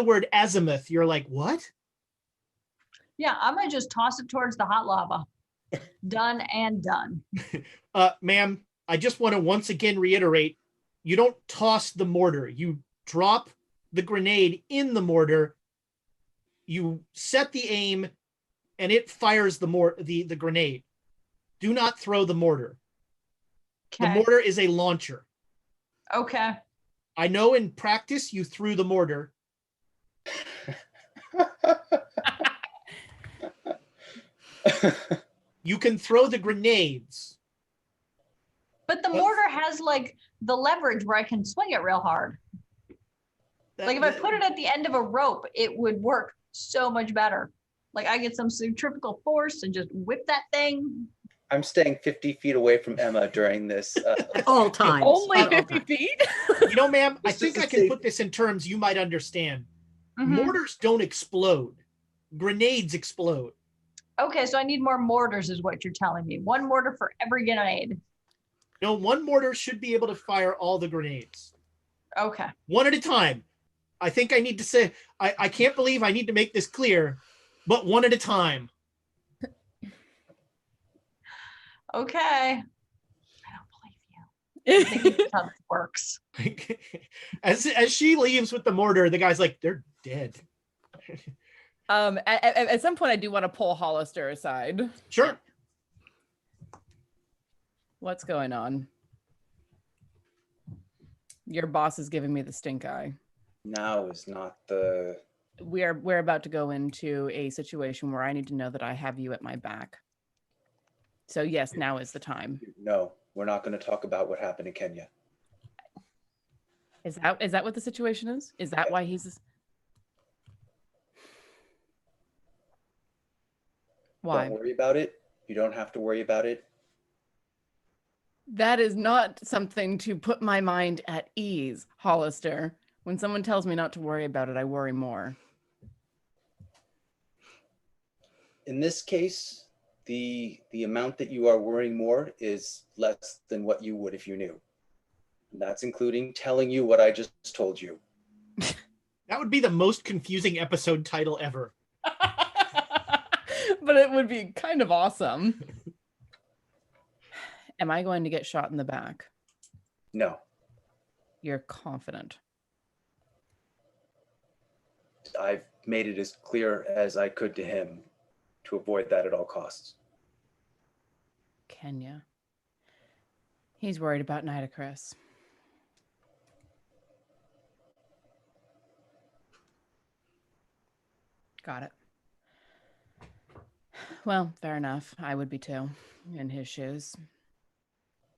word azimuth, you're like, what? Yeah, I'm gonna just toss it towards the hot lava. Done and done. Ma'am, I just want to once again reiterate, you don't toss the mortar. You drop the grenade in the mortar. You set the aim, and it fires the grenade. Do not throw the mortar. Okay. The mortar is a launcher. Okay. I know in practice you threw the mortar. You can throw the grenades. But the mortar has like the leverage where I can swing it real hard. Like if I put it at the end of a rope, it would work so much better. Like I get some centrifugal force and just whip that thing. I'm staying 50 feet away from Emma during this. All times. Only 50 feet? Ma'am, I think I can put this in terms you might understand. Mm-hmm. Mortars don't explode. Grenades explode. Okay, so I need more mortars is what you're telling me. 1 mortar for every grenade. No, 1 mortar should be able to fire all the grenades. Okay. 1 at a time. I think I need to say, I can't believe I need to make this clear, but 1 at a time. Okay. I don't believe you. I think that's how this works. As she leaves with the mortar, the guy's like, they're dead. At some point, I do want to pull Hollister aside. Sure. What's going on? Your boss is giving me the stink eye. Now is not the... We're about to go into a situation where I need to know that I have you at my back. So yes, now is the time. No, we're not going to talk about what happened in Kenya. Is that what the situation is? Is that why he's... Why? Don't worry about it. You don't have to worry about it. That is not something to put my mind at ease, Hollister. When someone tells me not to worry about it, I worry more. In this case, the amount that you are worrying more is less than what you would if you knew. And that's including telling you what I just told you. That would be the most confusing episode title ever. But it would be kind of awesome. Am I going to get shot in the back? No. You're confident. I've made it as clear as I could to him to avoid that at all costs. Kenya. He's worried about Nitocris. Got it. Well, fair enough. I would be too, in his shoes.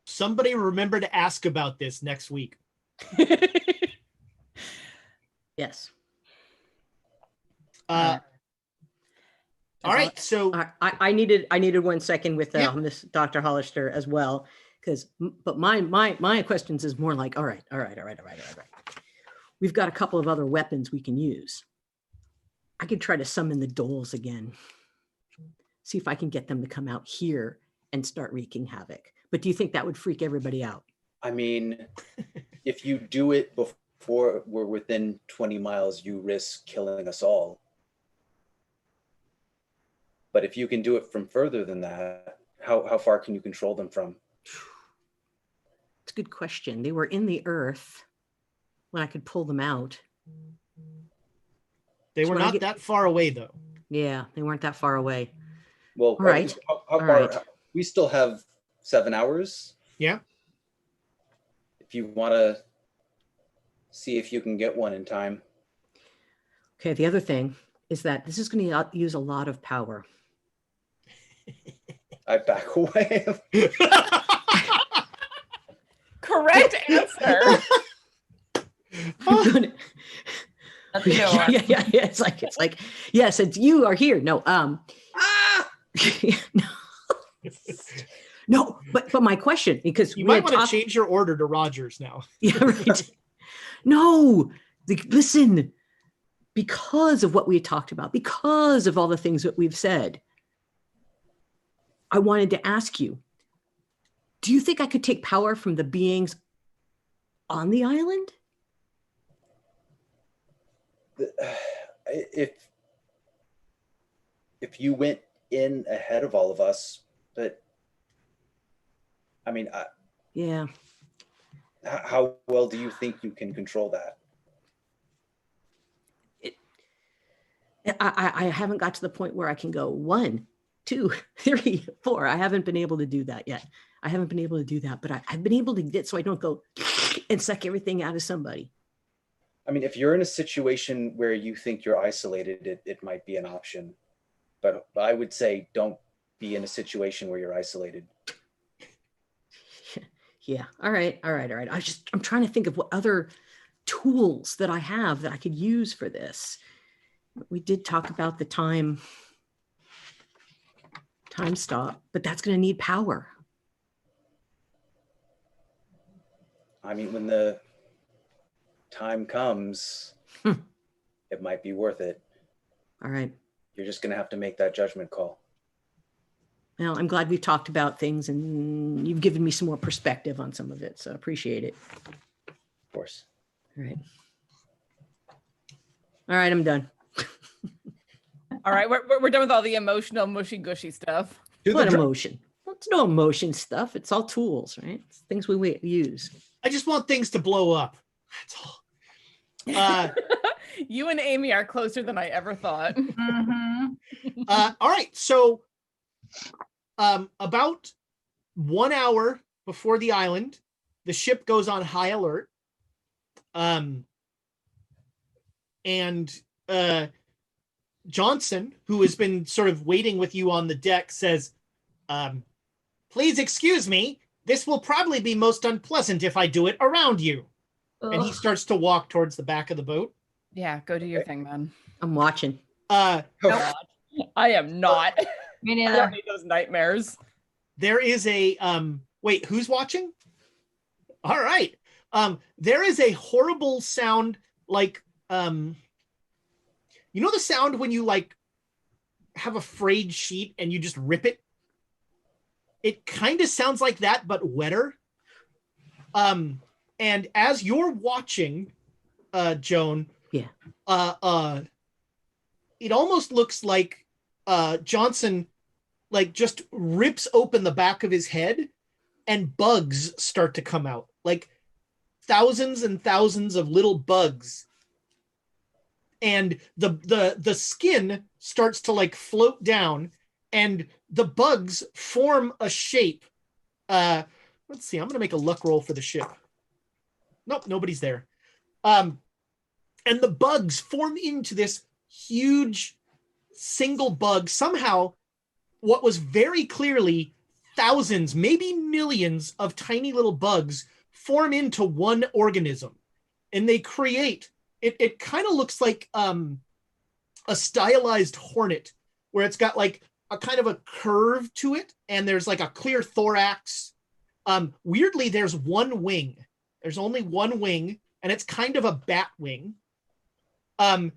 Somebody remember to ask about this next week. Yes. All right. So I needed 1 second with Yeah. Miss Dr. Hollister as well, but my questions is more like, all right. We've got a couple of other weapons we can use. I could try to summon the Doles again. See if I can get them to come out here and start wreaking havoc. But do you think that would freak everybody out? I mean, if you do it before we're within 20 miles, you risk killing us all. But if you can do it from further than that, how far can you control them from? It's a good question. They were in the earth when I could pull them out. they were not that far away, though. Yeah, they weren't that far away. Well, All right. how All far? right. We still have 7 hours. Yeah. If you want to see if you can get one in time. Okay, the other thing is that this is going to use a lot of power. I back away. Correct answer. I'm gonna- That's a good yeah, one. yeah. It's like, yes, it's you are here. No, no, but my question, because You we might had want to talked- change your order to Rogers now. Yeah, right. No, listen, because of what we had talked about, because of all the things that we've said, I wanted to ask you, do you think I could take power from the beings on the island? If you went in ahead of all of us, but I mean, Yeah. how well do you think you can control that? I haven't got to the point where I can go 1, 2, 3, 4. I haven't been able to do that yet. But I've been able to get so I don't go and suck everything out of somebody. I mean, if you're in a situation where you think you're isolated, it might be an option. But I would say don't be in a situation where you're isolated. Yeah. All right. I'm trying to think of what other tools that I have that I could use for this. We did talk about the time stop, but that's going to need power. I mean, when the time comes, it might be worth it. All right. You're just going to have to make that judgment call. Well, I'm glad we've talked about things and you've given me some more perspective on some of it. So I appreciate it. Of course. All right. All right. I'm done. All right, we're done with all the emotional, mushy gushy stuff. What emotion? Well, it's no emotion stuff. It's all tools, right? It's things we use. I just want things to blow up. That's all. You and Amy are closer than I ever thought. Mm-hmm. All right. So about 1 hour before the island, the ship goes on high alert. And Johnson, who has been sort of waiting with you on the deck, says, please excuse me. This will probably be most unpleasant if I do it around you. And he starts to walk towards the back of the boat. Yeah, go do your thing, man. I'm watching. I am not. Me I neither. don't need those nightmares. There is a wait, who's watching? All right. There is a horrible sound like you know the sound when you like have a frayed sheet and you just rip it? It kind of sounds like that, but wetter. And as you're watching, Joan, Yeah. It almost looks like Johnson like just rips open the back of his head and bugs start to come out, like thousands and thousands of little bugs, and the skin starts to like float down, and the bugs form a shape. Let's see, I'm gonna make a luck roll for the ship. Nope, nobody's there. And the bugs form into this huge single bug. Somehow what was very clearly thousands, maybe millions of tiny little bugs form into one organism, and they create it kind of looks like a stylized hornet, where it's got like a kind of a curve to it, and there's like a clear thorax. Weirdly, there's one wing. There's only one wing, and it's kind of a bat wing. And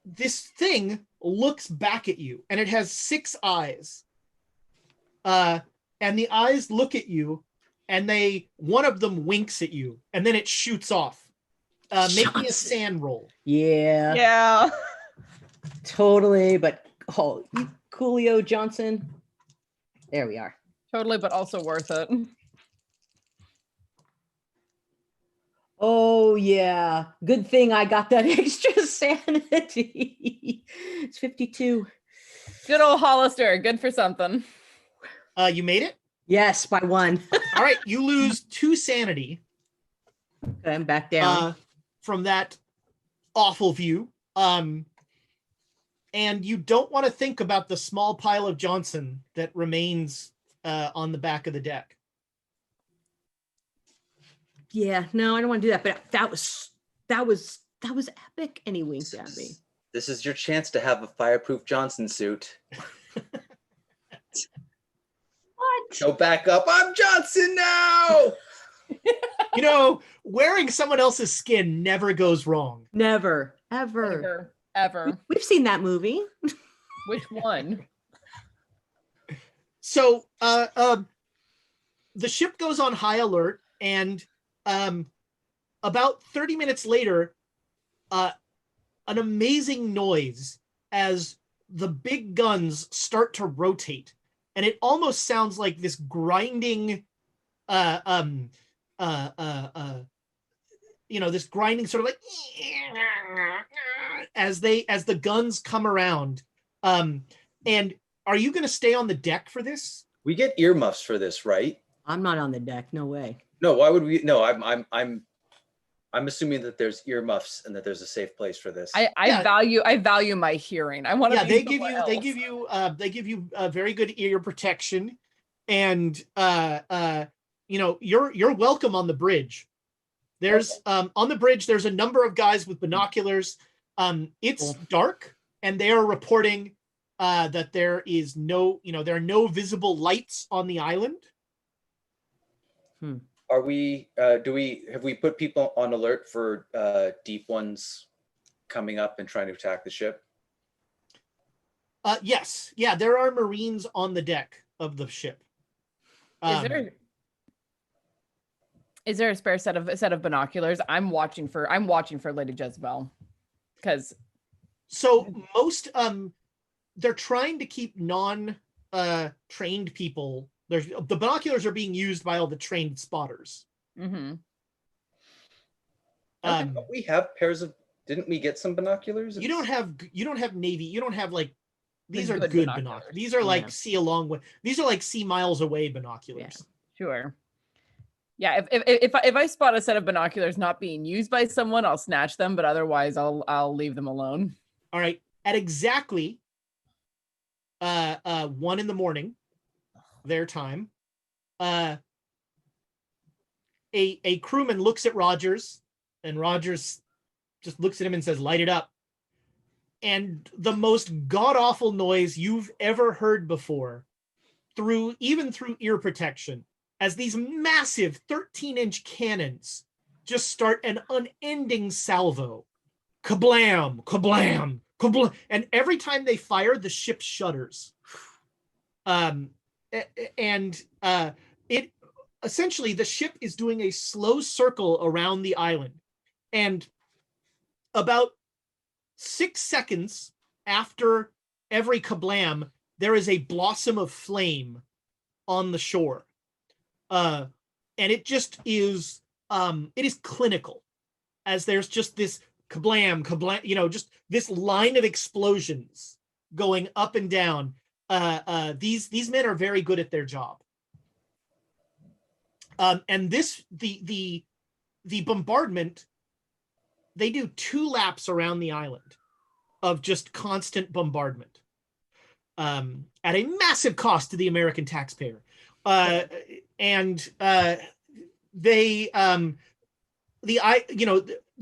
this thing looks back at you, and it has 6 eyes. And the eyes look at you, and one of them winks at you, and then it shoots off. Make me a sand roll. Yeah. Yeah. Totally. But Coolio Johnson. There we are. Totally, but also worth it. Oh yeah. Good thing I got that extra sanity. It's 52. Good old Hollister. Good for something. You made it? Yes, by 1. All right, you lose 2 sanity. Okay, I'm back down. From that awful view. And you don't want to think about the small pile of Johnson that remains on the back of the deck. Yeah, no, I don't want to do that. But that was epic. And he winked at me. This is your chance to have a fireproof Johnson suit. What? Go back up. I'm Johnson now. You know, wearing someone else's skin never goes wrong. Never, ever. Ever. We've seen that movie. Which one? So the ship goes on high alert, and about 30 minutes later, an amazing noise as the big guns start to rotate, and it almost sounds like this grinding this grinding sort of like as the guns come around. And are you going to stay on the deck for this? We get earmuffs for this, right? I'm not on the deck. No way. No, why would we? No, I'm assuming that there's earmuffs and that there's a safe place for this. I value my hearing. I want to. Yeah, they give you very good ear protection, and you're welcome on the bridge. There's on the bridge, there's a number of guys with binoculars. It's dark, and they are reporting that there is there are no visible lights on the island. Are we? Have we put people on alert for deep ones coming up and trying to attack the ship? Yes, yeah, there are Marines on the deck of the ship. Is there a spare set of binoculars? I'm watching for Lady Jezebel, because most they're trying to keep trained people. The binoculars are being used by all the trained spotters. Mm-hmm. We have pairs of. Didn't we get some binoculars? You don't have Navy. You don't have like these are good binoculars. These are like see miles away binoculars. Yeah, sure. Yeah, if I spot a set of binoculars not being used by someone, I'll snatch them, but otherwise I'll leave them alone. All right. At exactly 1 a.m, their time, a crewman looks at Rogers, and Rogers just looks at him and says, "Light it up." and the most god-awful noise you've ever heard before, even through ear protection, as these massive 13-inch cannons just start an unending salvo. Kablam, kablam, kablam. And every time they fire, the ship shudders. It essentially, the ship is doing a slow circle around the island. And about 6 seconds after every kablam, there is a blossom of flame on the shore. And it just is, it is clinical, as there's just this kablam, kablam, just this line of explosions going up and down. These men are very good at their job. And the bombardment, they do 2 laps around the island of just constant bombardment, at a massive cost to the American taxpayer.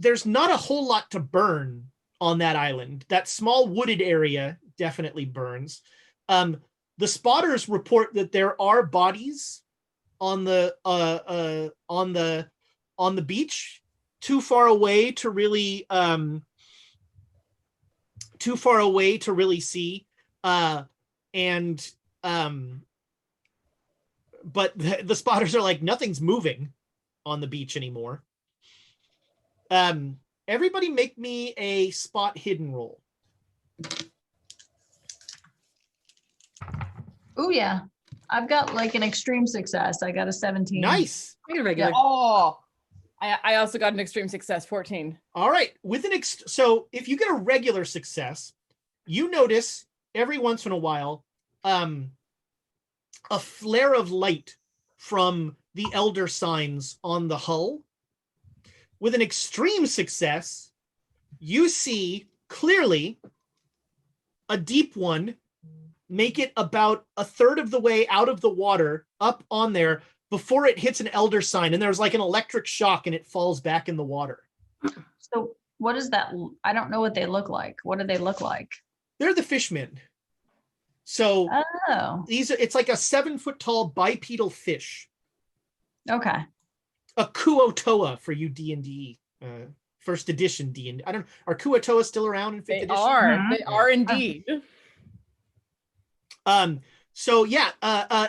There's not a whole lot to burn on that island. That small wooded area definitely burns. The spotters report that there are bodies on the beach, too far away to really see. But the spotters are like, nothing's moving on the beach anymore. Everybody make me a spot hidden roll. Oh yeah. I've got like an extreme success. I got a 17. Nice. I get a regular. Yeah. Oh, I also got an extreme success, 14. All right. So if you get a regular success, you notice every once in a while a flare of light from the elder signs on the hull. With an extreme success, you see clearly a deep one make it about a third of the way out of the water up on there before it hits an elder sign, and there's like an electric shock and it falls back in the water. So what is that? I don't know what they look like. What do they look like? They're the fishmen. So it's like a 7-foot tall bipedal fish. Okay. A kuotoa for you D&D, first edition D&D. I don't know. Are kuotoa still around in 5th edition? They are indeed. So yeah,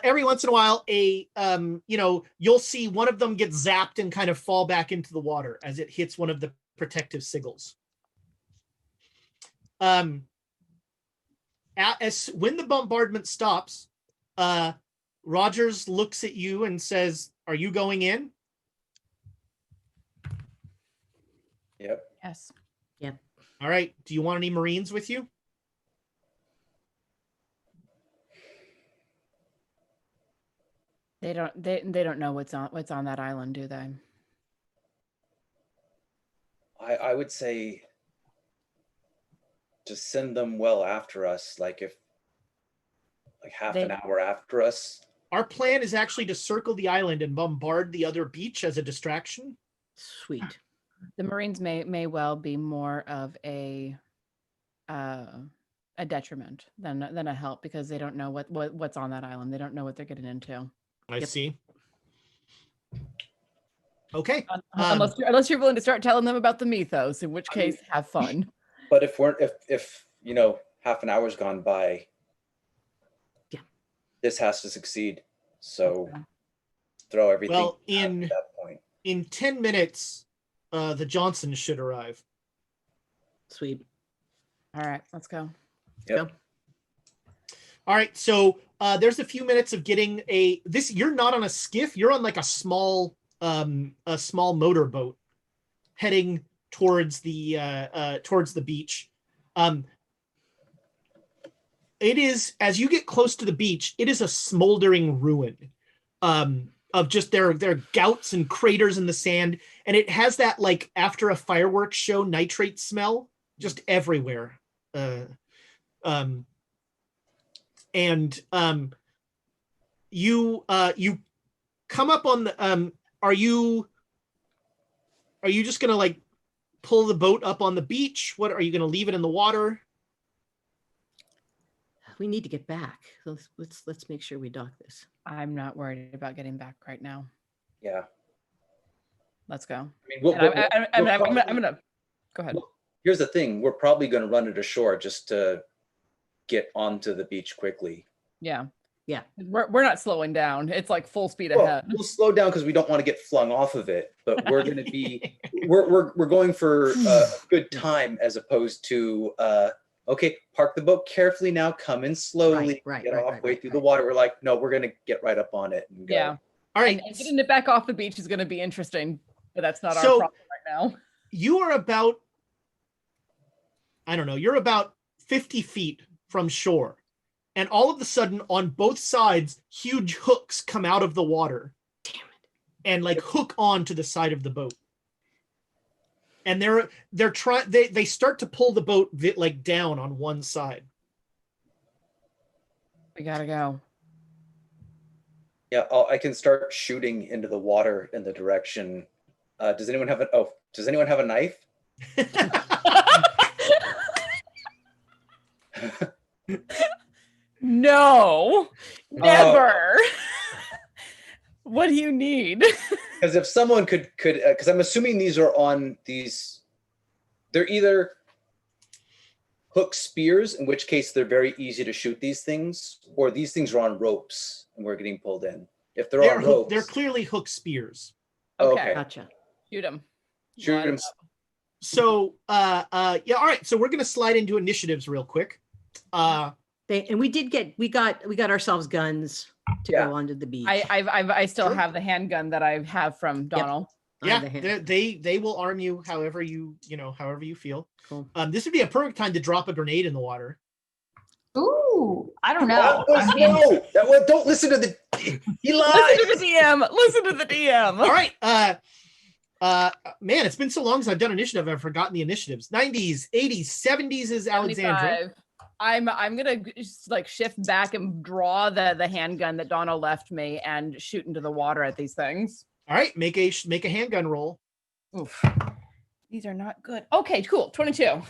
every once in a while, you'll see one of them get zapped and kind of fall back into the water as it hits one of the protective sigils. When the bombardment stops, Rogers looks at you and says, "Are you going in?" Yep. Yes. Yep. All right. Do you want any Marines with you? They don't know what's on that island, do they? I would say just send them well after us, like half an hour after us. Our plan is actually to circle the island and bombard the other beach as a distraction. Sweet. The Marines may well be more of a detriment than a help, because they don't know what's on that island. They don't know what they're getting into. I see. Okay. Unless you're willing to start telling them about the mythos, in which case, have fun. But if half an hour's gone by, yeah, this has to succeed. So throw everything well at that point. In 10 minutes, the Johnsons should arrive. Sweet. All right, let's go. Yep. All right, so there's a few minutes of getting you're not on a skiff, you're on like a small motorboat heading towards the beach. It is, as you get close to the beach, it is a smoldering ruin of just there are gouts and craters in the sand, and it has that like after a fireworks show nitrate smell just everywhere. You come up on the are you just gonna like pull the boat up on the beach? What are you gonna leave it in the water? we need to get back. So let's make sure we dock this. I'm not worried about getting back right now. Yeah. Let's go. I mean, I'm gonna go ahead. Here's the thing: we're probably going to run it ashore just to get onto the beach quickly. Yeah. Yeah. We're not slowing down. It's like full speed Well, ahead. we'll slow down because we don't want to get flung off of it, but we're going to be we're going for a good time as opposed to okay, park the boat carefully now, come in slowly, get halfway through the water. We're like, no, we're going to get right up on it and go. Yeah. All right. And getting it back off the beach is going to be interesting, but that's not our problem right now. You are about, I don't know, you're about 50 feet from shore. And all of a sudden, on both sides, huge hooks come out of the water. Damn it. And like hook on to the side of the boat. And they're trying, they start to pull the boat like down on one side. We gotta go. Yeah, I can start shooting into the water in the direction. Does anyone have a knife? No, never. What do you need? Because if someone could, because I'm assuming these are on these, they're either hook spears, in which case they're very easy to shoot these things, or these things are on ropes and we're getting pulled in. If they're on ropes, they're clearly hook spears. Okay. Gotcha. Shoot him. Shoot him. So, yeah, all right. So we're gonna slide into initiatives real quick. We got ourselves guns to go onto the beach. I still have the handgun that I have from Donald. Yep. Yeah, they will arm you however you feel. Cool. This would be a perfect time to drop a grenade in the water. Ooh, I don't know. Don't listen to the. He lied. Listen to the DM. Listen to the DM. All right. Man, it's been so long since I've done initiative. I've forgotten the initiatives. 90s, 80s, 70s is Alexandra. 75. I'm gonna just like shift back and draw the handgun that Donna left me and shoot into the water at these things. All right, make a handgun roll. Oof. These are not good. Okay, cool. 22.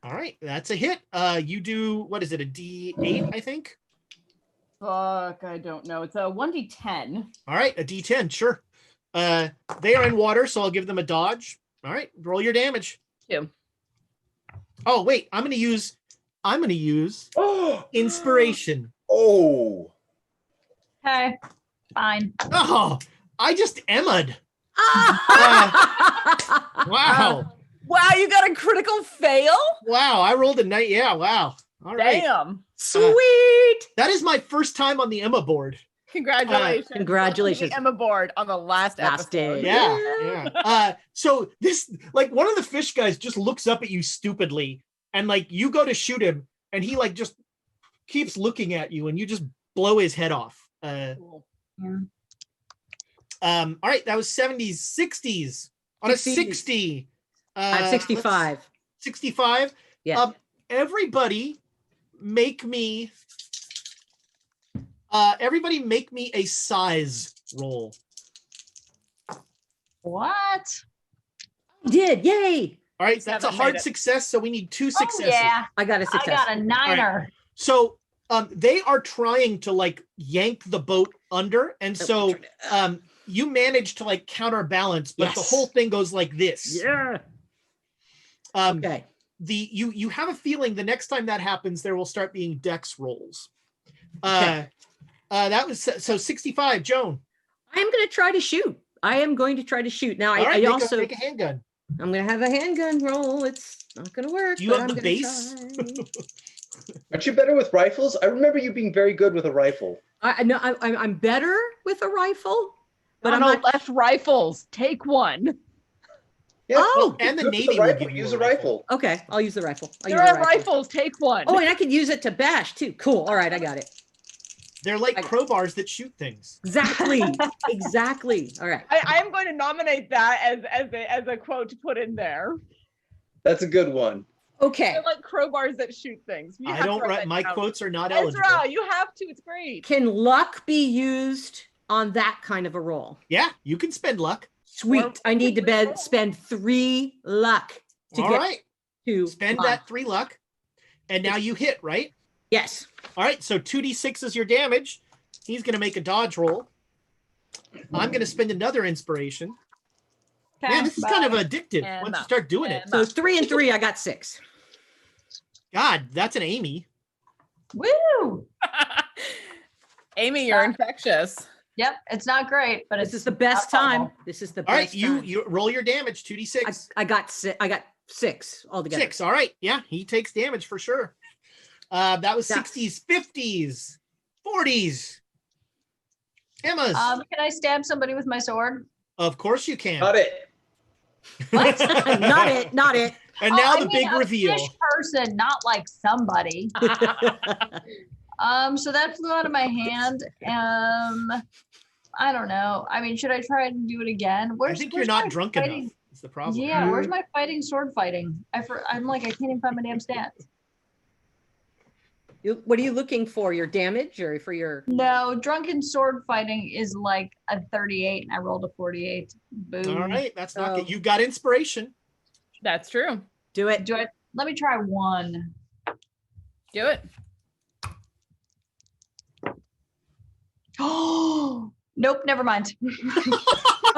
All right, that's a hit. You do, what is it, a D8, I think? Fuck, I don't know. It's a 1d10. All right, a D10, sure. They are in water, so I'll give them a dodge. All right, roll your damage. 2. Oh, wait, I'm gonna use inspiration. Oh. Okay, fine. Oh, I just Emma'd. Wow. Wow, you got a critical fail? Wow, I rolled a night. Yeah, wow. All right. Damn. Sweet. That is my first time on the Emma board. Congratulations. Congratulations. Emma board on the last episode. day. Yeah. So this, like, one of the fish guys just looks up at you stupidly, and like you go to shoot him, and he like just keeps looking at you, and you just blow his head off. Cool. Yeah. All right, that was 70s, 60s on a 60. I'm 65. 65. Yeah. Everybody make me a size roll. What? Did. Yay. All right, that's a hard success, so we need 2 successes. Oh, yeah. I got a success. I got a 9er. Right. So they are trying to like yank the boat under, and so you manage to like counterbalance, but the whole thing goes like this. Yeah. Okay. You have a feeling the next time that happens, there will start being dex rolls. That was so 65, Joan. I am going to try to shoot. Now, I also make a handgun. I'm going to have a handgun roll. It's not going to work. Do you have the base? Aren't you better with rifles? I remember you being very good with a rifle. I'm better with a rifle, but I'm not not. left rifles. Take one. Yeah, and the good Navy with will give you use a rifle. Okay, I'll use the rifle. There are rifles. Take one. Oh, and I can use it to bash too. Cool. All right, I got it. They're like crowbars that shoot things. Exactly. Exactly. All right. I am going to nominate that as a quote to put in there. That's a good one. Okay. They're like crowbars that shoot things. I don't write my quotes are not eligible. Ezra, you have to. It's great. Can luck be used on that kind of a roll? Yeah, you can spend luck. Sweet. I need to spend 3 luck to All get right. to spend that 3 luck, and now you hit, right? Yes. All right, so 2d6 is your damage. He's going to make a dodge roll. I'm going to spend another inspiration. Okay, Man, this is kind of addictive And once you up. start doing it. And So 3 and 3, I got 6. God, that's an Amy. Woo! Amy, you're infectious. Yep, it's not great, but This is the best not time. horrible. This is the All right, best time. you roll your damage, 2d6. I got 6 altogether. 6, all right. Yeah, he takes damage for sure. That was Yeah. 60s, 50s, 40s. Emma's. Can I stab somebody with my sword? Of course you can. Got it. What? Not it. And now I the mean, big a reveal. fish person, not like somebody. So that flew out of my hand. I don't know. I mean, should I try and do it again? I think you're not my drunk fighting? enough. That's the problem. Yeah, where's my fighting sword fighting? I'm like, I can't even find my damn stats. What are you looking for? Your damage or for your? No, drunken sword fighting is like a 38, and I rolled a 48. Boom. All right, that's not Oh. good. You got inspiration. That's true. Do it. Let me try one. Do it. Oh, nope, never mind.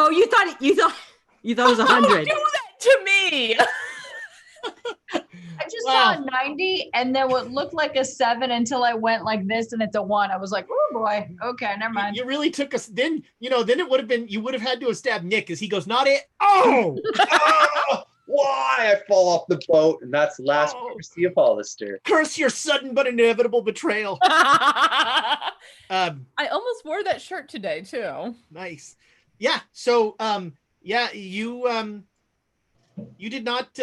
Oh, you thought it was 100. Do that to me. I just Wow. saw a 90 and then what looked like a 7 until I went like this and it's a 1. I was like, oh boy. Okay, never mind. You really took us. Then it would have been. You would have had to have stabbed Nick as he goes, "Not it." Oh, Ah, why I fall off the boat, and that's last Oh. mercy of Hollister. curse your sudden but inevitable betrayal. I Um, almost wore that shirt today too. nice. Yeah. So, yeah, you did not.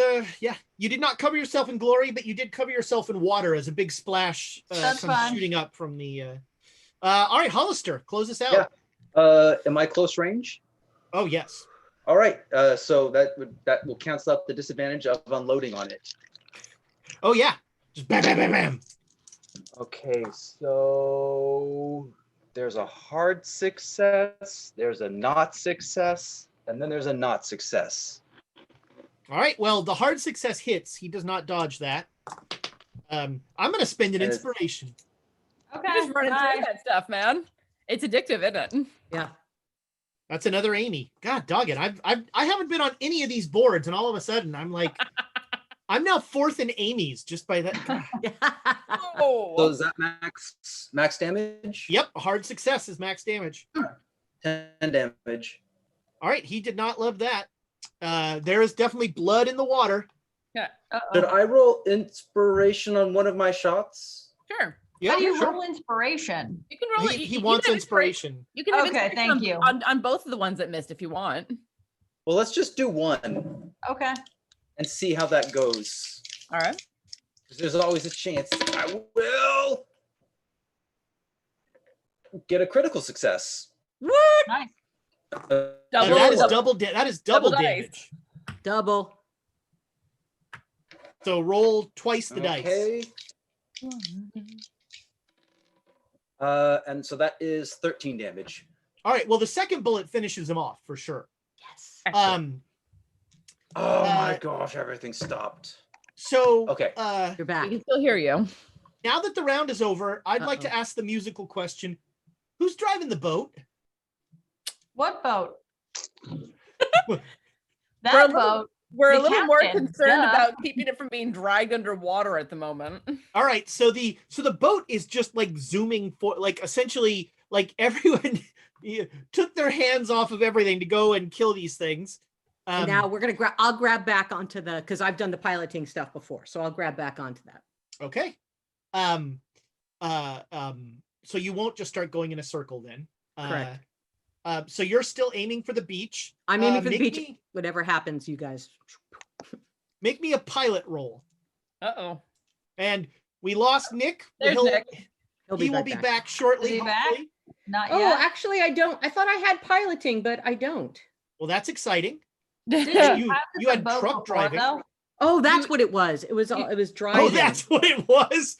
You did not cover yourself in glory, but you did cover yourself in water as a big splash That's comes fine. shooting up from the. All right, Hollister, close us out. Yeah. Am I close range? Oh yes. All right. So that will cancel out the disadvantage of unloading on it. Oh yeah. Just bam, bam, bam, bam. Okay. So there's a hard success. There's a not success, and then there's a not success. All right. Well, the hard success hits. He does not dodge that. I'm going to spend an And it's- inspiration. Okay. You're just running bye. through that stuff, man. It's addictive, isn't it? Yeah. That's another Amy. God dog it. I haven't been on any of these boards, and all of a sudden I'm like, I'm now 4th in Amy's just by that. God. Oh. So is that max damage? Yep. A hard success is max damage. 10 damage. All right. He did not love that. There is definitely blood in the water. Did I roll inspiration on one of my shots? Sure. Yeah. How do you sure. roll inspiration? You can roll it. He You wants can have inspiration. You can have Okay, inspiration thank you. on both of the ones that missed if you want. Well, let's just do one Okay. and see how that goes. All right. 'Cause there's always a chance I will get a critical success. What? Nice. Uh, And Double. that is double. that is double Double dice. damage. Double. So roll twice the dice. okay. And so that is 13 damage. All right. Well, the second bullet finishes him off for sure. Yes. Oh my Uh, gosh, everything stopped. So Okay. You're We back. can still hear you. now that the round is over, I'd like to Uh-oh. ask the musical question: who's driving the boat? What boat? We're a That little- boat. We're a The little more captain, concerned duh. about keeping it from being dragged underwater at the moment. All right, so the boat is just like zooming for like essentially like everyone took their hands off of everything to go and kill these things. And now we're gonna I'll grab back onto the because I've done the piloting stuff before, so I'll grab back onto that. Okay. So you won't just start going in a circle then. Correct. So you're still aiming for the beach. I'm aiming for the make beach. me- Whatever happens, you guys. Make me a pilot roll. Uh-oh. And we lost Nick. There's He'll- Nick. He will be back shortly. Is he back? hopefully. Not Oh, yet. actually, I don't. I thought I had piloting, but I don't. Well, that's exciting. Did you- you, you had boat truck before, driving. though? Oh, that's what it was. It was driving. Oh, that's what it was.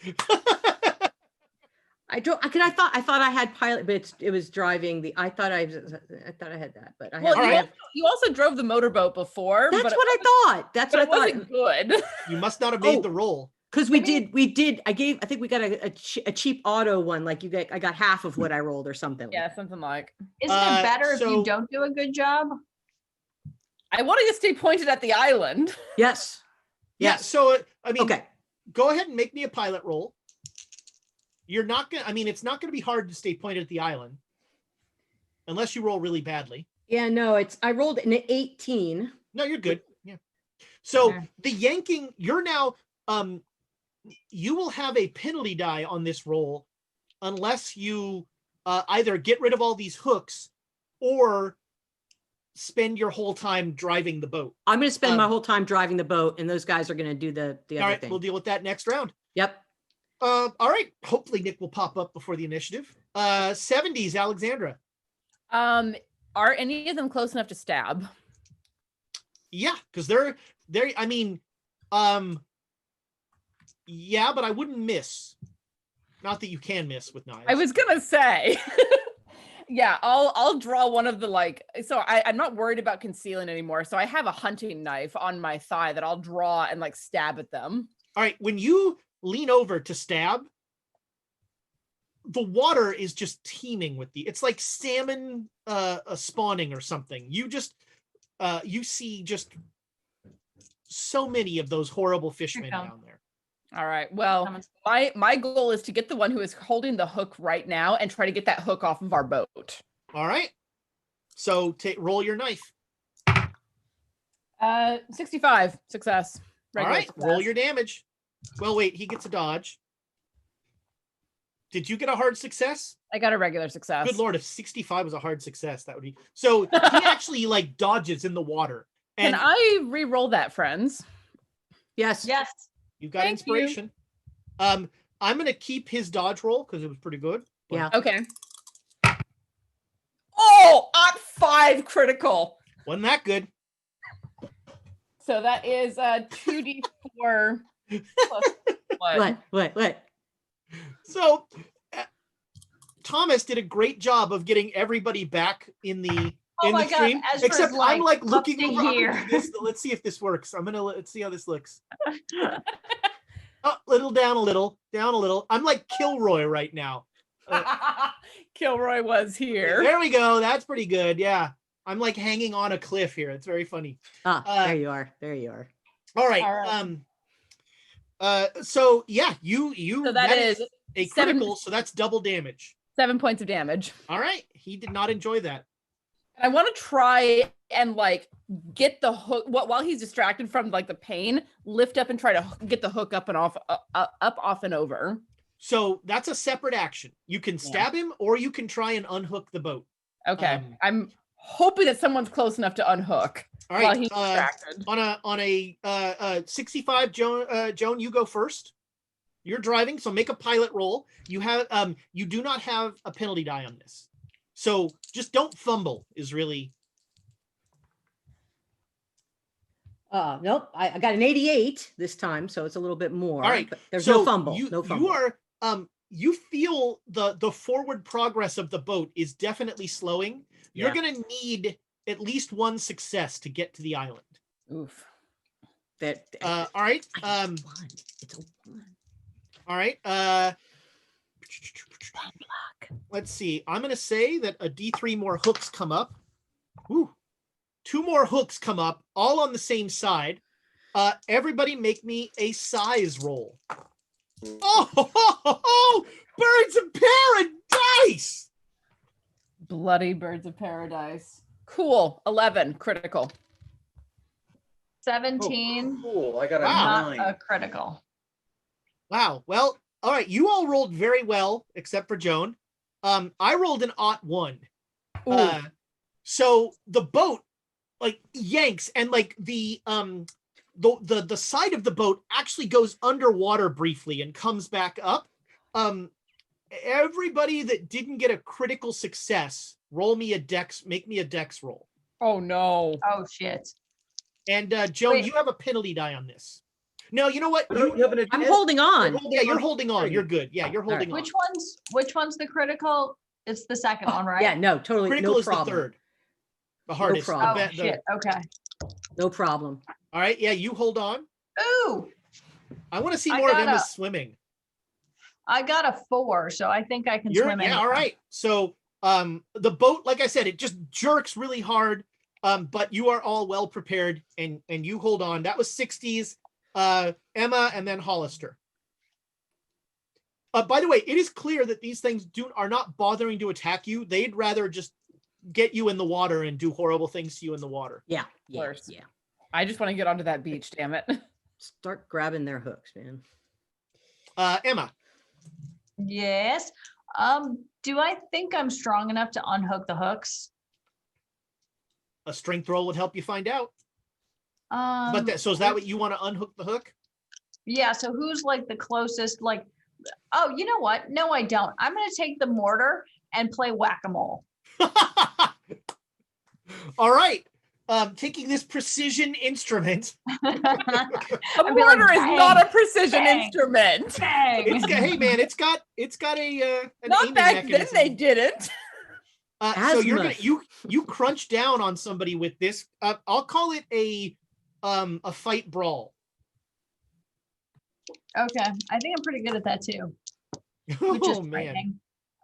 I don't. I thought I had pilot, but it was driving. I thought I had that, but I Well, All you, right. also, you also drove the motorboat before. That's but what I thought. That's But what it I thought. wasn't good. You must not have made Oh. the roll. Because we did. I think we got a cheap auto one. Like I got half of what I rolled or something. Yeah, something like. Isn't it better if you don't do a good job? I want to stay pointed at the island. Yes. Yeah. So I mean, okay. Go ahead and make me a pilot roll. You're not gonna. I mean, it's not gonna be hard to stay pointed at the island, unless you roll really badly. Yeah. No. I rolled an 18. No, you're good. Yeah. So the yanking. You're now. You will have a penalty die on this roll, unless you either get rid of all these hooks, or spend your whole time driving the boat. I'm going to spend my whole time driving the boat, and those guys are going to do the other all right, thing. We'll deal with that next round. Yep. All right. Hopefully Nick will pop up before the initiative. 70s, Alexandra. Are any of them close enough to stab? Yeah, because they're. I mean, yeah, but I wouldn't miss. Not that you can miss with knives. I was gonna say. Yeah, I'll draw one of the so I'm not worried about concealing anymore. So I have a hunting knife on my thigh that I'll draw and stab at them. All right, when you lean over to stab, the water is just teeming with it's like salmon spawning or something. You just you see just so many of those horrible fishmen down there. All right. Well, my goal is to get the one who is holding the hook right now and try to get that hook off of our boat. All right. So roll your knife. 65 success. All right. Success. Roll your damage. Well, wait. He gets a dodge. Did you get a hard success? I got a regular success. Good Lord. If 65 was a hard success, that would be. So he actually dodges in the water. And can I re-roll that, friends? Yes. Yes. You've got inspiration. I'm going to keep his dodge roll because it was pretty good. Yeah. Okay. Oh, at 5 critical. Wasn't that good? So that is 2d4 plus What? So Thomas did a great job of getting everybody back in the stream. Except I'm looking over here. Let's see if this works. Let's see how this looks. Down a little. I'm like Kilroy right now. Kilroy was here. There we go. That's pretty good. Yeah. I'm hanging on a cliff here. It's very funny. There you are. All right. So yeah, you so that is a critical, so that's double damage. 7 points of damage. All right. He did not enjoy that. I want to try and get the hook while he's distracted from the pain, lift up and try to get the hook up and off, off and over. So that's a separate action. You can stab him or you can try and unhook the boat. Okay. I'm hoping that someone's close enough to unhook all right, while he's distracted. On a 65, Joan, you go first. You're driving, so make a pilot roll. You do not have a penalty die on this. So just don't fumble is really. Nope. I got an 88 this time, so it's a little bit more. All right. But there's so no fumble. No fumble. You are you feel the forward progress of the boat is definitely slowing. You're gonna need at least one success to get to the island. Oof. All right. It's a 1. All right. Let's see. I'm going to say that a D3 more hooks come up. Ooh. 2 more hooks come up, all on the same side. Everybody make me a size roll. Oh, birds of paradise! Bloody birds of paradise. Cool. 11 critical. 17. Oh, cool. I got a Not 9. a critical. Wow. Well, all right. You all rolled very well, except for Joan. I rolled an 1. So the boat yanks and the side of the boat actually goes underwater briefly and comes back up. Everybody that didn't get a critical success, make me a dex roll. Oh no. Oh shit. And Joan, you have a penalty die on this. No, you know what? I'm holding on. You're holding on. You're good. Yeah, you're holding on. Which one's the critical? It's the second one, right? Yeah, no, totally. Critical no is problem. the third. The hardest. problem. Oh shit. Okay. No problem. All right. Yeah, you hold on. Ooh. I want to see more of Emma's swimming. I got a 4, so I think I can swim. Yeah, all right. So the boat, like I said, it just jerks really hard, but you are all well prepared, and you hold on. That was 60s, Emma, and then Hollister. By the way, it is clear that these things are not bothering to attack you. They'd rather just get you in the water and do horrible things to you in the water. Yeah. I just want to get onto that beach, damn it. Start grabbing their hooks, man. Emma. Yes. Do I think I'm strong enough to unhook the hooks? A strength roll would help you find out. So is that what you want to unhook the hook? Yeah. So who's like the closest? Like, oh, you know what? No, I don't. I'm going to take the mortar and play whack-a-mole. All right. Taking this precision instrument. A mortar is not a precision instrument. Hey man, it's got an not back mechanism. Then they didn't. So you crunch down on somebody with this. I'll call it a fight brawl. Okay, I think I'm pretty good at that too. Oh man.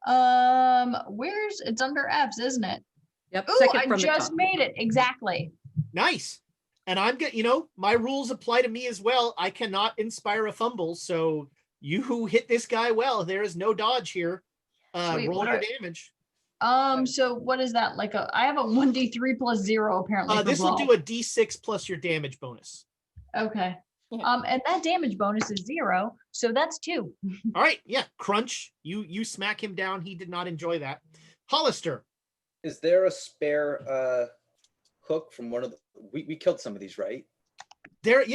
It's under F's, isn't it? Yep. Ooh, I just made it. Exactly. Nice. And I'm getting, my rules apply to me as well. I cannot inspire a fumble. So you who hit this guy well, there is no dodge here. Roll your damage. So what is that? I have a 1d3 plus 0 apparently. This will do a d6 plus your damage bonus. Okay. And that damage bonus is 0, so that's 2. All right, yeah, crunch. You smack him down. He did not enjoy that. Hollister. Is there a spare hook from one of the? We killed some of these, right? There's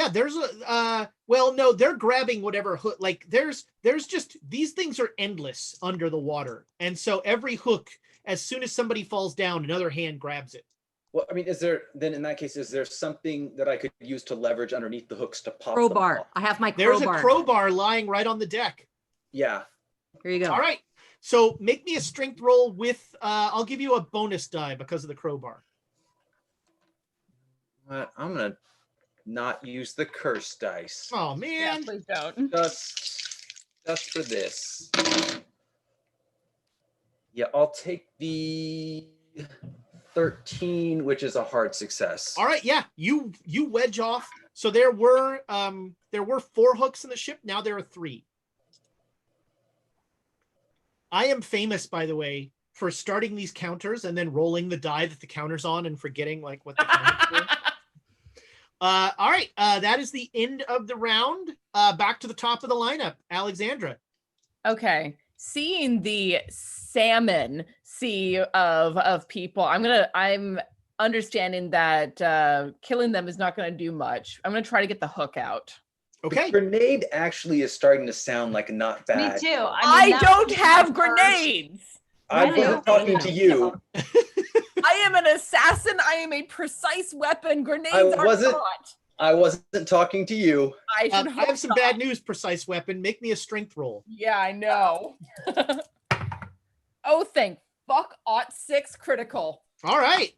a no, they're grabbing whatever hook. Like there's just these things are endless under the water, and so every hook, as soon as somebody falls down, another hand grabs it. Well, I mean, is there something that I could use to leverage underneath the hooks to pop crowbar? them off? I have my crowbar. There's a crowbar lying right on the deck. Yeah. Here you go. All right. So make me a strength roll with, I'll give you a bonus die because of the crowbar. I'm going to not use the curse dice. Oh, man. Yeah, please don't. Just for this. Yeah, I'll take the 13, which is a hard success. All right, yeah, you wedge off. So there were 4 hooks in the ship. Now there are 3. I am famous, by the way, for starting these counters and then rolling the die that the counter's on and forgetting what the counters were. All right, that is the end of the round. Back to the top of the lineup, Alexandra. Okay, seeing the salmon sea of people, I'm understanding that killing them is not going to do much. I'm going to try to get the hook out. Okay. The grenade actually is starting to sound like not bad. Me too. I don't have grenades. I wasn't talking to you. I am an assassin. I am a precise weapon. Grenades are not. I wasn't talking to you. I have some bad news, precise weapon. Make me a strength roll. Yeah, I know. Oh, thank fuck. 6 critical. All right.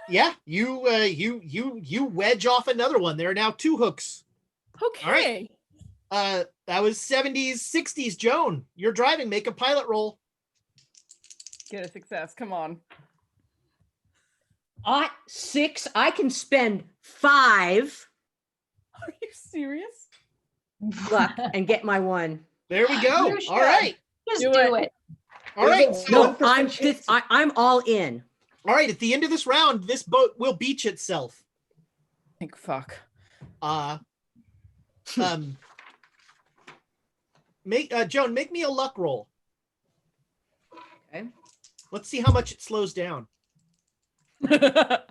Yeah, you wedge off another one. There are now 2 hooks. Okay. All right. That was 70s, 60s. Joan, you're driving. Make a pilot roll. Get a success. Come on. 6. I can spend 5. Are you serious? Luck and get my 1. There we go. All right. Just do it. All right. So I'm all in. All right. At the end of this round, this boat will beach itself. Thank fuck. Joan, make me a luck roll. Okay. Let's see how much it slows down. I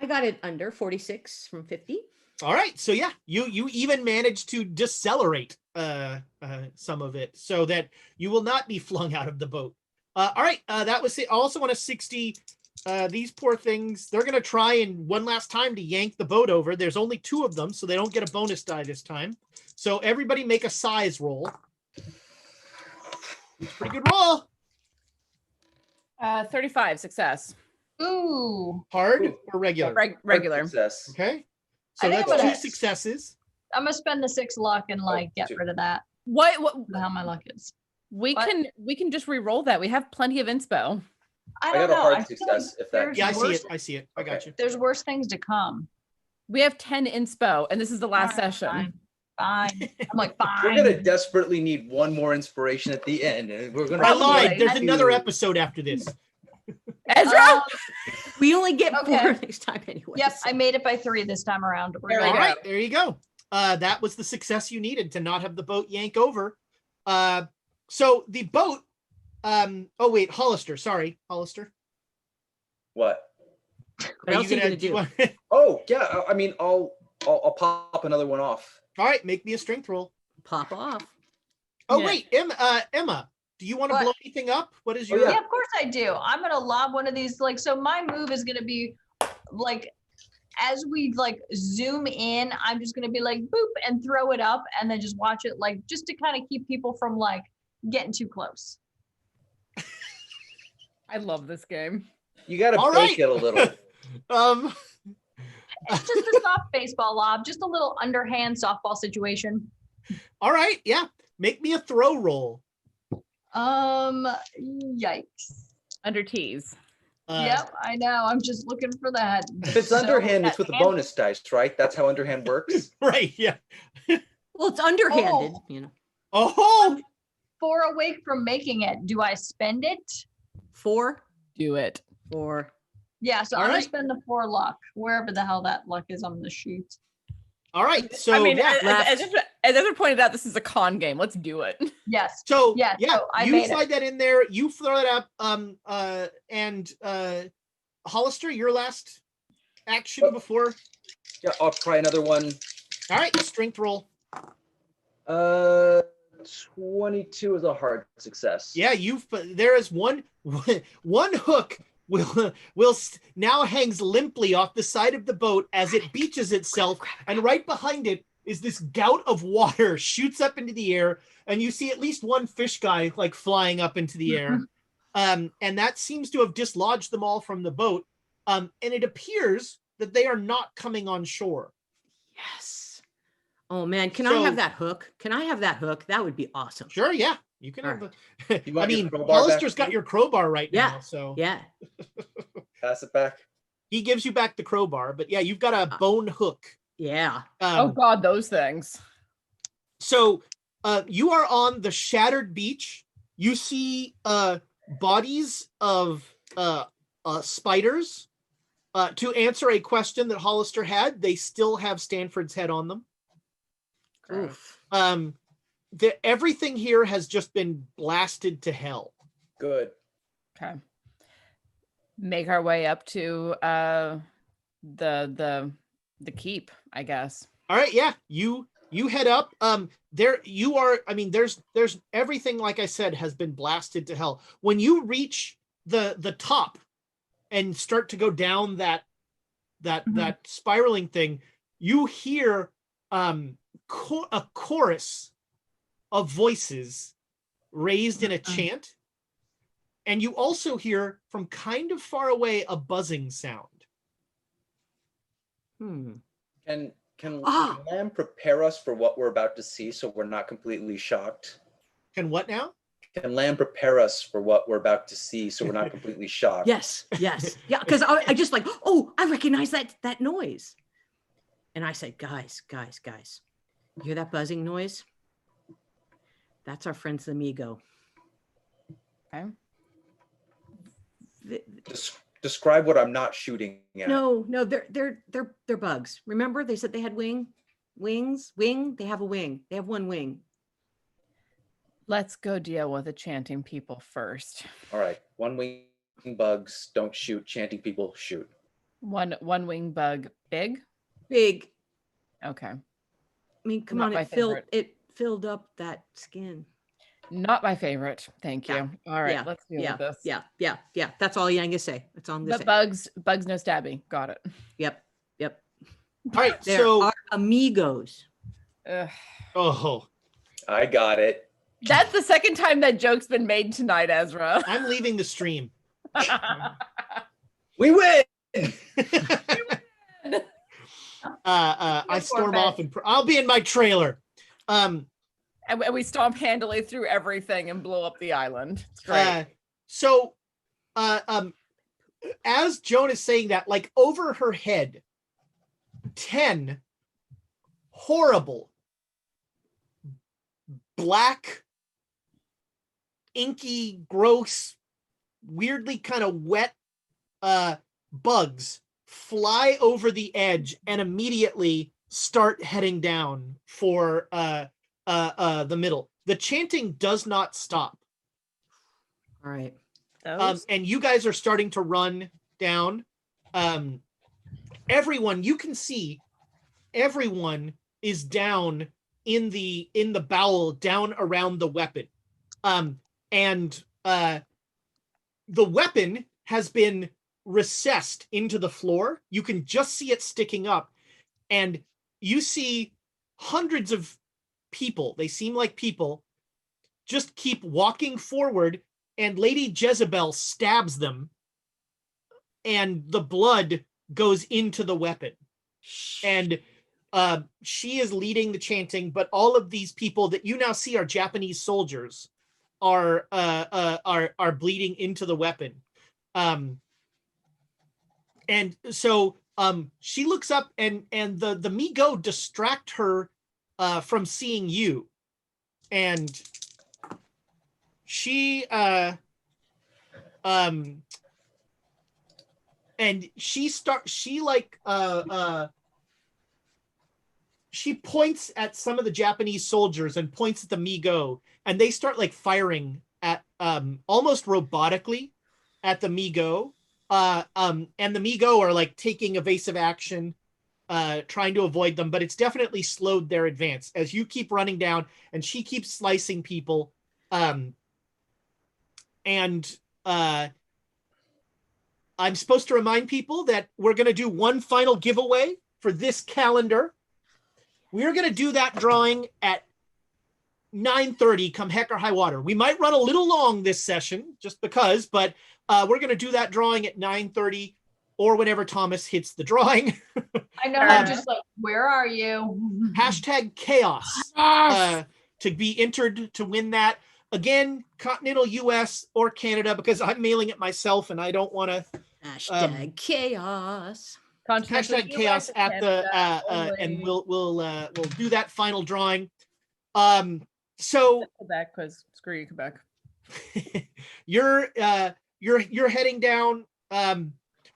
got it under 46 from 50. All right. So yeah, you even managed to decelerate some of it so that you will not be flung out of the boat. All right. That was it. I also want a 60. These poor things, they're going to try and one last time to yank the boat over. There's only 2 of them, so they don't get a bonus die this time. So everybody make a size roll. Pretty good roll. 35 success. Ooh. Hard or regular? Regular. Success. Okay. So that's 2 successes. gonna spend the 6 luck and get rid of that. What The hell my luck is. we can just re-roll that. We have plenty of inspo. I got don't a know. hard success if that. Yeah, I see it. I got you. There's worse things to come. We have 10 inspo, and this is the last session. Fine. I'm like, fine. We're gonna desperately need one more inspiration at the end, and we're gonna. I lied. There's another episode after this. Ezra, we only get 4 next time anyway. Yep, I made it by 3 this time around. There we All go. right, there you go. That was the success you needed to not have the boat yank over. So the boat. Oh wait, Hollister. Sorry, Hollister. What? What else are you gonna do? Oh yeah, I mean, I'll pop another one off. All right, make me a strength roll. Pop off. Oh Yeah. wait, Emma, do you want to What? blow anything up? What is your? yeah. Yeah, of course I do. I'm gonna lob one of these. So my move is gonna be as we zoom in, I'm just gonna be boop and throw it up and then just watch it just to kind of keep people from getting too close. I love this game. You gotta All bake right. it a little. It's just a soft baseball lob, just a little underhand softball situation. All right, yeah. Make me a throw roll. Yikes. Under tease. Yep, I know. I'm just looking for that. If it's underhand, it's with a bonus dice, right? That's how underhand works. Right, yeah. Well, it's underhanded, Oh, 4 awake from making it. Do I spend it? 4 Do it. or Yeah, so All I'm gonna right. spend the 4 luck, wherever the hell that luck is on the sheet. all right. So I mean, yeah. as Ezra pointed out, this is a con game. Let's do it. Yes. So Yeah, yeah, so I you made slide that in there. You throw it up. And Hollister, your last action before. Yeah, I'll try another one. All right, strength roll. 22 is a hard success. Yeah, there is one hook now hangs limply off the side of the boat as it beaches itself, and right behind it is this gout of water shoots up into the air, and you see at least one fish guy flying up into the air. And that seems to have dislodged them all from the boat. And it appears that they are not coming on shore. yes. Oh man, can I have that hook? Can I have that hook? That would be awesome. Sure, yeah. You can have You I want your mean, crowbar Hollister's back? got your crowbar right Yeah. now, so Yeah. Pass it back. he gives you back the crowbar, but yeah, you've got a bone hook. Yeah. Oh God, those things. So you are on the shattered beach. You see bodies of spiders. To answer a question that Hollister had, they still have Stanford's head on them. Oof. Everything here has just been blasted to hell. Good. Okay. Make our way up to the keep, I guess. All right, yeah, you head up. There you are. I mean, there's everything, like I said, has been blasted to hell. When you reach the top and start to go down that spiraling thing, you hear a chorus of voices raised in a chant, and you also hear from kind of far away a buzzing sound. Can Lamb prepare us for what we're about to see so we're not completely shocked? Can what now? Can Lamb prepare us for what we're about to see so we're not completely shocked? Yes. Yes. Yeah. Because I just I recognize that noise. And I said, guys, you hear that buzzing noise? That's our friends, the Amigo. Okay. Describe what I'm not shooting at. No, they're bugs. Remember, they said they had wings. They have a wing. They have one wing. Let's go deal with the chanting people first. All right. One wing bugs, don't shoot. Chanting people, shoot. One wing bug, big. Big. Okay. I mean, come Not on, my favorite. it filled up that skin. Not my favorite. Thank you. Yeah. All right, Yeah. let's deal with this. Yeah. That's all I'm gonna say. That's all I'm gonna But say. bugs, no stabby. Got it. Yep. All right, There so are amigos. Ugh. oh, I got it. That's the second time that joke's been made tonight, Ezra. I'm leaving the stream. We win. I storm off and I'll be in my trailer. And we stomp handily through everything and blow up the island. It's great. As Joan is saying that, like over her head, 10 horrible, black, inky, gross, weirdly kind of wet bugs fly over the edge and immediately start heading down for the middle. The chanting does not stop. All right. And you guys are starting to run down. Everyone, you can see everyone is down in the bowel, down around the weapon. And the weapon has been recessed into the floor. You can just see it sticking up. And you see hundreds of people, they seem like people, just keep walking forward, and Lady Jezebel stabs them, and the blood goes into the weapon. And she is leading the chanting, but all of these people that you now see are Japanese soldiers are bleeding into the weapon. And so she looks up, and the Mi-Go distract her from seeing you. And she she points at some of the Japanese soldiers and points at the Mi-Go, and they start like firing at almost robotically at the Mi-Go. And the Mi-Go are like taking evasive action, trying to avoid them, but it's definitely slowed their advance as you keep running down, and she keeps slicing people. And I'm supposed to remind people that we're going to do one final giveaway for this calendar. We're going to do that drawing at 9:30 come heck or high water. We might run a little long this session just because, but we're going to do that drawing at 9:30 or whenever Thomas hits the drawing. I know, I'm just like, where are you? #chaos to be entered to win that. Again, continental US or Canada, because I'm mailing it myself and I don't want to. #chaos. #chaos at the and we'll do that final drawing. So Quebec, because screw you, Quebec. you're heading down.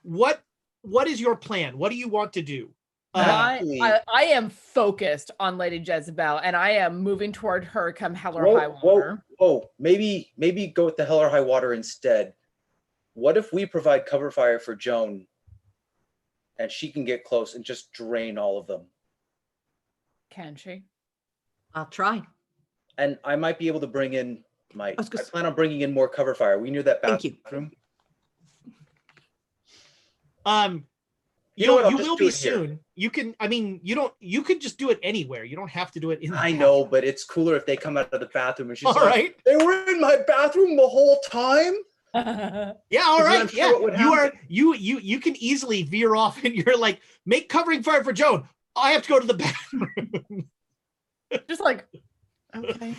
What is your plan? What do you want to do? I am focused on Lady Jezebel, and I am moving toward her come hell or high water. Maybe go with the hell or high water instead. What if we provide cover fire for Joan, and she can get close and just drain all of them? Can she? I'll try. And I might be able to bring in I plan on bringing in more cover fire. We near that bathroom. You will be soon. You can. I mean, you could just do it anywhere. You don't have to do it in. I know, but it's cooler if they come out of the bathroom and she's all like, right. They were in my bathroom the whole time. Yeah, all right. Yeah, you can easily veer off, and you're like, make covering fire for Joan. I have to go to the bathroom. Just like, okay,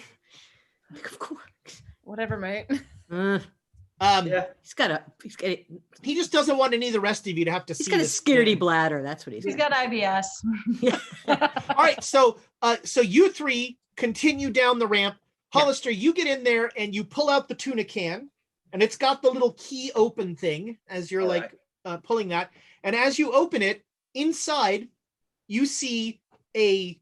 Of course. whatever, mate. Yeah. He just doesn't want any of the rest of you to have to see. He's got a scaredy bladder. That's what He's got IBS. Yeah. All right, so you three continue down the ramp. Hollister, you get in there and you pull out the tuna can, and it's got the little key open thing as you're pulling that. And as you open it, inside you see a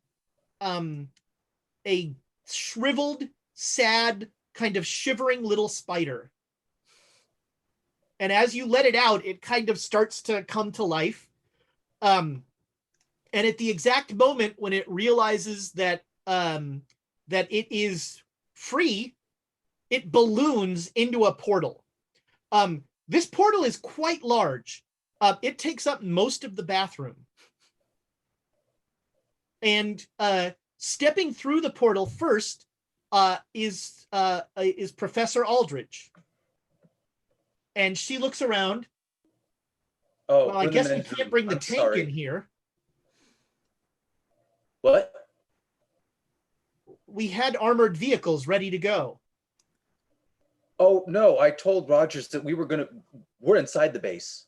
shriveled, sad, kind of shivering little spider. And as you let it out, it kind of starts to come to life. And at the exact moment when it realizes that that it is free, it balloons into a portal. This portal is quite large. It takes up most of the bathroom. And stepping through the portal first is Professor Aldridge. And she looks around. Oh, well, I guess we can't bring the tank in here. What? We had armored vehicles ready to go. Oh no, I told Rogers that we're inside the base.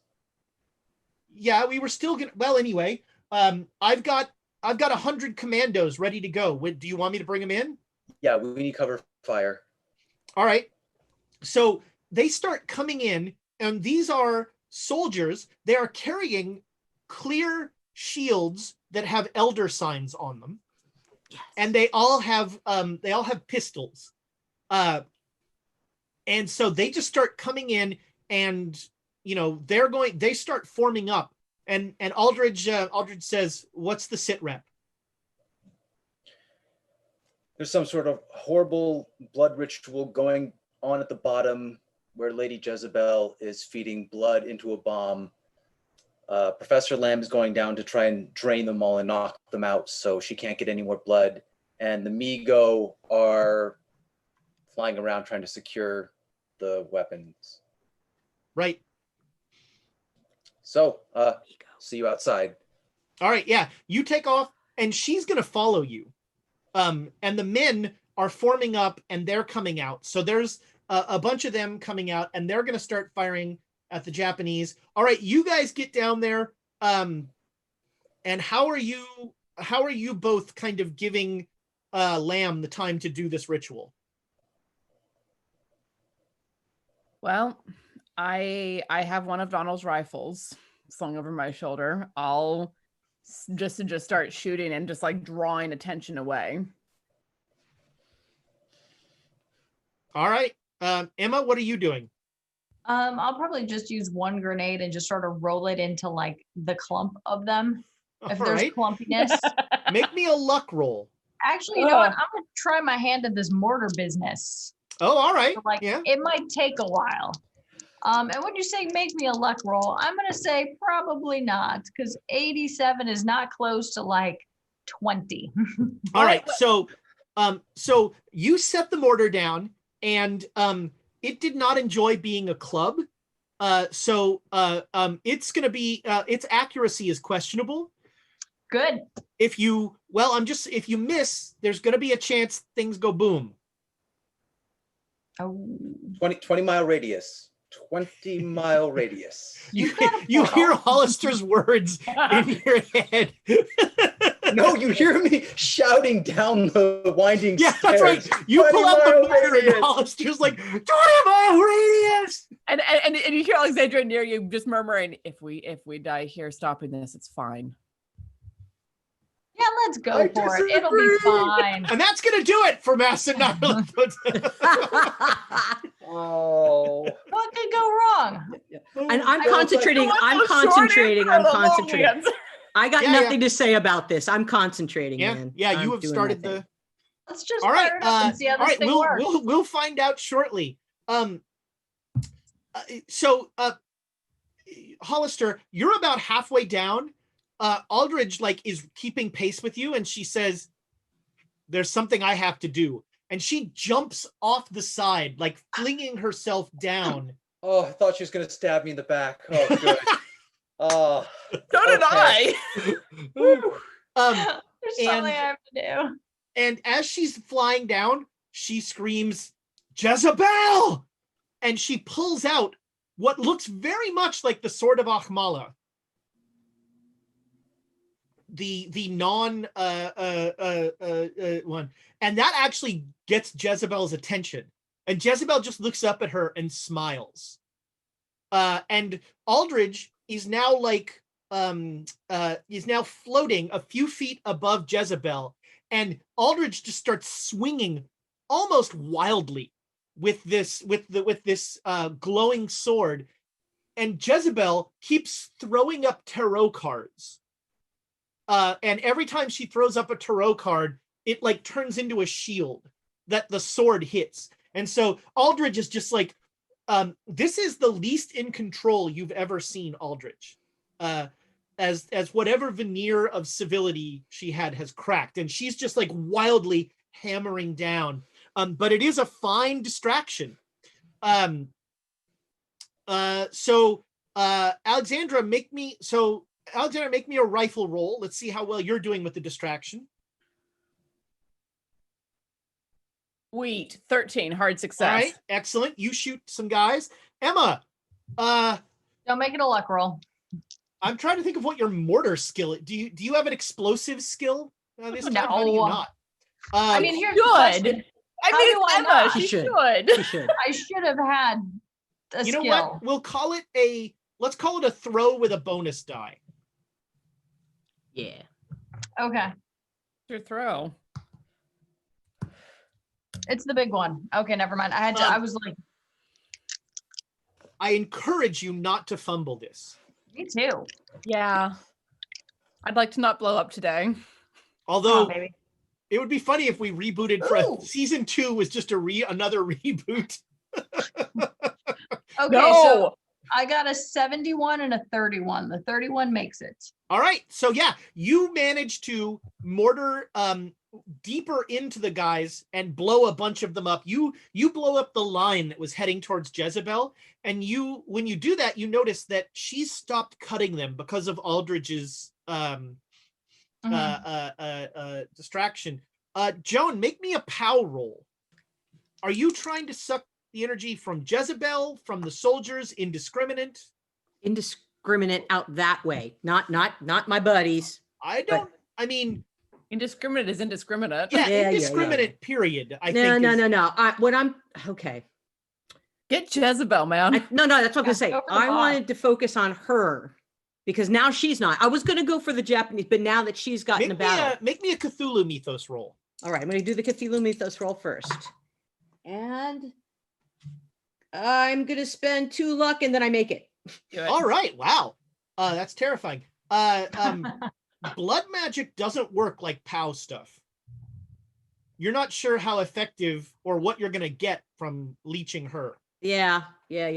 Yeah, we were still gonna. Well, anyway, I've got 100 commandos ready to go. Do you want me to bring them in? Yeah, we need cover fire. All right. So they start coming in, and these are soldiers. They are carrying clear shields that have elder signs on them, yes. And they all have pistols. And so they just start coming in, and they start forming up. And Aldridge says, "What's the sit rep?" There's some sort of horrible blood ritual going on at the bottom where Lady Jezebel is feeding blood into a bomb. Professor Lamb is going down to try and drain them all and knock them out so she can't get any more blood. And the Migo are flying around trying to secure the weapons. Right. So, see you outside. All right, yeah. You take off, and she's going to follow you. And the men are forming up, and they're coming out. So there's a bunch of them coming out, and they're going to start firing at the Japanese. All right, you guys get down there. And how are you both kind of giving Lamb the time to do this ritual? Well, I have one of Donald's rifles slung over my shoulder. I'll just start shooting and just like drawing attention away. All right. Emma, what are you doing? I'll probably just use one grenade and just sort of roll it into like the clump of them. If there's clumpiness. Make me a luck roll. Actually, you know what? I'm going to try my hand at this mortar business. Oh, all right. So, it might take a while. And when you say make me a luck roll, I'm going to say probably not, because 87 is not close to like 20. All right. So you set the mortar down, and it did not enjoy being a club. So it's going to be its accuracy is questionable. Good. If you miss, there's going to be a chance things go boom. Oh. 20 mile radius. 20 mile radius. You hear Hollister's words in your head. No, you hear me shouting down the winding stairs. That's right. You pull out the mirror and Hollister's like, 20 mile radius. And you hear Alexandra near you just murmuring, if we die here stopping this, it's fine. Yeah, let's go for it. It'll be fine. And that's going to do it for Masks of Nyarlothotep. Oh. What could go wrong? And I'm concentrating. I'm concentrating. I got nothing to say about this. I'm concentrating, man. Yeah, you have started the... Let's just fire it up and see how this thing works. We'll find out shortly. So, Hollister, you're about halfway down. Aldridge is keeping pace with you, and she says, "There's something I have to do," and she jumps off the side, flinging herself down. Oh, I thought she was going to stab me in the back. Oh, good. Oh, so did I. There's something I have to do. And as she's flying down, she screams, "Jezebel!" And she pulls out what looks very much like the Sword of Achmala. The non one, and that actually gets Jezebel's attention, and Jezebel just looks up at her and smiles. And Aldridge is now floating a few feet above Jezebel, and Aldridge just starts swinging almost wildly with this glowing sword, and Jezebel keeps throwing up tarot cards. And every time she throws up a tarot card, it turns into a shield that the sword hits. And so Aldridge is just this is the least in control you've ever seen Aldridge. As whatever veneer of civility she had has cracked, and she's just wildly hammering down. But it is a fine distraction. Alexandra, make me a rifle roll. Let's see how well you're doing with the distraction. Wheat, 13, hard success. All right, excellent. You shoot some guys. Emma, Don't make it a luck roll. I'm trying to think of what your mortar skill is. Do you have an explosive skill this time? How do you No. not? I mean, here's the Good. question. I How mean, do I it's Emma. not? She She should. should. She should. I should have had a you skill. know what? We'll call it let's call it a throw with a bonus die. Yeah. Okay. Your throw. It's the big one. Okay, never mind. I was like, I encourage you not to fumble this. me too. Yeah. I'd like to not blow up today. Although Maybe. it would be funny if we rebooted Ooh. season 2 was just another reboot. Okay, No. so I got a 71 and a 31. The 31 makes it. All right. So yeah, you managed to mortar deeper into the guys and blow a bunch of them up. You blow up the line that was heading towards Jezebel, and when you do that, you notice that she's stopped cutting them because of Aldridge's distraction. Joan, make me a POW roll. Are you trying to suck the energy from Jezebel, from the soldiers, indiscriminate? Indiscriminate out that way. Not my buddies. I mean, Indiscriminate is indiscriminate. yeah, indiscriminate, period. I No. think. Okay. Get Jezebel, man. No, that's what I'm gonna say. go for the I bot. wanted to focus on her because now she's not. I was gonna go for the Japanese, but now that she's gotten a battle. Make me a Cthulhu mythos roll. All right, I'm gonna do the Cthulhu mythos roll first. And I'm gonna spend 2 luck and then I make it. Do it. All right, wow, that's terrifying. Blood magic doesn't work like POW stuff. You're not sure how effective or what you're gonna get from leeching her. Yeah. But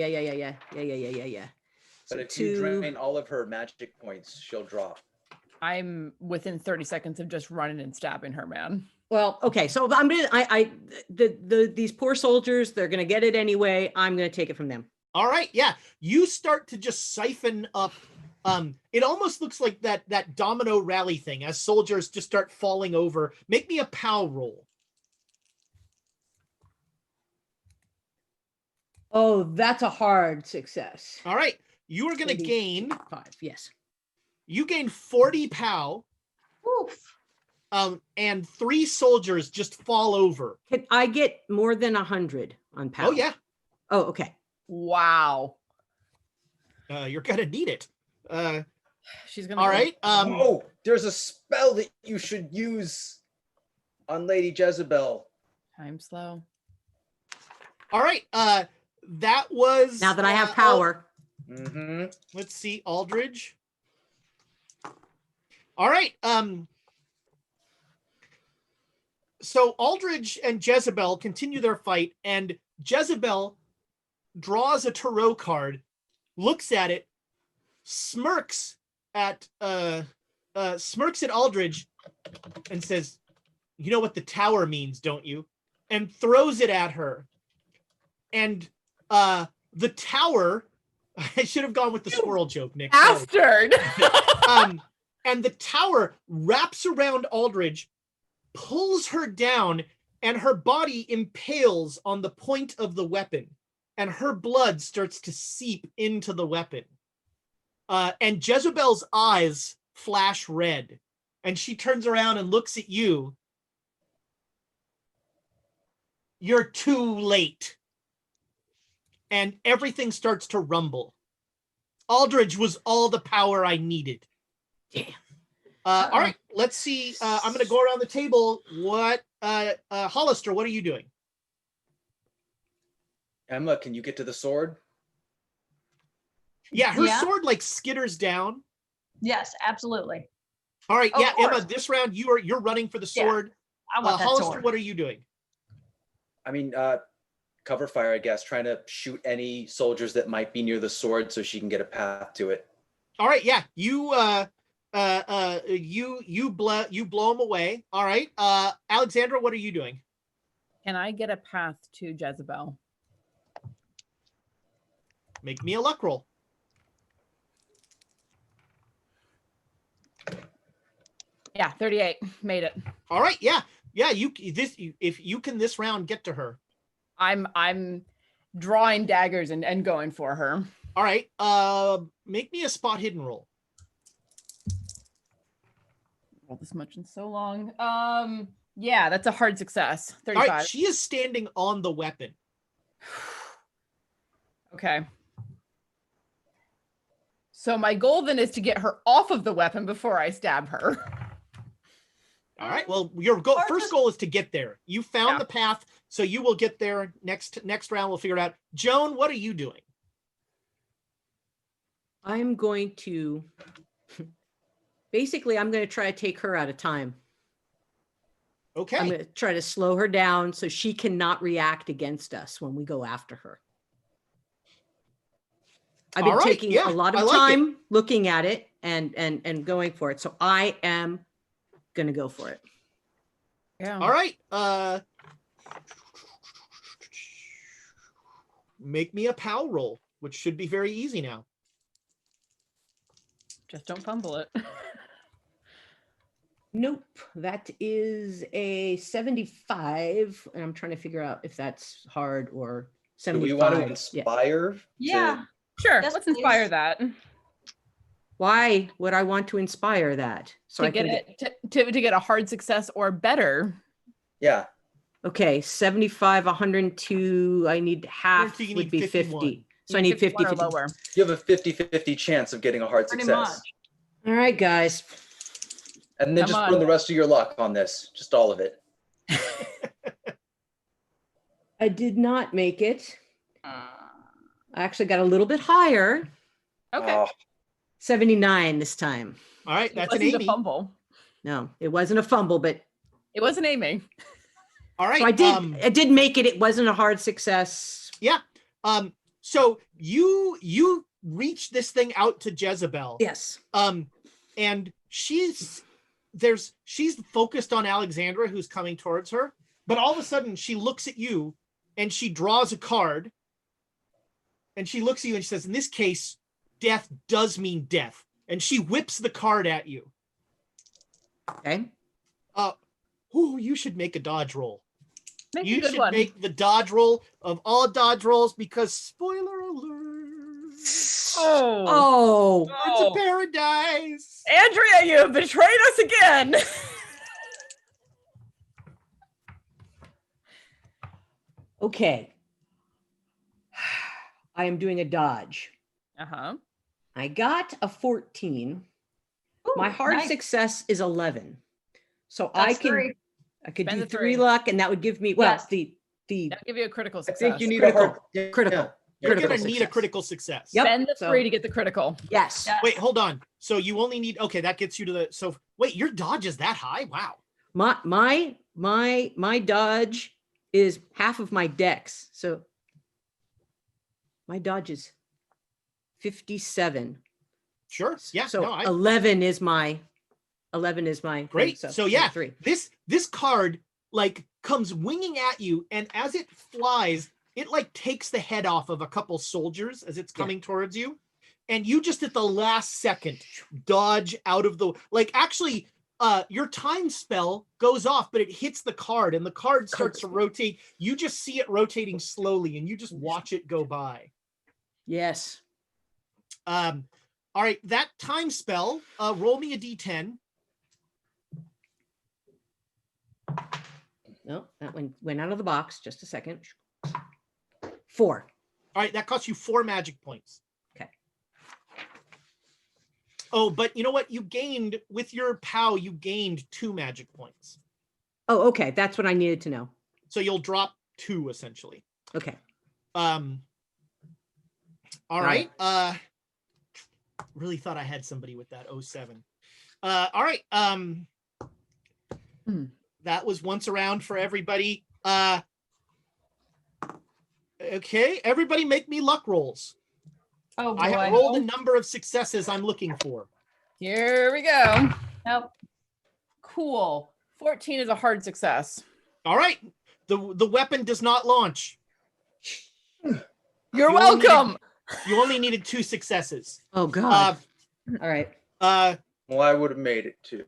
So if you drain all of her magic points, she'll drop. I'm within 30 seconds of just running and stabbing her, man. Well, okay, so I'm gonna these poor soldiers, they're gonna get it anyway. I'm gonna take it from them. All right, yeah, you start to just siphon up. It almost looks like that domino rally thing as soldiers just start falling over. Make me a POW roll. Oh, that's a hard success. All right, you are going to gain 5. Yes. You gain 40 POW. Oof. And 3 soldiers just fall over. Can I get more than 100 on POW? Oh yeah. Oh, okay. Wow. You're gonna need it. She's gonna. All right. Oh, there's a spell that you should use on Lady Jezebel. Time slow. All right. That was. Now that I have power. Let's see, Aldridge. All right. So Aldridge and Jezebel continue their fight, and Jezebel draws a tarot card, looks at it, smirks at Aldridge, and says, "You know what the tower means, don't you?" And throws it at her. And the tower, I should have gone with the squirrel joke, Nick. sorry. Bastard. And the tower wraps around Aldridge, pulls her down, and her body impales on the point of the weapon, and her blood starts to seep into the weapon. And Jezebel's eyes flash red, and she turns around and looks at you. You're too late. And everything starts to rumble. Aldridge was all the power I needed. Damn. All right, let's see. I'm going to go around the table. What, Hollister, what are you doing? Emma, can you get to the sword? Yeah, her sword like skitters down. Yes, absolutely. All right, Of yeah, course. Emma, this round you're running for the sword. I want that Hollister, sword. what are you doing? I mean, cover fire, I guess, trying to shoot any soldiers that might be near the sword so she can get a path to it. All right, yeah, you blow them away. All right, Alexandra, what are you doing? Can I get a path to Jezebel? Make me a luck roll. Yeah, 38. Made it. All right, yeah. Yeah, if you can this round get to her. I'm drawing daggers and going for her. All right. Make me a spot hidden roll. Roll this much in so long. Yeah, that's a hard success. 35. All right, she is standing on the weapon. Okay. So my goal then is to get her off of the weapon before I stab her. All right. Well, your first goal is to get there. You found the path, so you will get there. Next round, we'll figure it out. Joan, what are you doing? I'm going to basically try to take her out of time. Okay. I'm going to try to slow her down so she cannot react against us when we go after her. I've been taking a lot of time looking at it and going for it. So I am going to go for it. Yeah. All right. Make me a POW roll, which should be very easy now. Just don't fumble it. Nope. That is a 75. And I'm trying to figure out if that's hard or 75. Do we want to inspire? Yeah. Sure. Yes, let's inspire that. Why would I want to inspire that? So to get a hard success or better. Yeah. Okay, 75, 102. I need half would be 50. So I need 50 or lower. You have a 50-50 chance of getting a hard Pretty success. much. All right, guys. And then just burn the rest of your luck on this. Just all of it. I did not make it. I actually got a little bit higher. Okay. 79 this time. All right, that's an Amy. Amy. A fumble. No, it wasn't a fumble, but it wasn't Amy. All right. So I did make it. It wasn't a hard success. Yeah. So you reach this thing out to Jezebel. Yes. And she's focused on Alexandra, who's coming towards her, but all of a sudden she looks at you and she draws a card and she looks at you and she says, in this case, death does mean death. And she whips the card at you. Okay. You should make a dodge roll. You should make the dodge roll of all dodge rolls because spoiler alert. Oh. It's a paradise. Andrea, you have betrayed us again. Okay. I am doing a dodge. Uh-huh. I got a 14. Ooh, my hard success is 11. So I could Spend do 3 luck, and that would give me that'll give you a critical success. I think you need critical. critical. You're going to need a critical success. Yep. Spend the 3 to get the critical. Yes. Wait, hold on. So you only need, that gets you to the, wait, your dodge is that high? Wow. My dodge is half of my dex. So my dodge is 57. Sure. Yeah. So 11 is my great. Thing, so yeah, 3. This card comes winging at you, and as it flies, it takes the head off of a couple soldiers as it's coming towards you, and you just at the last second dodge out of the actually your time spell goes off, but it hits the card, and the card starts to rotate. You just see it rotating slowly, and you just watch it go by. Yes. All right, that time spell. Roll me a d10. No, that one went out of the box. Just a second. 4. All right, that costs you 4 magic points. Okay. Oh, but you know what? You gained with your POW. You gained 2 magic points. Oh, okay. That's what I needed to know. So you'll drop 2 essentially. Okay. All right. Really thought I had somebody with that 07. All right. That was once around for everybody. Okay, everybody make me luck rolls. Oh boy. I have rolled a number of successes I'm looking for. Here we go. Nope. Cool. 14 is a hard success. All right. The weapon does not launch. You're welcome. You only needed 2 successes. Oh God. All right. Well, I would have made it too.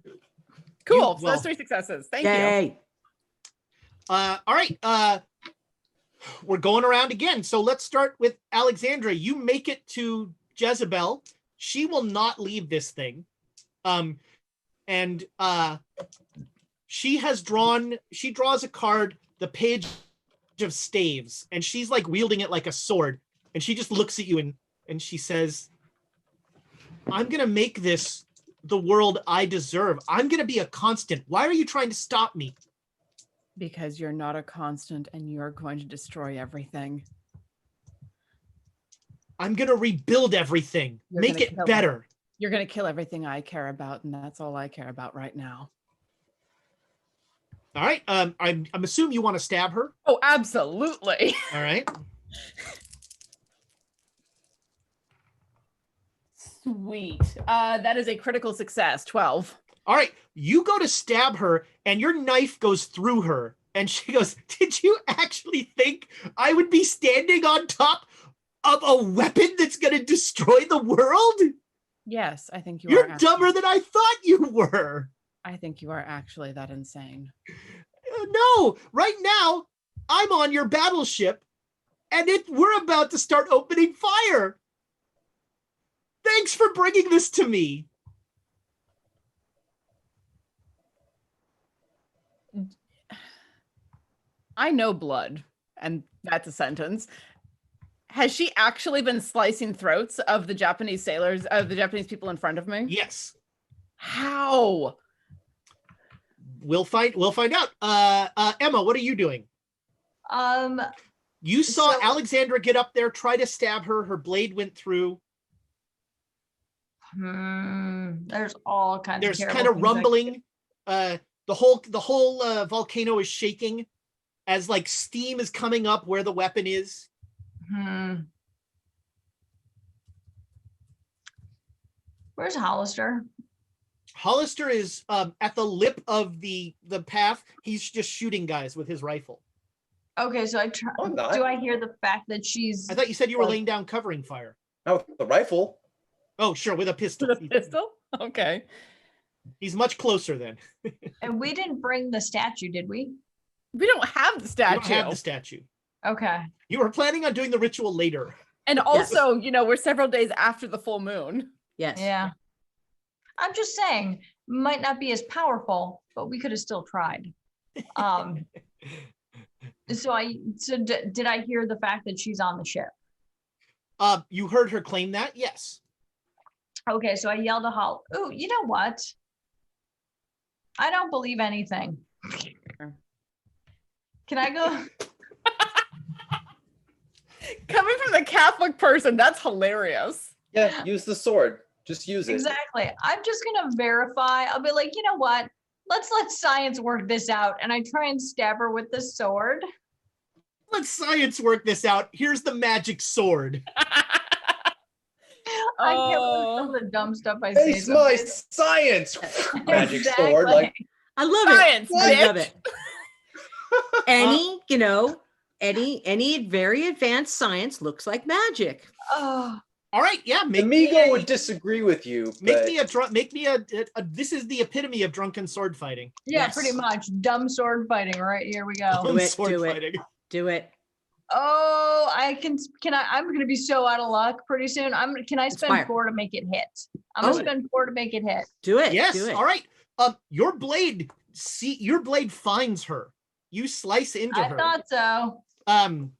Cool. So that's 3 successes. Thank you. All right. We're going around again. So let's start with Alexandra. You make it to Jezebel. She will not leave this thing. She draws a card, the Page of Staves, and she's like wielding it like a sword. And she just looks at you and she says, I'm going to make this the world I deserve. I'm going to be a constant. Why are you trying to stop me? Because you're not a constant and you're going to destroy everything. I'm going to rebuild everything. Make it better. You're going to kill everything I care about, and that's all I care about right now. All right. I'm assuming you want to stab her. Oh, absolutely. All right. Sweet. That is a critical success. 12. All right. You go to stab her, and your knife goes through her. And she goes, did you actually think I would be standing on top of a weapon that's going to destroy the world? Yes, I think You're dumber than I thought you were. I think you are actually that insane. No, right now, I'm on your battleship, and we're about to start opening fire. Thanks for bringing this to me. I know blood, and that's a sentence. Has she actually been slicing throats of the Japanese sailors, of the Japanese people in front of me? Yes. How? We'll find out. Emma, what are you doing? You saw Alexandra get up there, try to stab her. Her blade went through. There's all kinds. There's kind of rumbling. The whole volcano is shaking as like steam is coming up where the weapon is. Where's Hollister? Hollister is at the lip of the path. He's just shooting guys with his rifle. Okay, so do I hear the fact that she's... I thought you said you were laying down covering fire. Not with the rifle. Oh, sure, with a pistol. With a pistol? Okay. He's much closer then. And we didn't bring the statue, did we? We don't have the statue. We don't have the statue. Okay. You were planning on doing the ritual later. And also, we're several days after the full moon. Yes. Yeah. I'm just saying, might not be as powerful, but we could have still tried. Did I hear the fact that she's on the ship? You heard her claim that? Yes. Okay, so I yelled to Hol. Ooh, you know what? I don't believe anything. Can I go? Coming from the Catholic person, that's hilarious. Yeah, use the sword. Just use it. Exactly. I'm just going to verify. I'll be like, you know what? Let's let science work this out. And I try and stab her with the sword. Let science work this out. Here's the magic sword. I can't believe some of the dumb stuff I say. It's my science. Magic sword. Like, I love science, it. I love it. Any very advanced science looks like magic. Oh. All right, yeah. Amigo would disagree with you. Make me this is the epitome of drunken sword fighting. Yeah, Yes. pretty much. Dumb sword fighting. Right, here we go. Do it. Oh, I'm going to be so out of luck pretty soon. Can I spend 4 to make it hit? I'm going to spend 4 to make it hit. Do it. Yes. Do it. All right. Your blade finds her. You slice into her. I thought so. And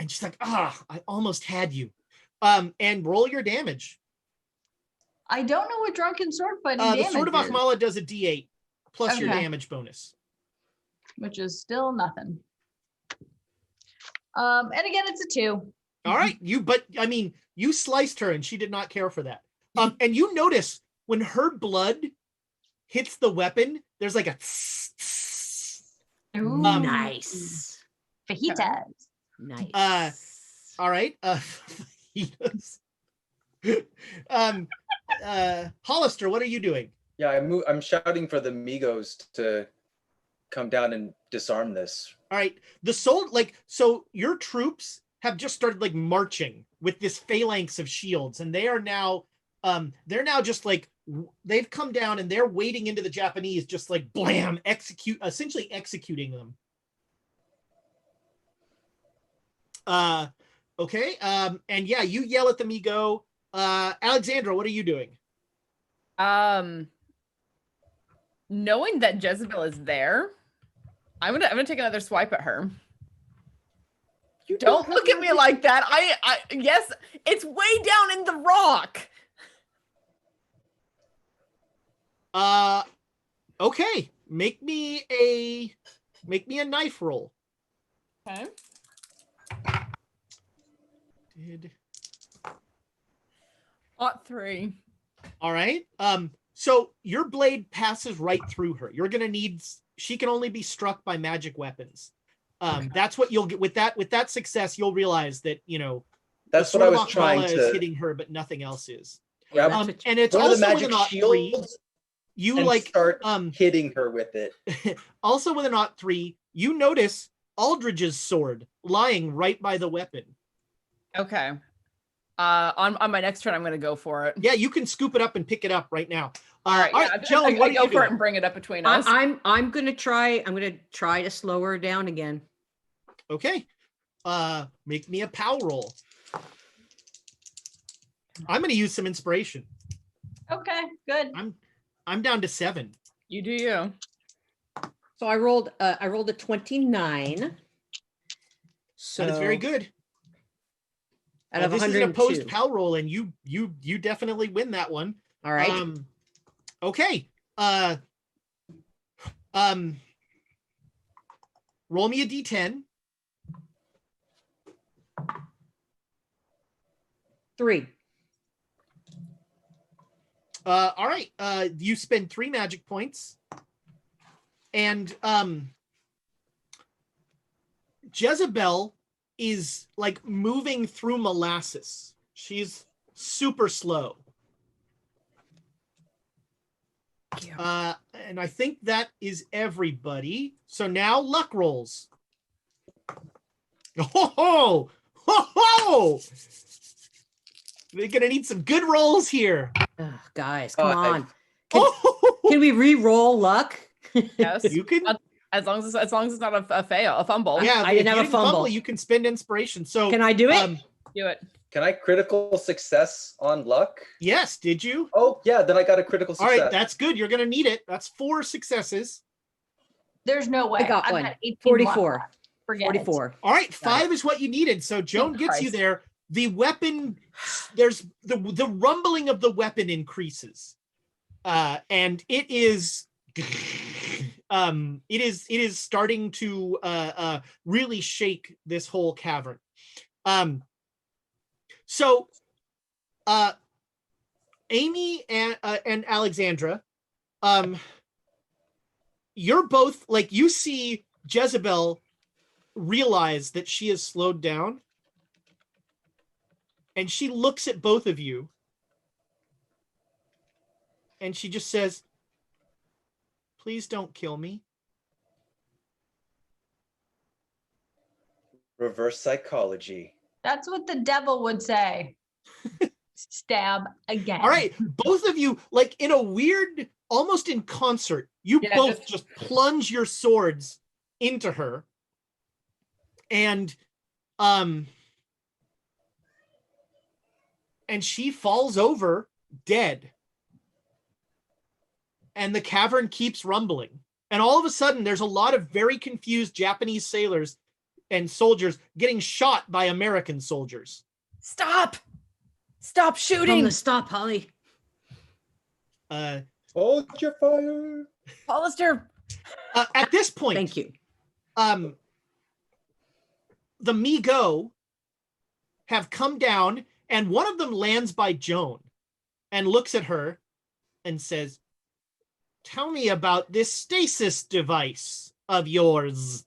she's like, I almost had you. And roll your damage. I don't know what drunken sword fighting damage The Sword of is, Akmala does a D8 plus your damage bonus. which is still nothing. And again, it's a 2. All right, you sliced her and she did not care for that. And you notice when her blood hits the weapon, there's like a Ooh, nice. fajitas. Nice. All right. Hollister, what are you doing? Yeah, I'm shouting for the Migos to come down and disarm this. All right. So your troops have just started like marching with this phalanx of shields, and they're now just like they've come down and they're wading into the Japanese, just like blam, essentially executing them. Okay. And yeah, you yell at the Migo. Alexandra, what are you doing? Knowing that Jezebel is there, I'm gonna take another swipe at her. You don't look at me like that. I yes, it's way down in the rock. Okay. Make me a knife roll. Okay. Ought 3. All right. So your blade passes right through her. You're gonna need. She can only be struck by magic weapons. That's what you'll get with that success. You'll realize that That's what I was trying to. Is hitting her, but nothing else is. And it's one also of the magic with an shields. You and like start hitting her with it. Also with an Ought 3, you notice Aldridge's sword lying right by the weapon. Okay. On my next turn, I'm going to go for it. Yeah, you can scoop it up and pick it up right now. All right, Joan, what go for it and bring it up between us. I'm going to try to slow her down again. Okay. Make me a POW roll. I'm going to use some inspiration. Okay, good. I'm down to 7. You do you. So I rolled a 29. So that is very good. Out of this is 102. an opposed POW roll, and you definitely win that one. All right. Okay. Roll me a D10. 3. All right. You spend 3 magic points, and Jezebel is like moving through molasses. She's super slow. And I think that is everybody. So now luck rolls. Oh, they're gonna need some good rolls here. Oh, guys, come on. Can we re-roll luck? Yes, you can. As long as it's not a fail, a fumble. Yeah, I didn't have a fumble. You can spend inspiration. So can I do it? Do it. Can I critical success on luck? Yes. Did you? Oh yeah, then I got a critical success. All right, that's good. You're gonna need it. That's 4 successes. There's no way. I got one. 44. 44. It. All right, 5 is what you needed. So Joan gets you there. The weapon, there's the rumbling of the weapon increases, and it is starting to really shake this whole cavern. So Amy and Alexandra, you're both like, you see Jezebel realize that she has slowed down, and she looks at both of you and she just says, "Please don't kill me." Reverse psychology. That's what the devil would say. Stab again. All right, both of you, like in a weird, almost in concert, you both just plunge your swords into her, and she falls over dead. And the cavern keeps rumbling. And all of a sudden, there's a lot of very confused Japanese sailors and soldiers getting shot by American soldiers. Stop shooting. Stop, Holly. Hold your fire. Hollister. At this point, thank you. The Mi-Go have come down, and one of them lands by Joan and looks at her and says, "Tell me about this stasis device of yours."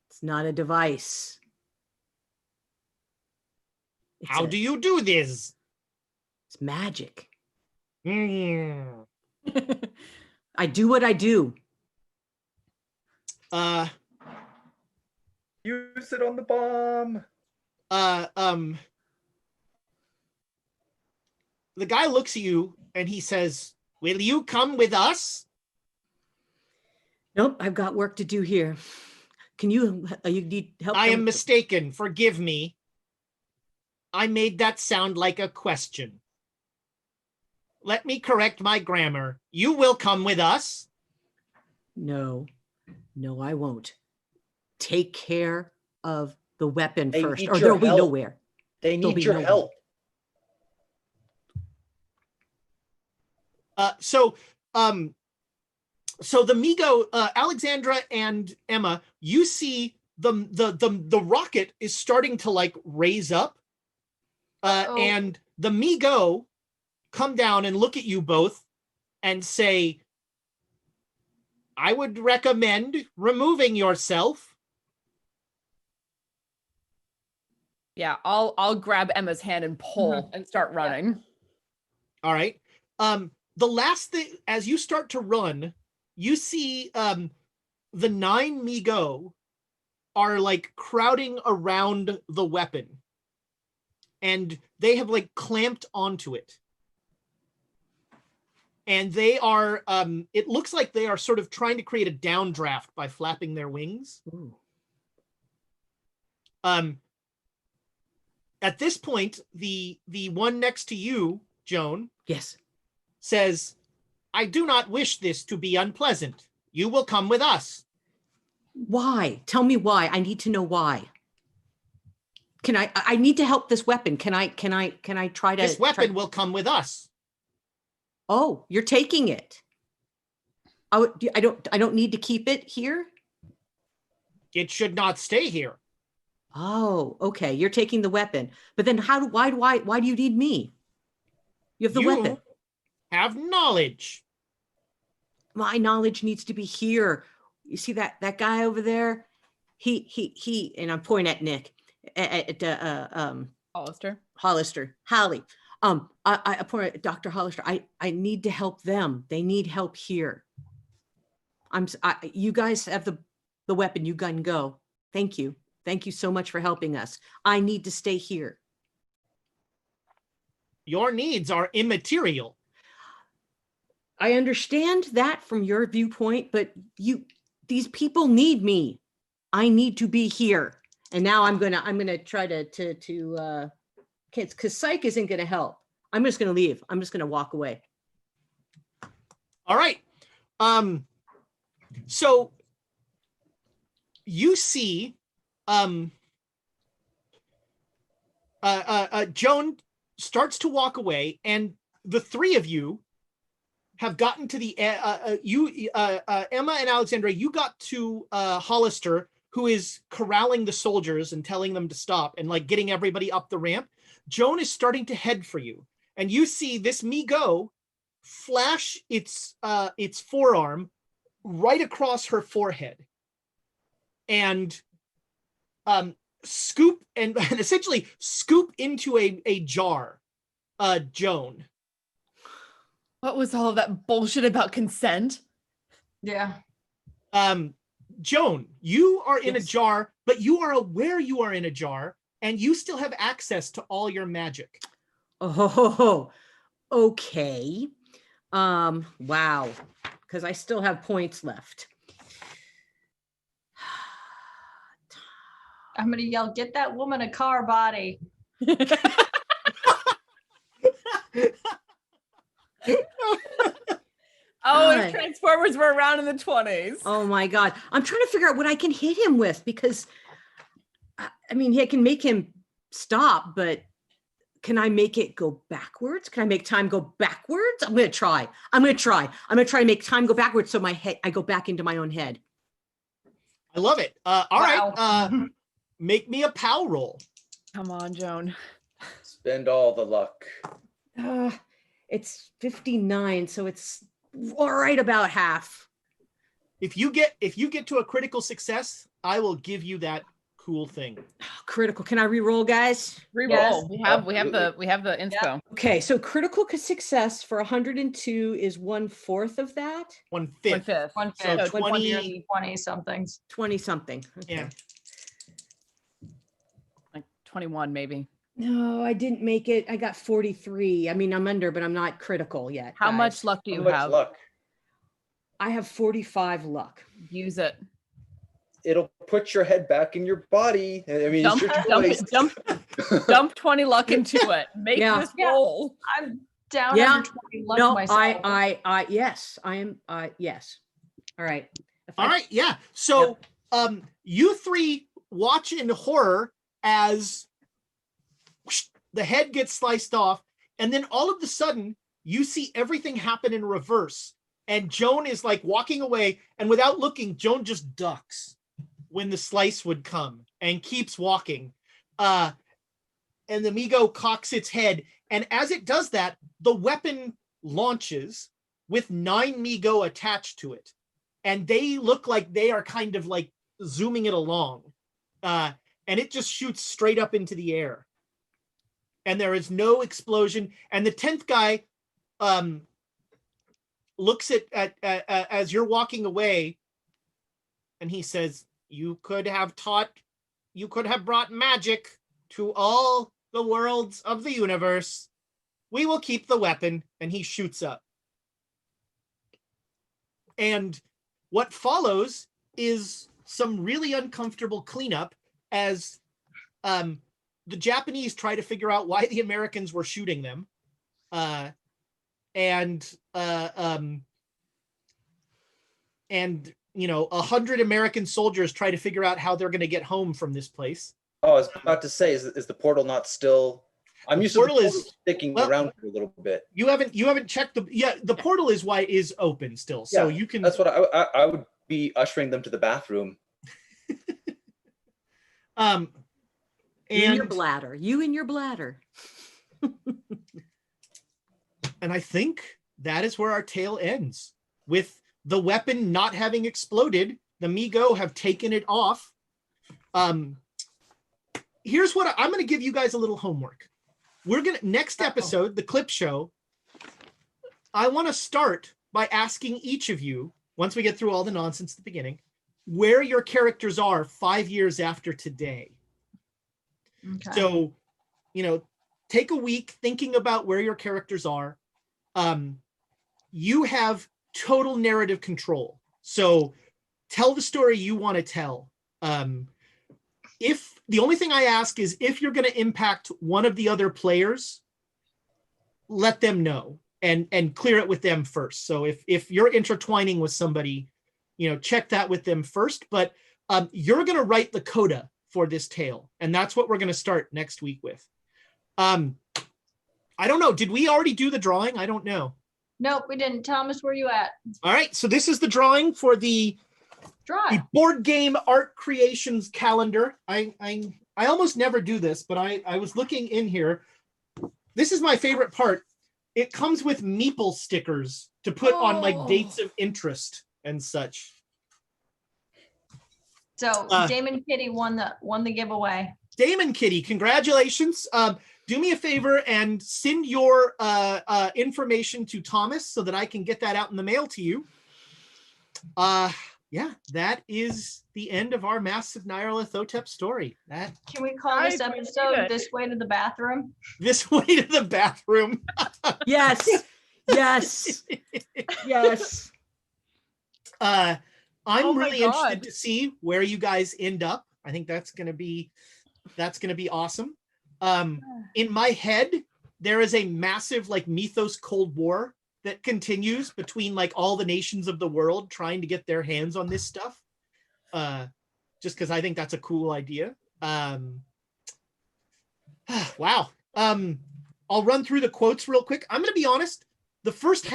It's not a device. How do you do this? It's magic. Mm. I do what I do. Use it on the bomb. The guy looks at you and he says, "Will you come with us?" Nope, I've got work to do here. Can you need help? I am mistaken. Forgive me. I made that sound like a question. Let me correct my grammar. You will come with us? No, I won't. Take care of the weapon They first, need or your there'll be help. nowhere. They There'll need be your nowhere. help. So the Migo, Alexandra and Emma, you see the rocket is starting to like raise up, and the Migo come down and look at you both and say, "I would recommend removing yourself." Yeah, I'll grab Emma's hand and pull and start running. All right. The last thing, as you start to run, you see the 9 Migo are like crowding around the weapon, and they have like clamped onto it. And they are, it looks like they are sort of trying to create a downdraft by flapping their wings. Ooh. At this point, the one next to you, Joan, Yes. says, "I do not wish this to be unpleasant. You will come with us." Why? Tell me why. I need to know why. Can I need to help this weapon. Can I try to? This weapon will come with us. Oh, you're taking it. I don't need to keep it here. It should not stay here. Oh, okay. You're taking the weapon. But then why do you need me? You have the weapon. Have knowledge. My knowledge needs to be here. You see that guy over there? He and I'm pointing at Nick, at Hollister, Hallie. I point at Dr. Hollister. I need to help them. They need help here. You guys have the weapon. You can go. Thank you. Thank you so much for helping us. I need to stay here. Your needs are immaterial. I understand that from your viewpoint, but these people need me. I need to be here. And now I'm gonna try to because psych isn't gonna help. I'm just gonna leave. I'm just gonna walk away. All right. So you see Joan starts to walk away, and the three of you have gotten to the Emma and Alexandra, you got to Hollister, who is corralling the soldiers and telling them to stop and like getting everybody up the ramp. Joan is starting to head for you, and you see this Migo flash its forearm right across her forehead and scoop and essentially scoop into a jar Joan. What was all of that bullshit about consent? Yeah. Joan, you are in a jar, but you are aware you are in a jar, and you still have access to all your magic. Oh, okay. Wow. Because I still have points left. I'm going to yell, "Get that woman a car body." Oh, if Transformers were around in the 20s. Oh my God. I'm trying to figure out what I can hit him with, because I mean, I can make him stop, but can I make it go backwards? Can I make time go backwards? I'm going to try to make time go backwards. So I go back into my own head. I love it. All right. Make me a POW roll. Come on, Joan. Spend all the luck. It's 59, so it's all right about half. If you get to a critical success, I will give you that cool thing. Critical. Can I re-roll, guys? Re-roll. Yes. We have the inspo. Yep. Okay, so critical success for 102 is 1/4 of that. 1/5. 1/5. So 20 somethings. 20 something. Okay. Yeah. Like 21 maybe. No, I didn't make it. I got 43. I mean, I'm under, but I'm not critical yet. How guys. much luck do you How much have? luck? I have 45 luck. Use it. It'll put your head back in your body. I mean, Dump, it's your dump, choice. dump 20 luck into it. Make this roll. I'm down under 20 luck No, myself. yes, I am. Yes. All right. All right. Yeah. So, you three watch in horror as the head gets sliced off, and then all of a sudden you see everything happen in reverse. And Joan is like walking away, and without looking, Joan just ducks when the slice would come and keeps walking. And the Mi-Go cocks its head, and as it does that, the weapon launches with 9 Mi-Go attached to it. And they look like they are kind of like zooming it along. And it just shoots straight up into the air. And there is no explosion. And the 10th guy looks at as you're walking away, and he says, you could have brought magic to all the worlds of the universe. We will keep the weapon. And he shoots up. And what follows is some really uncomfortable cleanup as the Japanese try to figure out why the Americans were shooting them. And 100 American soldiers try to figure out how they're going to get home from this place. Oh, I was about to say, is the portal not still? I'm used to the portal sticking around for a little bit. You haven't checked the portal is open still, so you can. That's what I would be ushering them to the bathroom. In your bladder. You in your bladder. And I think that is where our tale ends, with the weapon not having exploded. The Mi-Go have taken it off. Here's what I'm going to give you guys a little homework. We're going to, next episode, the clip show, I want to start by asking each of you, once we get through all the nonsense at the beginning, where your characters are 5 years after today. Okay. So, take a week thinking about where your characters are. You have total narrative control. So tell the story you want to tell. If the only thing I ask is if you're going to impact one of the other players, let them know and clear it with them first. So if you're intertwining with somebody, check that with them first. But you're going to write the coda for this tale, and that's what we're going to start next week with. I don't know. Did we already do the drawing? I don't know. Nope, we didn't. Thomas, where you at? All right. So this is the drawing for the board game art creations calendar. I almost never do this, but I was looking in here. This is my favorite part. It comes with meeple stickers to put on like dates of interest and such. So Damon Kitty won the giveaway. Damon Kitty, congratulations. Do me a favor and send your information to Thomas so that I can get that out in the mail to you. Yeah, that is the end of our Masks of Nyarlathotep story. Can we call this episode "This Way to the Bathroom"? This way to the bathroom. Yes. Yes. Yes. I'm really interested to see where you guys end up. I think that's gonna be awesome. In my head, there is a massive like mythos Cold War that continues between like all the nations of the world trying to get their hands on this stuff. Just because I think that's a cool idea. Wow. I'll run through the quotes real quick. I'm gonna be honest. The first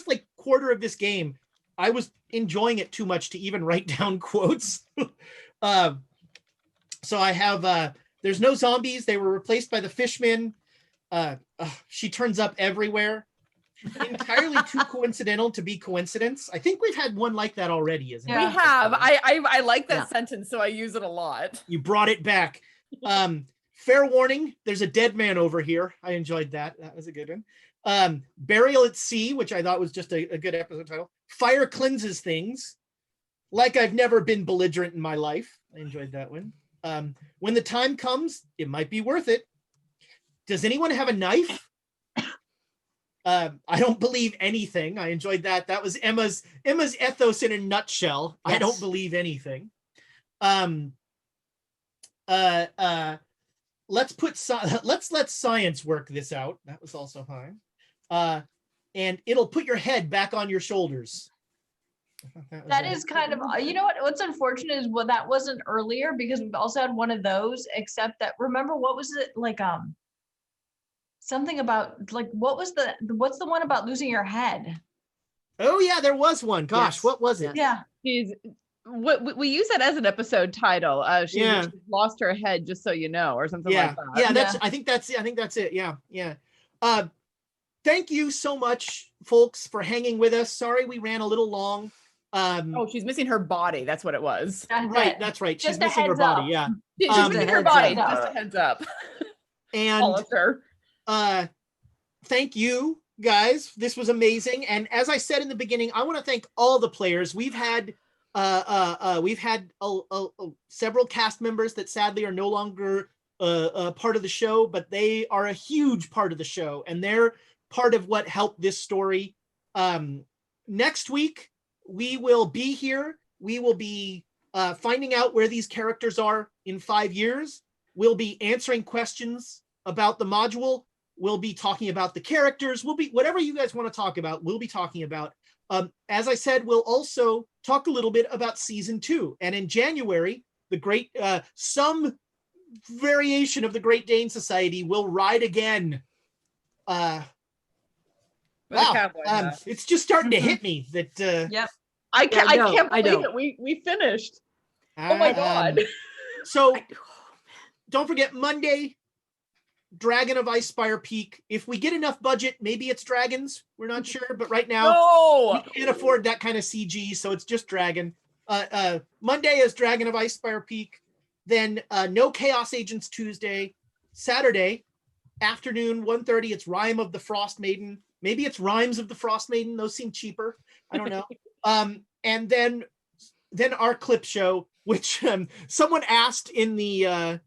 like quarter of this game, I was enjoying it too much to even write down quotes. So I have there's no zombies. They were replaced by the fishmen. She turns up everywhere. Entirely too coincidental to be coincidence. I think we've had one like that already, isn't it? We have. I like that sentence, so I use it a lot. You brought it back. Fair warning, there's a dead man over here. I enjoyed that. That was a good one. Burial at Sea, which I thought was just a good episode title. Fire cleanses things. Like I've never been belligerent in my life. I enjoyed that one. When the time comes, it might be worth it. Does anyone have a knife? I don't believe anything. I enjoyed that. That was Emma's ethos in a nutshell. Yes. I don't believe anything. Let's let science work this out. That was also high. And it'll put your head back on your shoulders. That is kind of, you know what's unfortunate is that wasn't earlier, because we've also had one of those, except that, remember, what was it like, something about, like, what's the one about losing your head? Oh yeah, there was one. Gosh, yes. What was it? Yeah. We use that as an episode title. She lost her head, just so you know, or something like that. Yeah, I think that's it. Yeah. Thank you so much, folks, for hanging with us. Sorry we ran a little long. She's missing her body. That's what it was. That's right. She's missing her body. Yeah. She's missing her body. Just a heads up. And thank you, guys. This was amazing. And as I said in the beginning, I want to thank all the players. We've had several cast members that sadly are no longer part of the show, but they are a huge part of the show, and they're part of what helped this story. Next week, we will be here. We will be finding out where these characters are in 5 years. We'll be answering questions about the module. We'll be talking about the characters. We'll be, whatever you guys want to talk about, we'll be talking about. As I said, we'll also talk a little bit about season 2. And in January, the great, some variation of the Great Dane Society will ride again. Wow. It's just starting to hit me that. Yep. I can't believe it. We finished. Oh my God. So don't forget Monday, Dragon of Icespire Peak. If we get enough budget, maybe it's dragons. We're not sure, but right now we can't afford that kind of CG, so it's just dragon. Monday is Dragon of Icespire Peak. Then no Chaos Agents Tuesday. Saturday afternoon, 1:30, it's Rime of the Frost Maiden. Maybe it's Rhymes of the Frost Maiden. Those seem cheaper. I don't know. And then our clip show, which someone asked in the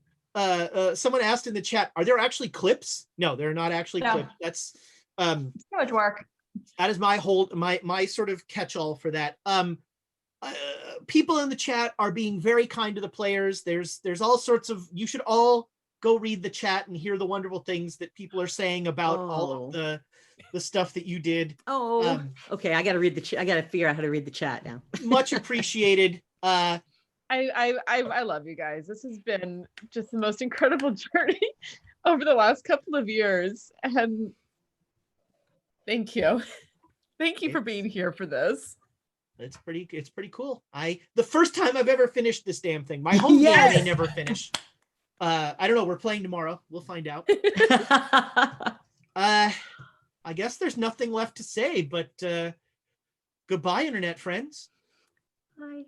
chat, are there actually clips? No, they're not actually clips. That's too much work. That is my sort of catch-all for that. People in the chat are being very kind to the players. There's all sorts of, you should all go read the chat and hear the wonderful things that people are saying about all of the stuff that you did. Okay, I got to read the chat. I got to figure out how to read the chat now. Much appreciated. I love you guys. This has been just the most incredible journey over the last couple of years, and thank you for being here for this. It's pretty cool. The first time I've ever finished this damn thing. My home game I never finish. I don't know. We're playing tomorrow. We'll find out. I guess there's nothing left to say, but goodbye, internet friends. Bye.